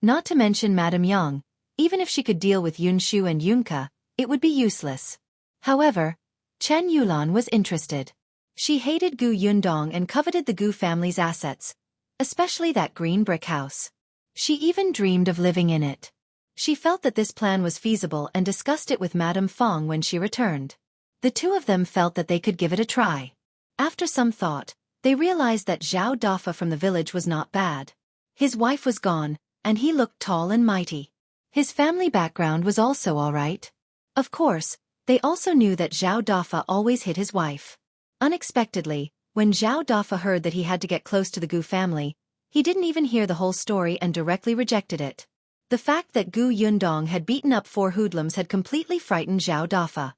Not to mention Madame Yang, even if she could deal with Yunshu and Yunka, it would be useless. However, Chen Yulan was interested. She hated Gu Yundong and coveted the Gu family's assets, especially that green brick house. She even dreamed of living in it. She felt that this plan was feasible and discussed it with Madame Fong when she returned. The two of them felt that they could give it a try. After some thought, they realized that Zhao Dafa from the village was not bad. His wife was gone, and he looked tall and mighty. His family background was also all right. Of course, they also knew that Zhao Dafa always hid his wife. Unexpectedly, when Zhao Dafa heard that he had to get close to the Gu family, he didn't even hear the whole story and directly rejected it. The fact that Gu Yundong had beaten up 4 hoodlums had completely frightened Zhao Dafa.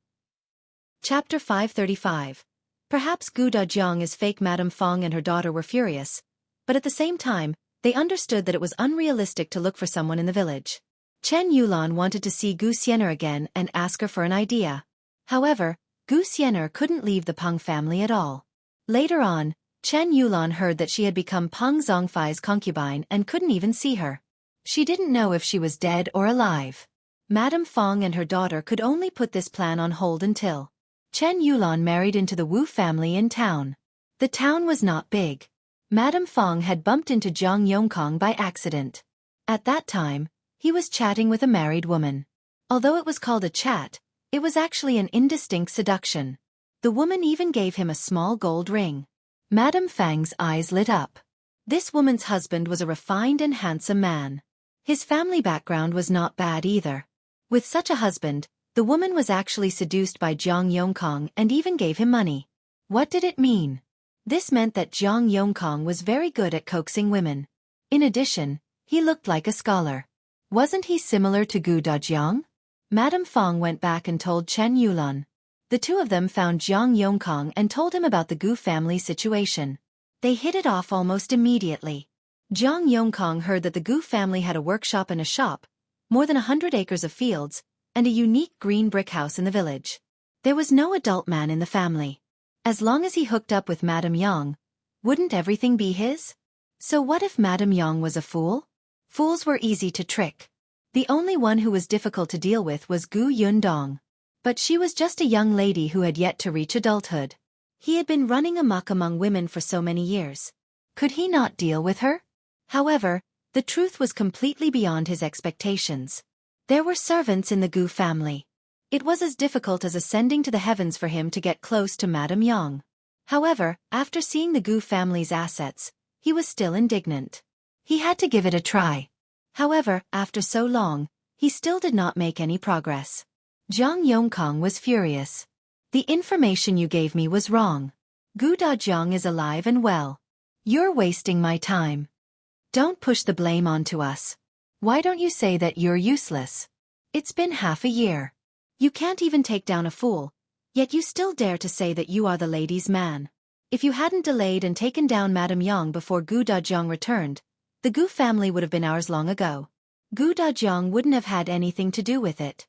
Chapter 535. Perhaps Gu Dajiang is fake. Madame Fong and her daughter were furious, but at the same time, they understood that it was unrealistic to look for someone in the village. Chen Yulan wanted to see Gu Xianer again and ask her for an idea. However, Gu Xianer couldn't leave the Peng family at all. Later on, Chen Yulan heard that she had become Peng Zongfei's concubine and couldn't even see her. She didn't know if she was dead or alive. Madame Fong and her daughter could only put this plan on hold until Chen Yulan married into the Wu family in town. The town was not big. Madame Fong had bumped into Zhang Yongkang by accident. At that time, he was chatting with a married woman. Although it was called a chat, it was actually an indistinct seduction. The woman even gave him a small gold ring. Madame Fang's eyes lit up. This woman's husband was a refined and handsome man. His family background was not bad either. With such a husband, the woman was actually seduced by Zhang Yongkang and even gave him money. What did it mean? This meant that Zhang Yongkang was very good at coaxing women. In addition, he looked like a scholar. Wasn't he similar to Gu Dajiang? Madame Fong went back and told Chen Yulan. The two of them found Jiang Yongkong and told him about the Gu family situation. They hit it off almost immediately. Jiang Yongkong heard that the Gu family had a workshop and a shop, more than 100 acres of fields, and a unique green brick house in the village. There was no adult man in the family. As long as he hooked up with Madame Yang, wouldn't everything be his? So what if Madame Yang was a fool? Fools were easy to trick. The only one who was difficult to deal with was Gu Yundong. But she was just a young lady who had yet to reach adulthood. He had been running amok among women for so many years. Could he not deal with her? However, the truth was completely beyond his expectations. There were servants in the Gu family. It was as difficult as ascending to the heavens for him to get close to Madame Yang. However, after seeing the Gu family's assets, he was still indignant. He had to give it a try. However, after so long, he still did not make any progress. Jiang Yongkong was furious. The information you gave me was wrong. Gu Dajiang is alive and well. You're wasting my time. Don't push the blame onto us. Why don't you say that you're useless? It's been half a year. You can't even take down a fool, yet you still dare to say that you are the lady's man. If you hadn't delayed and taken down Madame Yang before Gu Dajiang returned, the Gu family would have been ours long ago. Gu Dajiang wouldn't have had anything to do with it.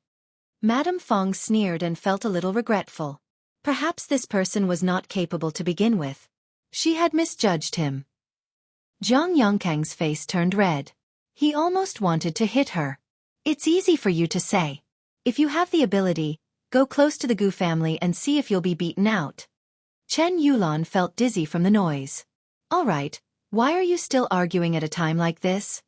Madame Fong sneered and felt a little regretful. Perhaps this person was not capable to begin with. She had misjudged him. Jiang Yongkang's face turned red. He almost wanted to hit her. It's easy for you to say. If you have the ability, go close to the Gu family and see if you'll be beaten out. Chen Xiulan felt dizzy from the noise. All right, why are you still arguing at a time like this?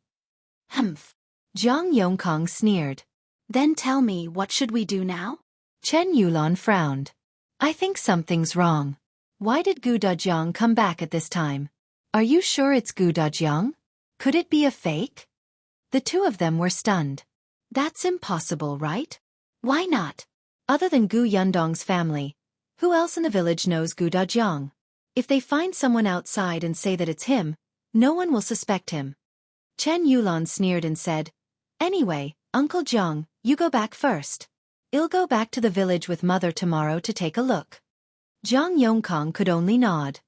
Humph. Jiang Yongkong sneered. Then tell me, what should we do now? Chen Xiulan frowned. I think something's wrong. Why did Gu Dajiang come back at this time? Are you sure it's Gu Dajiang? Could it be a fake? The two of them were stunned. That's impossible, right? Why not? Other than Gu Yundong's family, who else in the village knows Gu Dajiang? If they find someone outside and say that it's him, no one will suspect him. Chen Xiulan sneered and said, Anyway, Uncle Jiang, you go back first. I'll go back to the village with Mother tomorrow to take a look. Jiang Yongkong could only nod.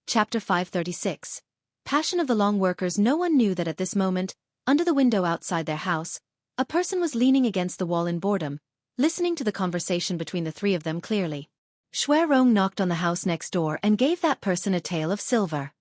Chapter 536. Passion of the Long Workers. No one knew that at this moment, under the window outside their house, a person was leaning against the wall in boredom, listening to the conversation between the three of them clearly. Shuirong knocked on the house next door and gave that person a tael of silver.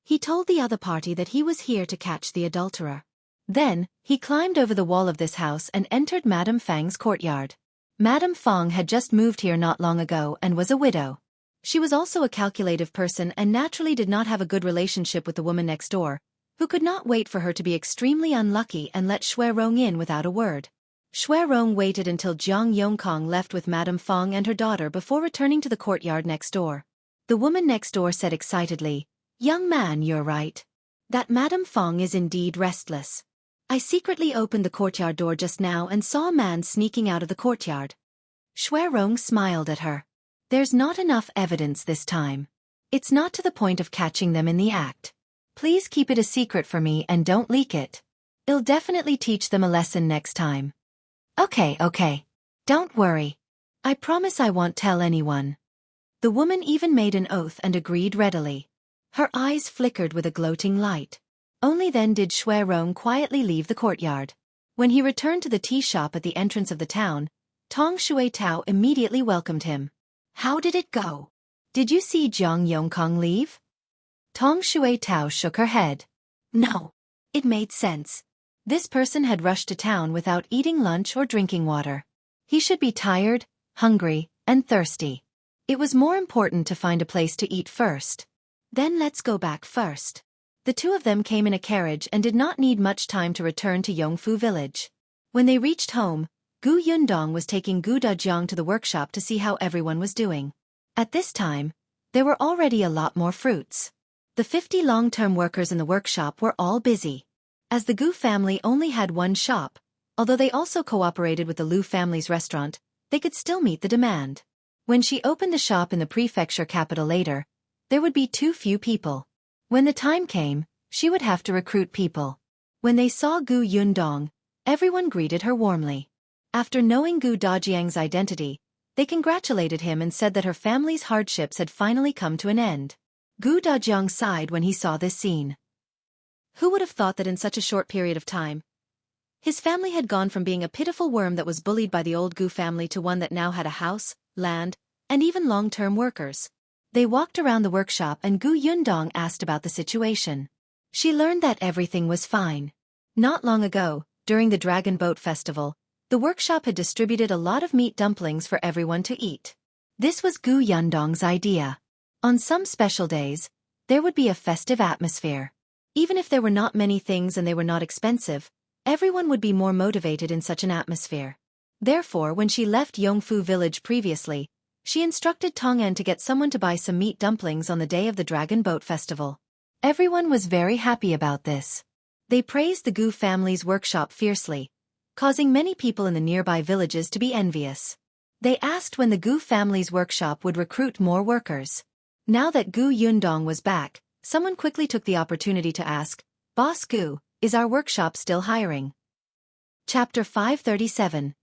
He told the other party that he was here to catch the adulterer. Then, he climbed over the wall of this house and entered Madame Fang's courtyard. Madame Fang had just moved here not long ago and was a widow. She was also a calculative person and naturally did not have a good relationship with the woman next door, who could not wait for her to be extremely unlucky and let Shuirong in without a word. Shuirong waited until Jiang Yongkong left with Madame Fang and her daughter before returning to the courtyard next door. The woman next door said excitedly, Young man, you're right. That Madame Fang is indeed restless. I secretly opened the courtyard door just now and saw a man sneaking out of the courtyard. Shuirong smiled at her. There's not enough evidence this time. It's not to the point of catching them in the act. Please keep it a secret for me and don't leak it. I'll definitely teach them a lesson next time. Okay. Don't worry. I promise I won't tell anyone. The woman even made an oath and agreed readily. Her eyes flickered with a gloating light. Only then did Shuirong quietly leave the courtyard. When he returned to the tea shop at the entrance of the town, Tong Shui Tao immediately welcomed him. How did it go? Did you see Jiang Yongkong leave? Tong Shui Tao shook her head. No. It made sense. This person had rushed to town without eating lunch or drinking water. He should be tired, hungry, and thirsty. It was more important to find a place to eat first. Then let's go back first. The two of them came in a carriage and did not need much time to return to Yongfu village. When they reached home, Gu Yundong was taking Gu Dajiang to the workshop to see how everyone was doing. At this time, there were already a lot more fruits. The 50 long-term workers in the workshop were all busy. As the Gu family only had one shop, although they also cooperated with the Lu family's restaurant, they could still meet the demand. When she opened the shop in the prefecture capital later, there would be too few people. When the time came, she would have to recruit people. When they saw Gu Yundong, everyone greeted her warmly. After knowing Gu Dajiang's identity, They congratulated him and said that her family's hardships had finally come to an end. Dajiang sighed when he saw this scene. Who would have thought that in such a short period of time, his family had gone from being a pitiful worm that was bullied by the old Gu family to one that now had a house, land, and even long-term workers. They walked around the workshop and Yundong asked about the situation. She learned that everything was fine. Not long ago, during the Dragon Boat Festival, the workshop had distributed a lot of meat dumplings for everyone to eat. This was Yundong's idea. On some special days, there would be a festive atmosphere. Even if there were not many things and they were not expensive, everyone would be more motivated in such an atmosphere. Therefore, when she left Yongfu village previously, she instructed Tong'an to get someone to buy some meat dumplings on the day of the Dragon Boat Festival. Everyone was very happy about this. They praised the Gu family's workshop fiercely, causing many people in the nearby villages to be envious. They asked when the Gu family's workshop would recruit more workers. Now that Yundong was back, someone quickly took the opportunity to ask, "Boss Gu, is our workshop still hiring?" Chapter 537.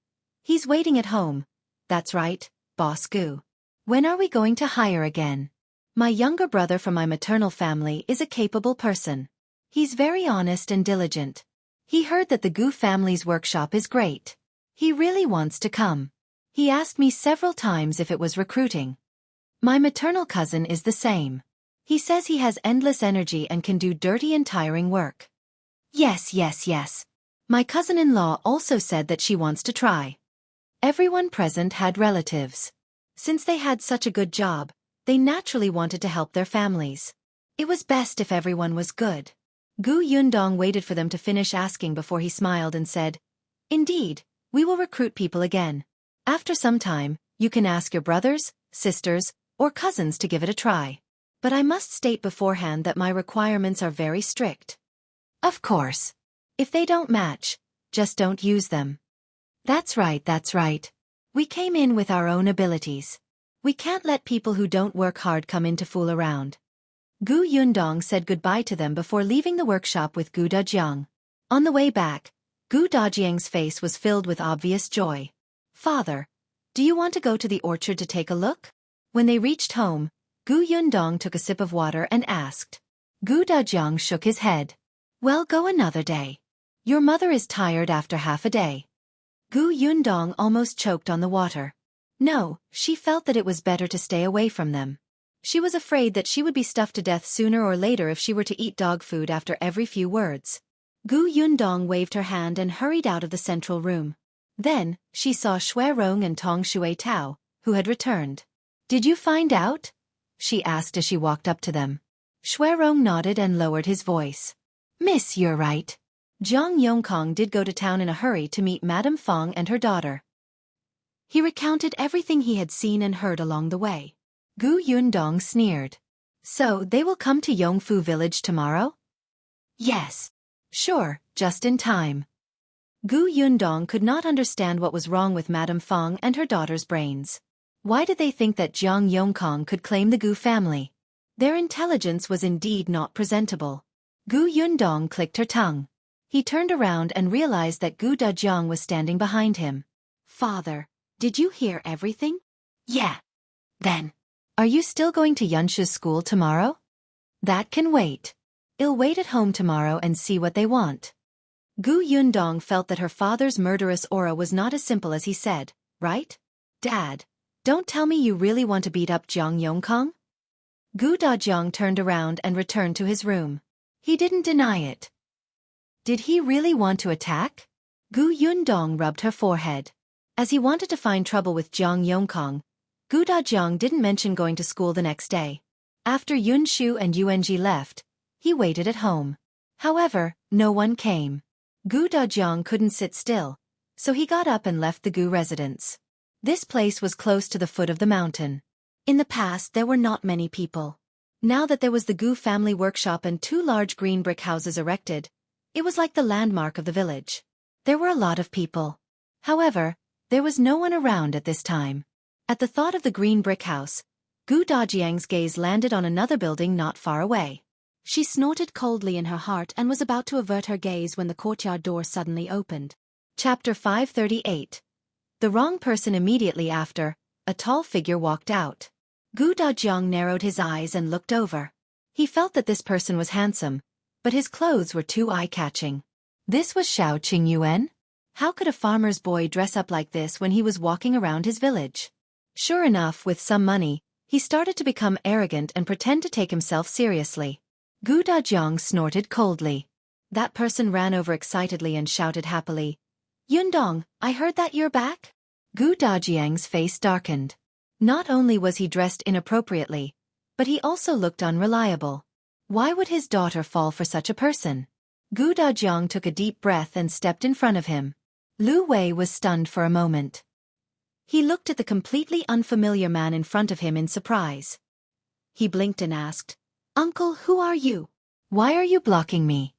He's waiting at home. That's right, Boss Gu. When are we going to hire again? My younger brother from my maternal family is a capable person. He's very honest and diligent. He heard that the Gu family's workshop is great. He really wants to come. He asked me several times if it was recruiting. My maternal cousin is the same. He says he has endless energy and can do dirty and tiring work. Yes. My cousin-in-law also said that she wants to try. Everyone present had relatives. Since they had such a good job, they naturally wanted to help their families. It was best if everyone was good. Yundong waited for them to finish asking before he smiled and said, "Indeed, we will recruit people again. After some time, you can ask your brothers, sisters, or cousins to give it a try. But I must state beforehand that my requirements are very strict." Of course. If they don't match, just don't use them. That's right. We came in with our own abilities. We can't let people who don't work hard come in to fool around. Yundong said goodbye to them before leaving the workshop with Dajiang. On the way back, Dajiang's face was filled with obvious joy. "Father, do you want to go to the orchard to take a look?" When they reached home, Yundong took a sip of water and asked. Dajiang shook his head. "Well, go another day. Your mother is tired after half a day." Yundong almost choked on the water. No, she felt that it was better to stay away from them. She was afraid that she would be stuffed to death sooner or later if she were to eat dog food after every few words. Yundong waved her hand and hurried out of the central room. Then, she saw Shuirong and Tong Shui Tao, who had returned. "Did you find out?" she asked as she walked up to them. Shuirong nodded and lowered his voice. "Miss, you're right. Jiang Yongkong did go to town in a hurry to meet Madame Fong and her daughter." He recounted everything he had seen and heard along the way. Yundong sneered. "So they will come to Yongfu village tomorrow?" "Yes. Sure, just in time." Yundong could not understand what was wrong with Madame Fong and her daughter's brains. Why did they think that Jiang Yongkong could claim the Gu family? Their intelligence was indeed not presentable. Yundong clicked her tongue. He turned around and realized that Dajiang was standing behind him. "Father, did you hear everything?" "Yeah." "Then, are you still going to Yunshu's school tomorrow?" "That can wait. I'll wait at home tomorrow and see what they want." Yundong felt that her father's murderous aura was not as simple as he said, right? "Dad, don't tell me you really want to beat up Jiang Yongkong?" Dajiang turned around and returned to his room. He didn't deny it. Did he really want to attack? Yundong rubbed her forehead. As he wanted to find trouble with Jiang Yongkong, Dajiang didn't mention going to school the next day. After Yunshu and Yuanji left, he waited at home. However, no one came. Dajiang couldn't sit still, so he got up and left the Gu residence. This place was close to the foot of the mountain. In the past there were not many people. Now that there was the Gu family workshop and 2 large green brick houses erected, it was like the landmark of the village. There were a lot of people. However, there was no one around at this time. At the thought of the green brick house, Dajiang's gaze landed on another building not far away. She snorted coldly in her heart and was about to avert her gaze when the courtyard door suddenly opened. Chapter 538. The wrong person. Immediately after, a tall figure walked out. Gu Dajiang narrowed his eyes and looked over. He felt that this person was handsome, but his clothes were too eye-catching. This was Xiao Qingyuan? How could a farmer's boy dress up like this when he was walking around his village? Sure enough, with some money, he started to become arrogant and pretend to take himself seriously. Gu Dajiang snorted coldly. That person ran over excitedly and shouted happily, "Yundong, I heard that you're back?" Gu Dajiang's face darkened. Not only was he dressed inappropriately, but he also looked unreliable. Why would his daughter fall for such a person? Gu Dajiang took a deep breath and stepped in front of him. Lu Wei was stunned for a moment. He looked at the completely unfamiliar man in front of him in surprise. He blinked and asked, "Uncle, who are you? Why are you blocking me?"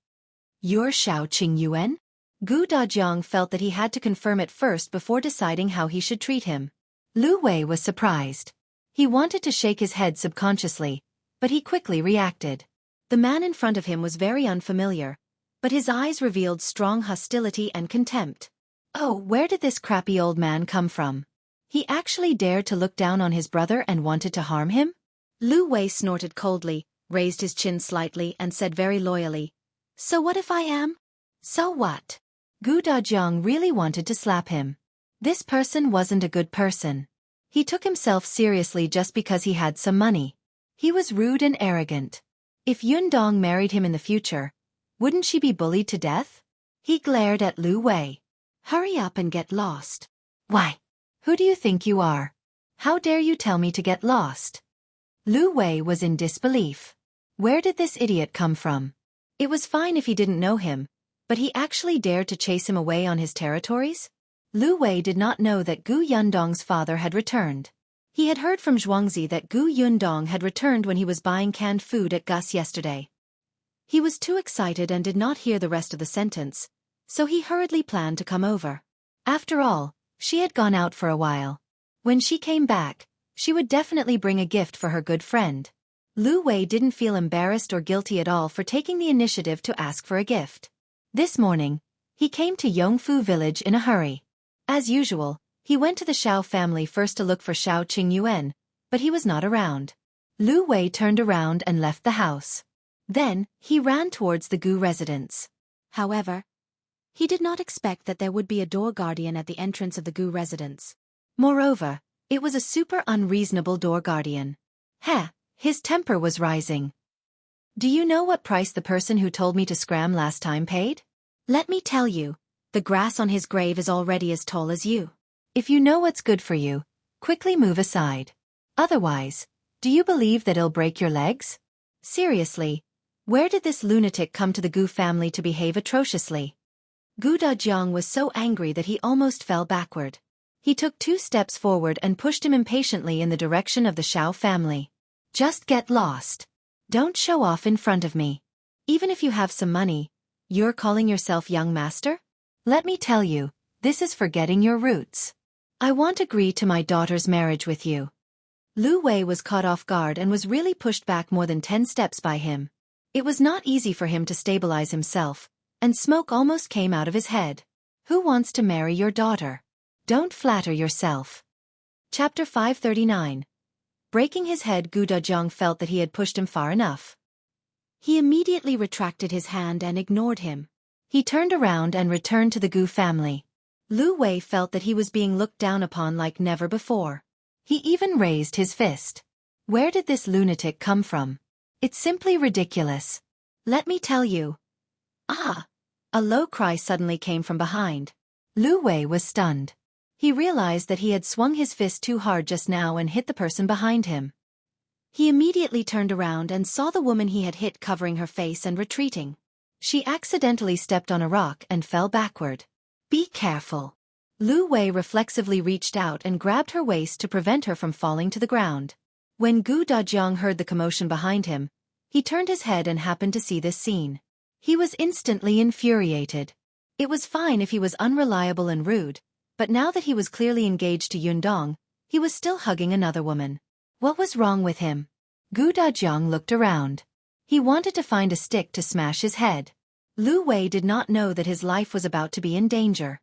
"You're Xiao Qingyuan?" Gu Dajiang felt that he had to confirm it first before deciding how he should treat him. Lu Wei was surprised. He wanted to shake his head subconsciously, but he quickly reacted. The man in front of him was very unfamiliar, but his eyes revealed strong hostility and contempt. Oh, where did this crappy old man come from? He actually dared to look down on his brother and wanted to harm him? Lu Wei snorted coldly, raised his chin slightly and said very loyally, "So what if I am?" "So what?" Gu Dajiang really wanted to slap him. This person wasn't a good person. He took himself seriously just because he had some money. He was rude and arrogant. If Yundong married him in the future, wouldn't she be bullied to death? He glared at Lu Wei. "Hurry up and get lost." "Why? Who do you think you are? How dare you tell me to get lost?" Lu Wei was in disbelief. Where did this idiot come from? It was fine if he didn't know him, but he actually dared to chase him away on his territories? Lu Wei did not know that Gu Yundong's father had returned. He had heard from Zhuangzi that Gu Yundong had returned when he was buying canned food at Gus yesterday. He was too excited and did not hear the rest of the sentence, so he hurriedly planned to come over. After all, she had gone out for a while. When she came back, she would definitely bring a gift for her good friend. Lu Wei didn't feel embarrassed or guilty at all for taking the initiative to ask for a gift. This morning, he came to Yongfu village in a hurry. As usual, he went to the Xiao family first to look for Xiao Qingyuan, but he was not around. Lu Wei turned around and left the house. Then, he ran towards the Gu residence. However, he did not expect that there would be a door guardian at the entrance of the Gu residence. Moreover, it was a super unreasonable door guardian. His temper was rising. "Do you know what price the person who told me to scram last time paid? Let me tell you, the grass on his grave is already as tall as you. If you know what's good for you, quickly move aside. Otherwise, do you believe that it'll break your legs? Seriously, where did this lunatic come to the Gu family to behave atrociously?" Gu Dajiang was so angry that he almost fell backward. He took 2 steps forward and pushed him impatiently in the direction of the Xiao family. "Just get lost. Don't show off in front of me. Even if you have some money, you're calling yourself young master? Let me tell you, this is forgetting your roots. I won't agree to my daughter's marriage with you." Lu Wei was caught off guard and was really pushed back more than 10 steps by him. It was not easy for him to stabilize himself, and smoke almost came out of his head. Who wants to marry your daughter? Don't flatter yourself. Chapter 539. Breaking his head, Gu Dajiang felt that he had pushed him far enough. He immediately retracted his hand and ignored him. He turned around and returned to the Gu family. Lu Wei felt that he was being looked down upon like never before. He even raised his fist. Where did this lunatic come from? It's simply ridiculous. Let me tell you. Ah! A low cry suddenly came from behind. Lu Wei was stunned. He realized that he had swung his fist too hard just now and hit the person behind him. He immediately turned around and saw the woman he had hit covering her face and retreating. She accidentally stepped on a rock and fell backward. "Be careful." Lu Wei reflexively reached out and grabbed her waist to prevent her from falling to the ground. When Gu Dajiang heard the commotion behind him, he turned his head and happened to see this scene. He was instantly infuriated. It was fine if he was unreliable and rude, but now that he was clearly engaged to Yundong, he was still hugging another woman. What was wrong with him? Gu Dajiang looked around. He wanted to find a stick to smash his head. Lu Wei did not know that his life was about to be in danger.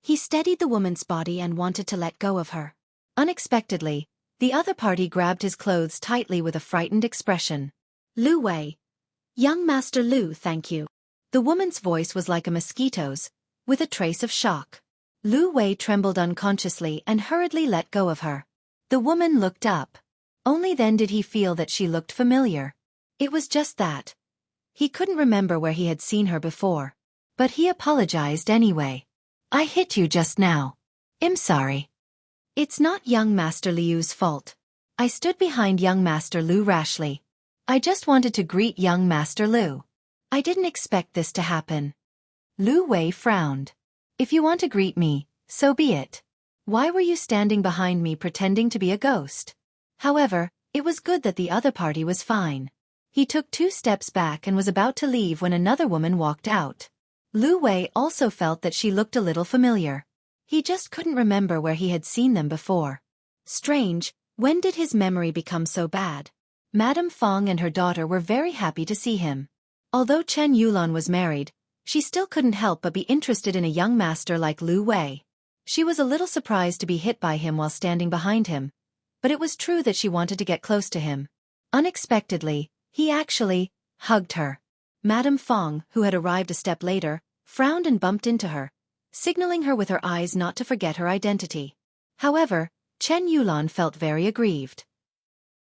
He steadied the woman's body and wanted to let go of her. Unexpectedly, the other party grabbed his clothes tightly with a frightened expression. Lu Wei. Young Master Lu, thank you. The woman's voice was like a mosquito's, with a trace of shock. Lu Wei trembled unconsciously and hurriedly let go of her. The woman looked up. Only then did he feel that she looked familiar. It was just that. He couldn't remember where he had seen her before. But he apologized anyway. I hit you just now. I'm sorry. It's not young Master Liu's fault. I stood behind young Master Lu rashly. I just wanted to greet young Master Lu. I didn't expect this to happen. Lu Wei frowned. If you want to greet me, so be it. Why were you standing behind me pretending to be a ghost? However, it was good that the other party was fine. He took 2 steps back and was about to leave when another woman walked out. Lu Wei also felt that she looked a little familiar. He just couldn't remember where he had seen them before. Strange, when did his memory become so bad? Madame Fong and her daughter were very happy to see him. Although Chen Yulan was married, she still couldn't help but be interested in a young master like Lu Wei. She was a little surprised to be hit by him while standing behind him, but it was true that she wanted to get close to him. Unexpectedly, he actually hugged her. Madame Fong, who had arrived a step later, frowned and bumped into her, signaling her with her eyes not to forget her identity. However, Chen Yulan felt very aggrieved.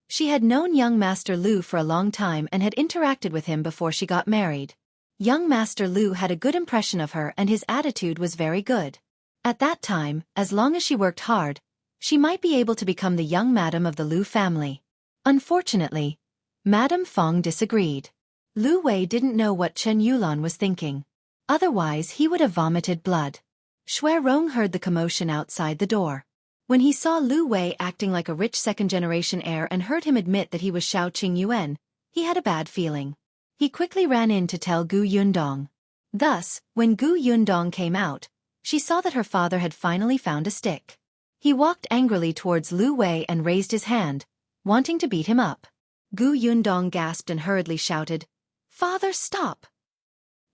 She had known young Master Lu for a long time and had interacted with him before she got married. Young Master Lu had a good impression of her and his attitude was very good. At that time, as long as she worked hard, she might be able to become the young madam of the Lu family. Unfortunately, Madame Fong disagreed. Lu Wei didn't know what Chen Yulan was thinking. Otherwise he would have vomited blood. Shui Rong heard the commotion outside the door. When he saw Lu Wei acting like a rich second-generation heir and heard him admit that he was Xiao Qingyuan, he had a bad feeling. He quickly ran in to tell Gu Yundong. Thus, when Gu Yundong came out, she saw that her father had finally found a stick. He walked angrily towards Lu Wei and raised his hand, wanting to beat him up. Gu Yundong gasped and hurriedly shouted, "Father, stop!"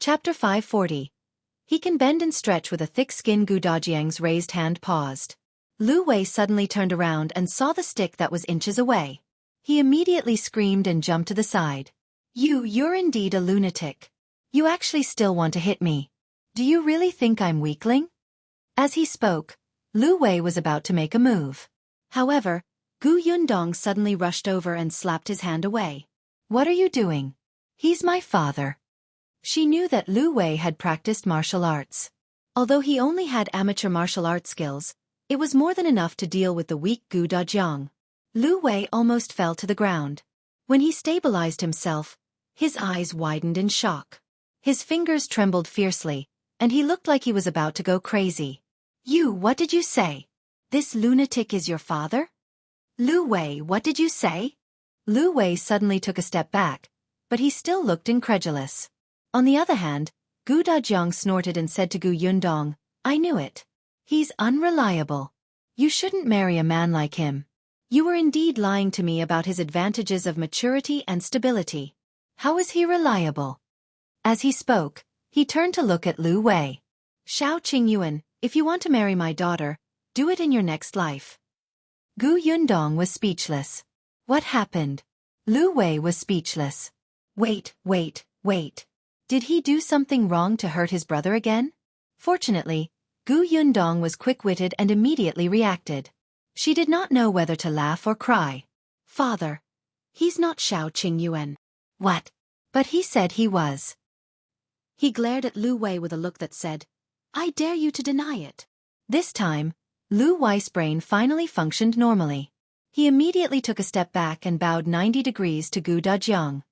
Chapter 540. He can bend and stretch with a thick skin. Gu Dajiang's raised hand paused. Lu Wei suddenly turned around and saw the stick that was inches away. He immediately screamed and jumped to the side. You're indeed a lunatic. You actually still want to hit me. Do you really think I'm weakling?" As he spoke, Lu Wei was about to make a move. However, Gu Yundong suddenly rushed over and slapped his hand away. "What are you doing? He's my father." She knew that Lu Wei had practiced martial arts. Although he only had amateur martial arts skills, it was more than enough to deal with the weak Gu Dajiang. Lu Wei almost fell to the ground. When he stabilized himself, his eyes widened in shock. His fingers trembled fiercely, and he looked like he was about to go crazy. What did you say? This lunatic is your father? Lu Wei, what did you say?" Lu Wei suddenly took a step back, but he still looked incredulous. On the other hand, Gu Dajiang snorted and said to Gu Yundong, "I knew it. He's unreliable. You shouldn't marry a man like him. You were indeed lying to me about his advantages of maturity and stability. How is he reliable?" As he spoke, he turned to look at Lu Wei. "Xiao Qingyuan, if you want to marry my daughter, do it in your next life." Gu Yundong was speechless. What happened? Lu Wei was speechless. Wait. Did he do something wrong to hurt his brother again? Fortunately, Gu Yundong was quick-witted and immediately reacted. She did not know whether to laugh or cry. "Father, he's not Xiao Qingyuan." "What?" "But he said he was." He glared at Lu Wei with a look that said, "I dare you to deny it." This time, Lu Wei's brain finally functioned normally. He immediately took a step back and bowed 90 degrees to Gu Dajiang.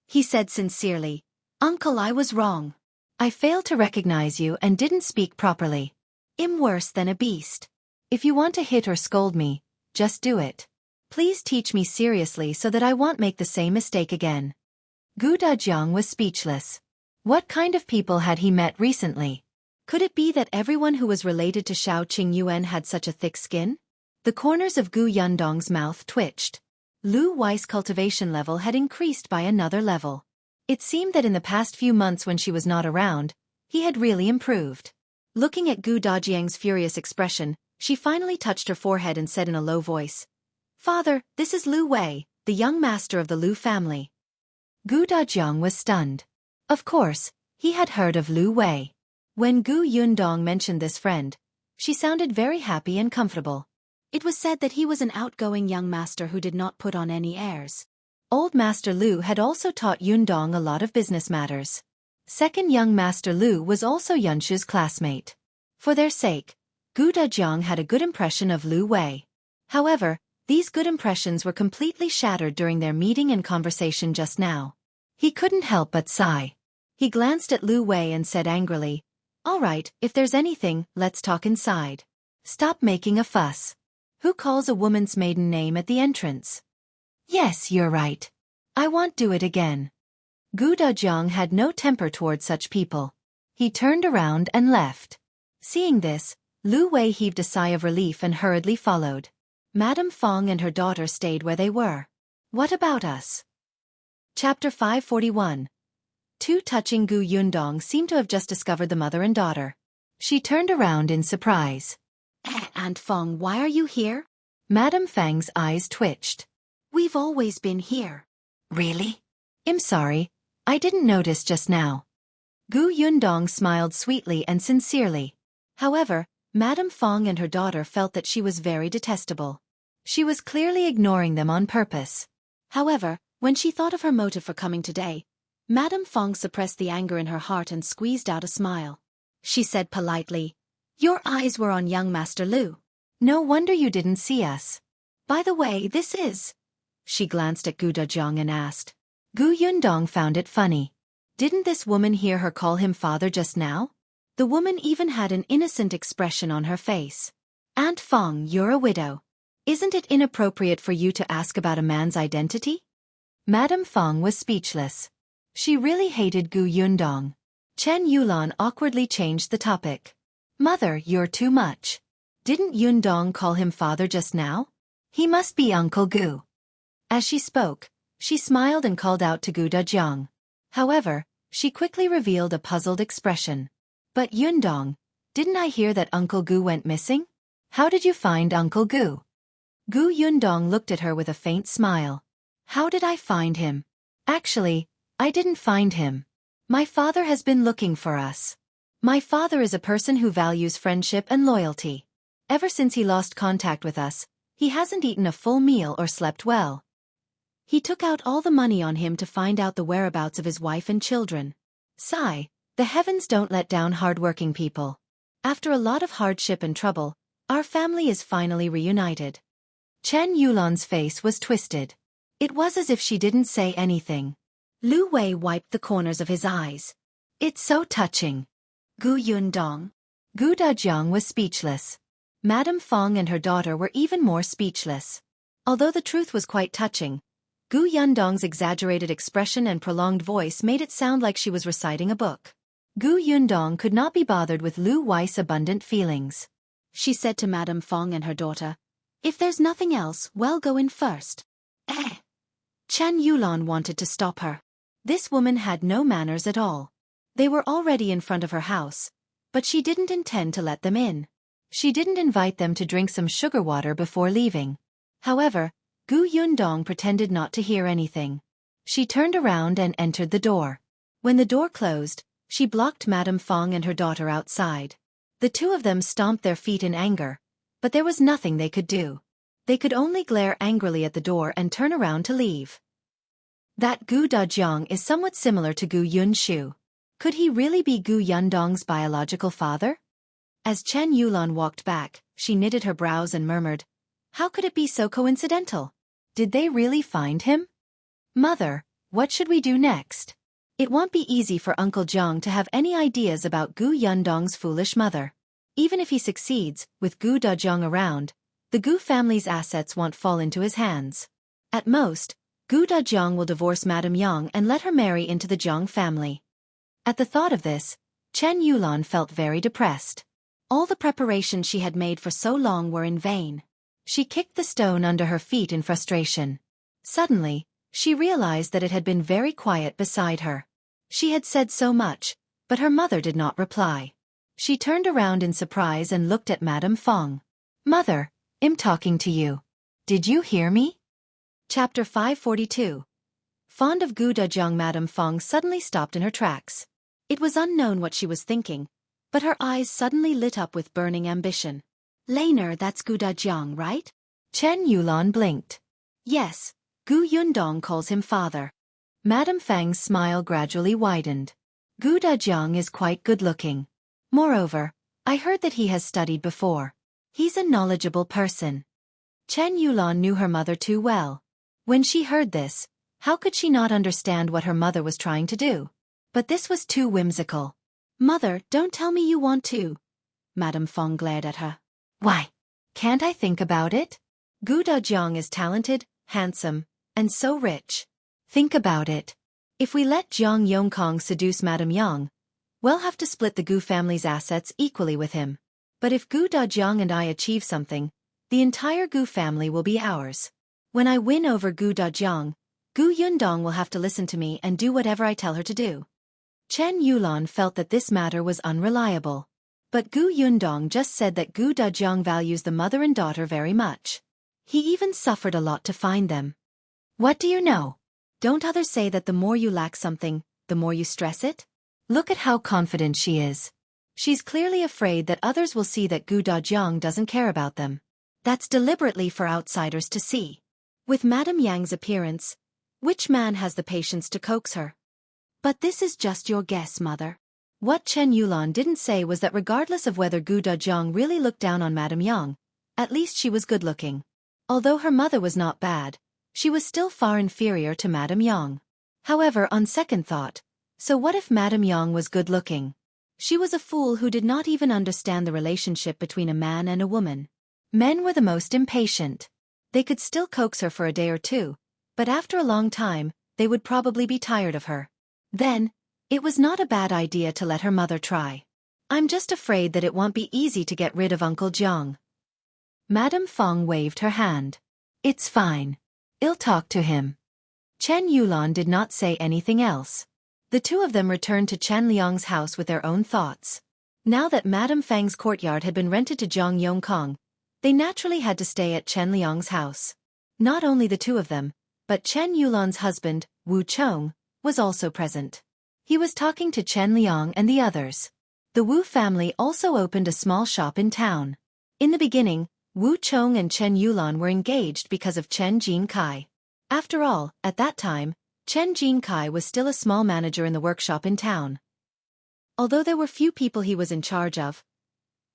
He said sincerely, "Uncle, I was wrong. I failed to recognize you and didn't speak properly. I'm worse than a beast. If you want to hit or scold me, just do it. Please teach me seriously so that I won't make the same mistake again." Gu Dajiang was speechless. What kind of people had he met recently? Could it be that everyone who was related to Xiao Qingyuan had such a thick skin? The corners of Gu Yundong's mouth twitched. Lu Wei's cultivation level had increased by another level. It seemed that in the past few months when she was not around, he had really improved. Looking at Gu Dajiang's furious expression, She finally touched her forehead and said in a low voice, "Father, this is Lu Wei, the young master of the Lu family." Gu Dajiang was stunned. Of course, he had heard of Lu Wei. When Gu Yundong mentioned this friend, she sounded very happy and comfortable. It was said that he was an outgoing young master who did not put on any airs. Old Master Lu had also taught Yundong a lot of business matters. Second young Master Lu was also Yunshu's classmate. For their sake, Gu Dajiang had a good impression of Lu Wei. However, these good impressions were completely shattered during their meeting and conversation just now. He couldn't help but sigh. He glanced at Lu Wei and said angrily, "All right, if there's anything, let's talk inside. Stop making a fuss. Who calls a woman's maiden name at the entrance?" "Yes, you're right. I won't do it again." Gu Dajiang had no temper toward such people. He turned around and left. Seeing this, Lu Wei heaved a sigh of relief and hurriedly followed. Madame Fong and her daughter stayed where they were. What about us? Chapter 541. Too touching. Gu Yundong seemed to have just discovered the mother and daughter. She turned around in surprise. "Aunt Fong, why are you here?" Madame Fang's eyes twitched. "We've always been here." "Really? I'm sorry, I didn't notice just now." Gu Yundong smiled sweetly and sincerely. However, Madame Fong and her daughter felt that she was very detestable. She was clearly ignoring them on purpose. However, when she thought of her motive for coming today, Madame Fong suppressed the anger in her heart and squeezed out a smile. She said politely, "Your eyes were on young Master Lu. No wonder you didn't see us. By the way, this is..." She glanced at Gu Dajiang and asked. Gu Yundong found it funny. Didn't this woman hear her call him father just now? The woman even had an innocent expression on her face. "Aunt Fong, you're a widow. Isn't it inappropriate for you to ask about a man's identity?" Madame Fong was speechless. She really hated Gu Yundong. Xiulan awkwardly changed the topic. "Mother, you're too much. Didn't Yundong call him father just now? He must be Uncle Gu." As she spoke, she smiled and called out to Gu Dajiang. However, she quickly revealed a puzzled expression. "But Yundong, didn't I hear that Uncle Gu went missing? How did you find Uncle Gu?" Gu Yundong looked at her with a faint smile. "How did I find him? Actually, I didn't find him. My father has been looking for us. My father is a person who values friendship and loyalty. Ever since he lost contact with us, he hasn't eaten a full meal or slept well. He took out all the money on him to find out the whereabouts of his wife and children. Sigh, the heavens don't let down hard-working people. After a lot of hardship and trouble, our family is finally reunited." Xiulan's face was twisted. It was as if she didn't say anything. Lu Wei wiped the corners of his eyes. "It's so touching." Gu Yundong. Gu Dajiang was speechless. Madame Fong and her daughter were even more speechless. Although the truth was quite touching, Gu Yundong's exaggerated expression and prolonged voice made it sound like she was reciting a book. Gu Yundong could not be bothered with Lu Wei's abundant feelings. She said to Madame Fong and her daughter, "If there's nothing else, well, go in first." Xiulan wanted to stop her. This woman had no manners at all. They were already in front of her house, but she didn't intend to let them in. She didn't invite them to drink some sugar water before leaving. However, Gu Yundong pretended not to hear anything. She turned around and entered the door. When the door closed, she blocked Madame Fong and her daughter outside. The two of them stomped their feet in anger, but there was nothing they could do. They could only glare angrily at the door and turn around to leave. That Gu Dajiang is somewhat similar to Gu Yunshu. Could he really be Gu Yundong's biological father? As Xiulan walked back, she knitted her brows and murmured, "How could it be so coincidental? Did they really find him? Mother, what should we do next? It won't be easy for Uncle Jiang to have any ideas about Gu Yundong's foolish mother. Even if he succeeds, with Gu Dajiang around, the Gu family's assets won't fall into his hands. At most, Gu Dajiang will divorce Madame Yang and let her marry into the Jiang family." At the thought of this, Xiulan felt very depressed. All the preparations she had made for so long were in vain. She kicked the stone under her feet in frustration. Suddenly, she realized that it had been very quiet beside her. She had said so much, but her mother did not reply. She turned around in surprise and looked at Madame Fong. Mother, I'm talking to you. Did you hear me? Chapter 542. Fond of Gu Dajiang, Madame Fong suddenly stopped in her tracks. It was unknown what she was thinking, but her eyes suddenly lit up with burning ambition. Laner, that's Gu Dajiang, right? Chen Yulan blinked. Yes, Gu Yundong calls him father. Madame Fang's smile gradually widened. Gu Dajiang is quite good-looking. Moreover, I heard that he has studied before. He's a knowledgeable person. Chen Yulan knew her mother too well. When she heard this, how could she not understand what her mother was trying to do? But this was too whimsical. Mother, don't tell me you want to. Madame Fong glared at her. Why? Can't I think about it? Gu Dajiang is talented, handsome, and so rich. Think about it. If we let Jiang Yongkong seduce Madame Yang, we'll have to split the Gu family's assets equally with him. But if Gu Dajiang and I achieve something, the entire Gu family will be ours. When I win over Gu Dajiang, Gu Yundong will have to listen to me and do whatever I tell her to do. Chen Yulan felt that this matter was unreliable. But Gu Yundong just said that Gu Dajiang values the mother and daughter very much. He even suffered a lot to find them. What do you know? Don't others say that the more you lack something, the more you stress it? Look at how confident she is. She's clearly afraid that others will see that Gu Dajiang doesn't care about them. That's deliberately for outsiders to see. With Madame Yang's appearance, which man has the patience to coax her? But this is just your guess, mother. What Chen Yulan didn't say was that regardless of whether Gu Dajiang really looked down on Madame Yang, at least she was good-looking. Although her mother was not bad, she was still far inferior to Madame Yang. However, on second thought, so what if Madame Yang was good-looking? She was a fool who did not even understand the relationship between a man and a woman. Men were the most impatient. They could still coax her for a day or two, but after a long time, they would probably be tired of her. Then, it was not a bad idea to let her mother try. I'm just afraid that it won't be easy to get rid of Uncle Jiang. Madame Fong waved her hand. It's fine. I'll talk to him. Chen Yulan did not say anything else. The two of them returned to Chen Liang's house with their own thoughts. Now that Madame Fang's courtyard had been rented to Jiang Yongkong, they naturally had to stay at Chen Liang's house. Not only the two of them, but Chen Yulan's husband, Wu Chong, was also present. He was talking to Chen Liang and the others. The Wu family also opened a small shop in town. In the beginning, Wu Chong and Chen Yulan were engaged because of Chen Jincai. After all, at that time, Chen Jincai was still a small manager in the workshop in town. Although there were few people he was in charge of,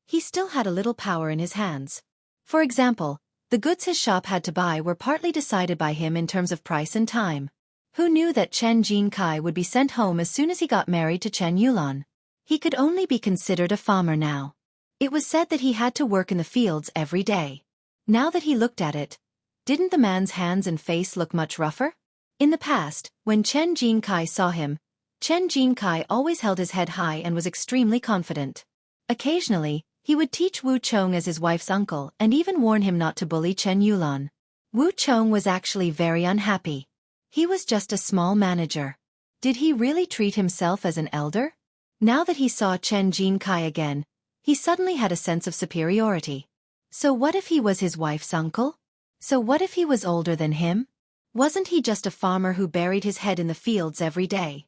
he still had a little power in his hands. For example, the goods his shop had to buy were partly decided by him in terms of price and time. Who knew that Chen Jincai would be sent home as soon as he got married to Chen Yulan? He could only be considered a farmer now. It was said that he had to work in the fields every day. Now that he looked at it, didn't the man's hands and face look much rougher? In the past, when Chen Jincai saw him, Chen Jincai always held his head high and was extremely confident. Occasionally, he would teach Wu Chong as his wife's uncle and even warn him not to bully Chen Yulan. Wu Chong was actually very unhappy. He was just a small manager. Did he really treat himself as an elder? Now that he saw Chen Jincai again, he suddenly had a sense of superiority. So what if he was his wife's uncle? So what if he was older than him? Wasn't he just a farmer who buried his head in the fields every day?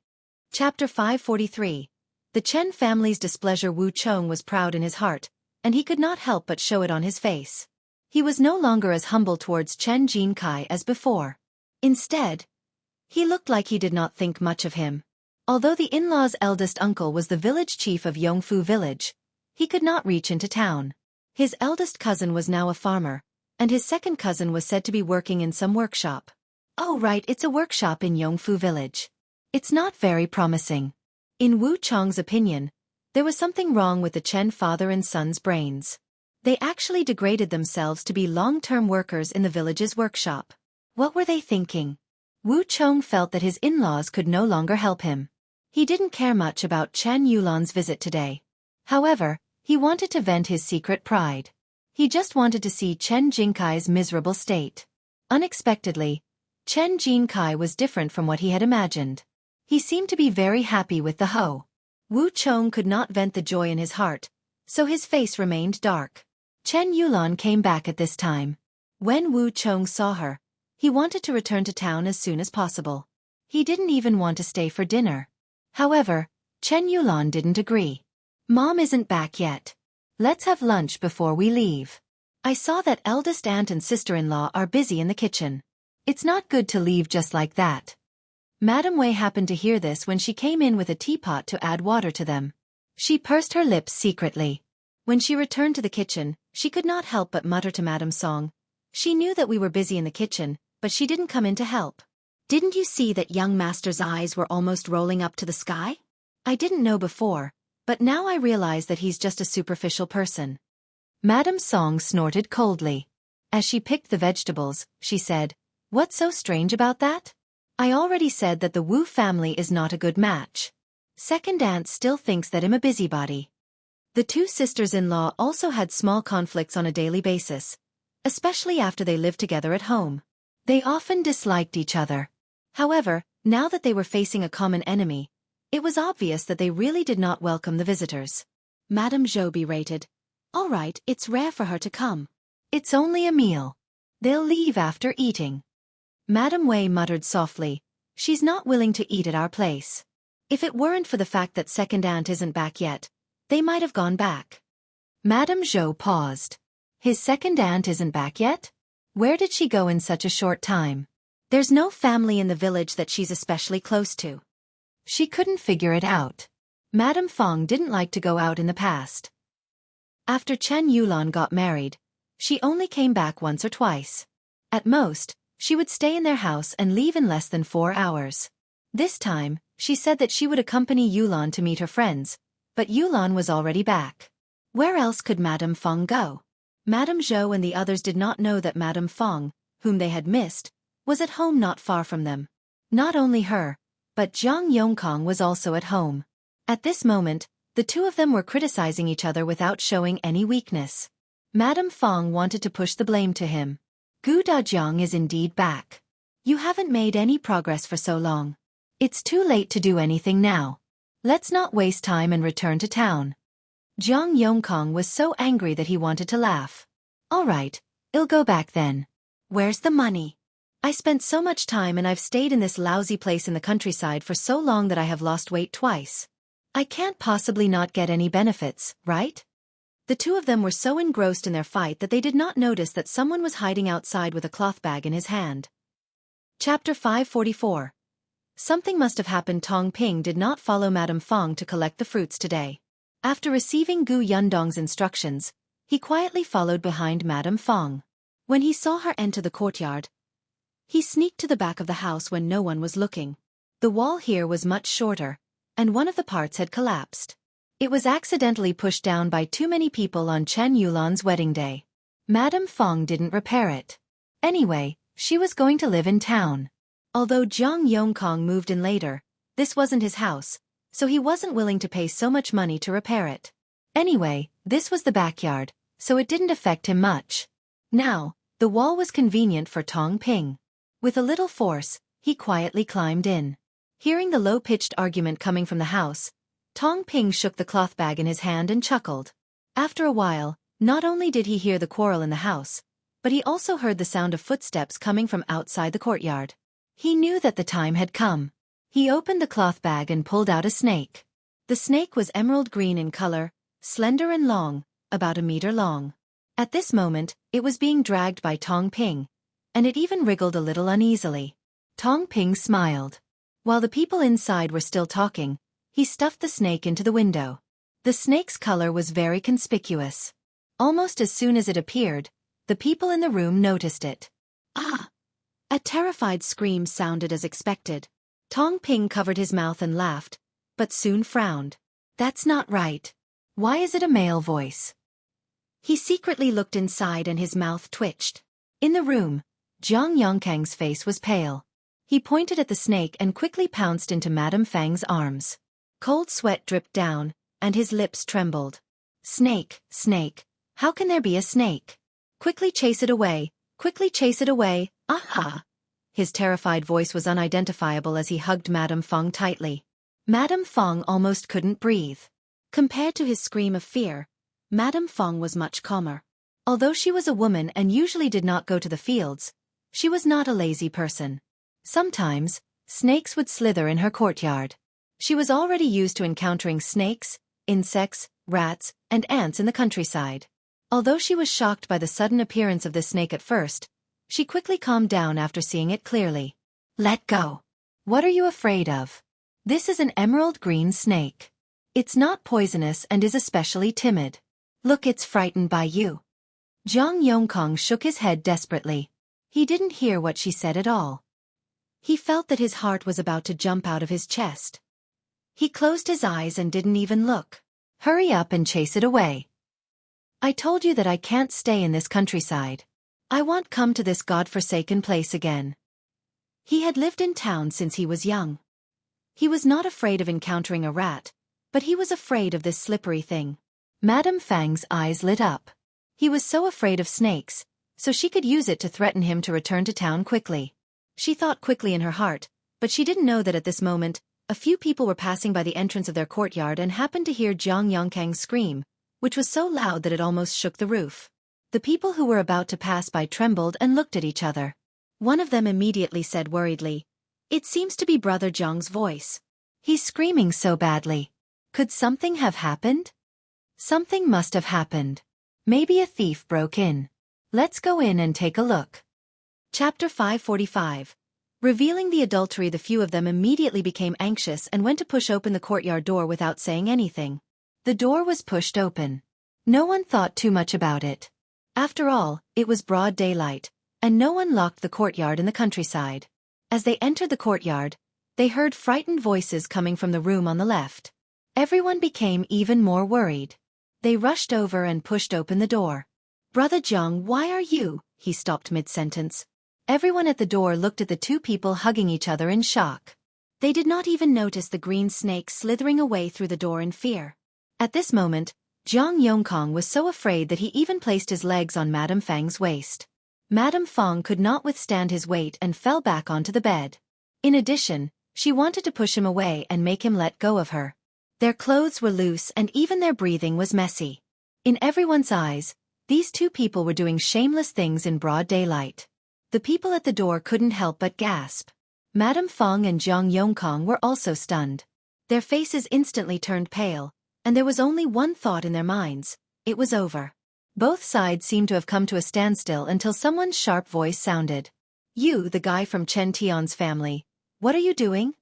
Chapter 543. The Chen family's displeasure. Wu Chong was proud in his heart, and he could not help but show it on his face. He was no longer as humble towards Chen Jincai as before. Instead, he looked like he did not think much of him. Although the in-law's eldest uncle was the village chief of Yongfu village, he could not reach into town. His eldest cousin was now a farmer, and his second cousin was said to be working in some workshop. Oh right, it's a workshop in Yongfu village. It's not very promising. In Wu Chong's opinion, there was something wrong with the Chen father and son's brains. They actually degraded themselves to be long-term workers in the village's workshop. What were they thinking? Wu Chong felt that his in-laws could no longer help him. He didn't care much about Chen Yulan's visit today. However, he wanted to vent his secret pride. He just wanted to see Chen Jincai's miserable state. Unexpectedly, Chen Jincai was different from what he had imagined. He seemed to be very happy with the hoe. Wu Chong could not vent the joy in his heart, so his face remained dark. Chen Yulan came back at this time. When Wu Chong saw her, he wanted to return to town as soon as possible. He didn't even want to stay for dinner. However, Chen Yulan didn't agree. Mom isn't back yet. Let's have lunch before we leave. I saw that eldest aunt and sister-in-law are busy in the kitchen. It's not good to leave just like that. Madame Wei happened to hear this when she came in with a teapot to add water to them. She pursed her lips secretly. When she returned to the kitchen, she could not help but mutter to Madame Song. She knew that we were busy in the kitchen, but she didn't come in to help. Didn't you see that young master's eyes were almost rolling up to the sky? I didn't know before, but now I realize that he's just a superficial person. Madame Song snorted coldly. As she picked the vegetables, she said, "What's so strange about that? I already said that the Wu family is not a good match. Second aunt still thinks that I'm a busybody." The two sisters-in-law also had small conflicts on a daily basis, especially after they lived together at home. They often disliked each other. However, now that they were facing a common enemy, it was obvious that they really did not welcome the visitors. Madame Zhou berated. "All right, it's rare for her to come. It's only a meal. They'll leave after eating." Madame Wei muttered softly, "She's not willing to eat at our place. If it weren't for the fact that second aunt isn't back yet, they might have gone back." Madame Zhou paused. His second aunt isn't back yet? Where did she go in such a short time? There's no family in the village that she's especially close to. She couldn't figure it out. Madame Fong didn't like to go out in the past. After Chen Yulan got married, she only came back once or twice. At most, she would stay in their house and leave in less than 4 hours. This time, she said that she would accompany Yulan to meet her friends, but Yulan was already back. Where else could Madame Fong go? Madame Zhou and the others did not know that Madame Fong, whom they had missed, was at home not far from them. Not only her, but Zhang Yongkong was also at home. At this moment, the two of them were criticizing each other without showing any weakness. Madame Fong wanted to push the blame to him. "Gu Dajiang is indeed back. You haven't made any progress for so long. It's too late to do anything now. Let's not waste time and return to town." Zhang Yongkong was so angry that he wanted to laugh. "All right, I'll go back then. Where's the money? I spent so much time and I've stayed in this lousy place in the countryside for so long that I have lost weight twice. I can't possibly not get any benefits, right?" The two of them were so engrossed in their fight that they did not notice that someone was hiding outside with a cloth bag in his hand. Chapter 544. Something must have happened. Tong Ping did not follow Madame Fong to collect the fruits today. After receiving Gu Yundong's instructions, he quietly followed behind Madame Fong. When he saw her enter the courtyard, he sneaked to the back of the house when no one was looking. The wall here was much shorter, and one of the parts had collapsed. It was accidentally pushed down by too many people on Chen Yulan's wedding day. Madame Fong didn't repair it. Anyway, she was going to live in town. Although Zhang Yongkong moved in later, this wasn't his house, so he wasn't willing to pay so much money to repair it. Anyway, this was the backyard, so it didn't affect him much. Now, the wall was convenient for Tong Ping. With a little force, he quietly climbed in. Hearing the low-pitched argument coming from the house, Tong Ping shook the cloth bag in his hand and chuckled. After a while, not only did he hear the quarrel in the house, but he also heard the sound of footsteps coming from outside the courtyard. He knew that the time had come. He opened the cloth bag and pulled out a snake. The snake was emerald green in color, slender and long, about 1 meter long. At this moment, it was being dragged by Tong Ping, and it even wriggled a little uneasily. Tong Ping smiled. While the people inside were still talking, he stuffed the snake into the window. The snake's color was very conspicuous. Almost as soon as it appeared, the people in the room noticed it. "Ah!" A terrified scream sounded as expected. Tong Ping covered his mouth and laughed, but soon frowned. "That's not right. Why is it a male voice?" He secretly looked inside and his mouth twitched. In the room, Zhang Yongkang's face was pale. He pointed at the snake and quickly pounced into Madame Fang's arms. Cold sweat dripped down, and his lips trembled. "Snake, snake, how can there be a snake? Quickly chase it away, quickly chase it away, aha!" His terrified voice was unidentifiable as he hugged Madame Fong tightly. Madame Fong almost couldn't breathe. Compared to his scream of fear, Madame Fong was much calmer. Although she was a woman and usually did not go to the fields, she was not a lazy person. Sometimes, snakes would slither in her courtyard. She was already used to encountering snakes, insects, rats, and ants in the countryside. Although she was shocked by the sudden appearance of this snake at first, she quickly calmed down after seeing it clearly. Let go. What are you afraid of? This is an emerald green snake. It's not poisonous and is especially timid. Look, it's frightened by you. Zhang Yongkong shook his head desperately. He didn't hear what she said at all. He felt that his heart was about to jump out of his chest. He closed his eyes and didn't even look. Hurry up and chase it away. I told you that I can't stay in this countryside. I won't come to this godforsaken place again. He had lived in town since he was young. He was not afraid of encountering a rat, but he was afraid of this slippery thing. Madame Fang's eyes lit up. He was so afraid of snakes, so she could use it to threaten him to return to town quickly. She thought quickly in her heart, but she didn't know that at this moment, a few people were passing by the entrance of their courtyard and happened to hear Zhang Yongkang scream, which was so loud that it almost shook the roof. The people who were about to pass by trembled and looked at each other. One of them immediately said worriedly, "It seems to be Brother Zhang's voice. He's screaming so badly. Could something have happened? Something must have happened. Maybe a thief broke in. Let's go in and take a look." Chapter 545. Revealing the adultery. The few of them immediately became anxious and went to push open the courtyard door without saying anything. The door was pushed open. No one thought too much about it. After all, it was broad daylight, and no one locked the courtyard in the countryside. As they entered the courtyard, they heard frightened voices coming from the room on the left. Everyone became even more worried. They rushed over and pushed open the door. "Brother Zhang, why are you?" He stopped mid-sentence. Everyone at the door looked at the two people hugging each other in shock. They did not even notice the green snake slithering away through the door in fear. At this moment, Zhang Yongkong was so afraid that he even placed his legs on Madame Fang's waist. Madame Fang could not withstand his weight and fell back onto the bed. In addition, she wanted to push him away and make him let go of her. Their clothes were loose and even their breathing was messy. In everyone's eyes, these two people were doing shameless things in broad daylight. The people at the door couldn't help but gasp. Madame Fang and Zhang Yongkong were also stunned. Their faces instantly turned pale, and there was only one thought in their minds: it was over. Both sides seemed to have come to a standstill until someone's sharp voice sounded. "You, the guy from Chen Tian's family, what are you doing?"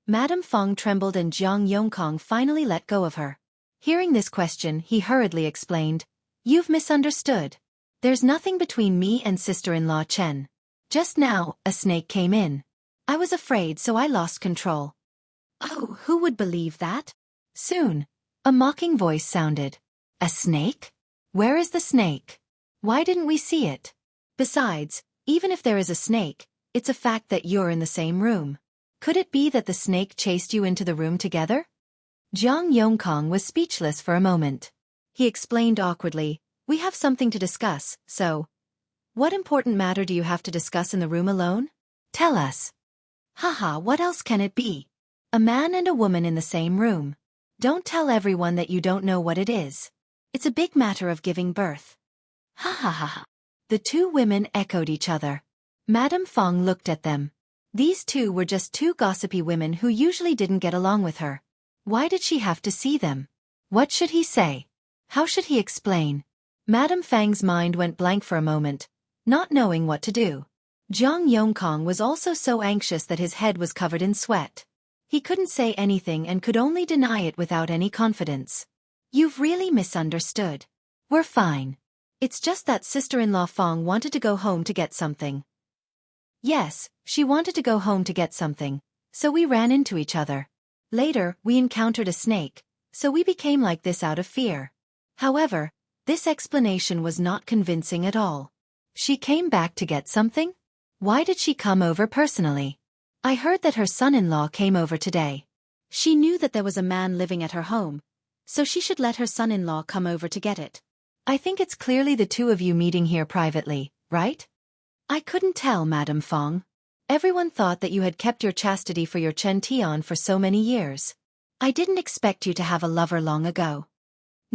Madame Fang trembled and Zhang Yongkong finally let go of her. Hearing this question, he hurriedly explained, "You've misunderstood. There's nothing between me and sister-in-law Chen. Just now, a snake came in. I was afraid, so I lost control." "Oh, who would believe that?" Soon, a mocking voice sounded. "A snake? Where is the snake? Why didn't we see it? Besides, even if there is a snake, it's a fact that you're in the same room. Could it be that the snake chased you into the room together?" Zhang Yongkong was speechless for a moment. He explained awkwardly, "We have something to discuss, so... What important matter do you have to discuss in the room alone? Tell us." "Haha, what else can it be? A man and a woman in the same room. Don't tell everyone that you don't know what it is. It's a big matter of giving birth." "Ha ha ha ha." The two women echoed each other. Madame Fang looked at them. These two were just two gossipy women who usually didn't get along with her. Why did she have to see them? What should he say? How should he explain? Madame Fang's mind went blank for a moment, not knowing what to do. Zhang Yongkong was also so anxious that his head was covered in sweat. He couldn't say anything and could only deny it without any confidence. "You've really misunderstood. We're fine. It's just that sister-in-law Fang wanted to go home to get something." "Yes, she wanted to go home to get something, so we ran into each other. Later, we encountered a snake, so we became like this out of fear." However, this explanation was not convincing at all. She came back to get something? Why did she come over personally? I heard that her son-in-law came over today. She knew that there was a man living at her home, so she should let her son-in-law come over to get it. I think it's clearly the two of you meeting here privately, right? I couldn't tell, Madame Fang. Everyone thought that you had kept your chastity for your Chen Tian for so many years. I didn't expect you to have a lover long ago.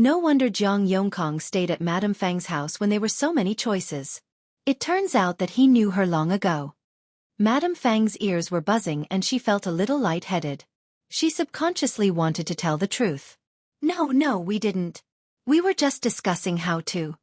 No wonder Jiang Yongkong stayed at Madame Fang's house when there were so many choices. It turns out that he knew her long ago. Madame Fang's ears were buzzing and she felt a little light-headed. She subconsciously wanted to tell the truth. No, we didn't. We were just discussing how to.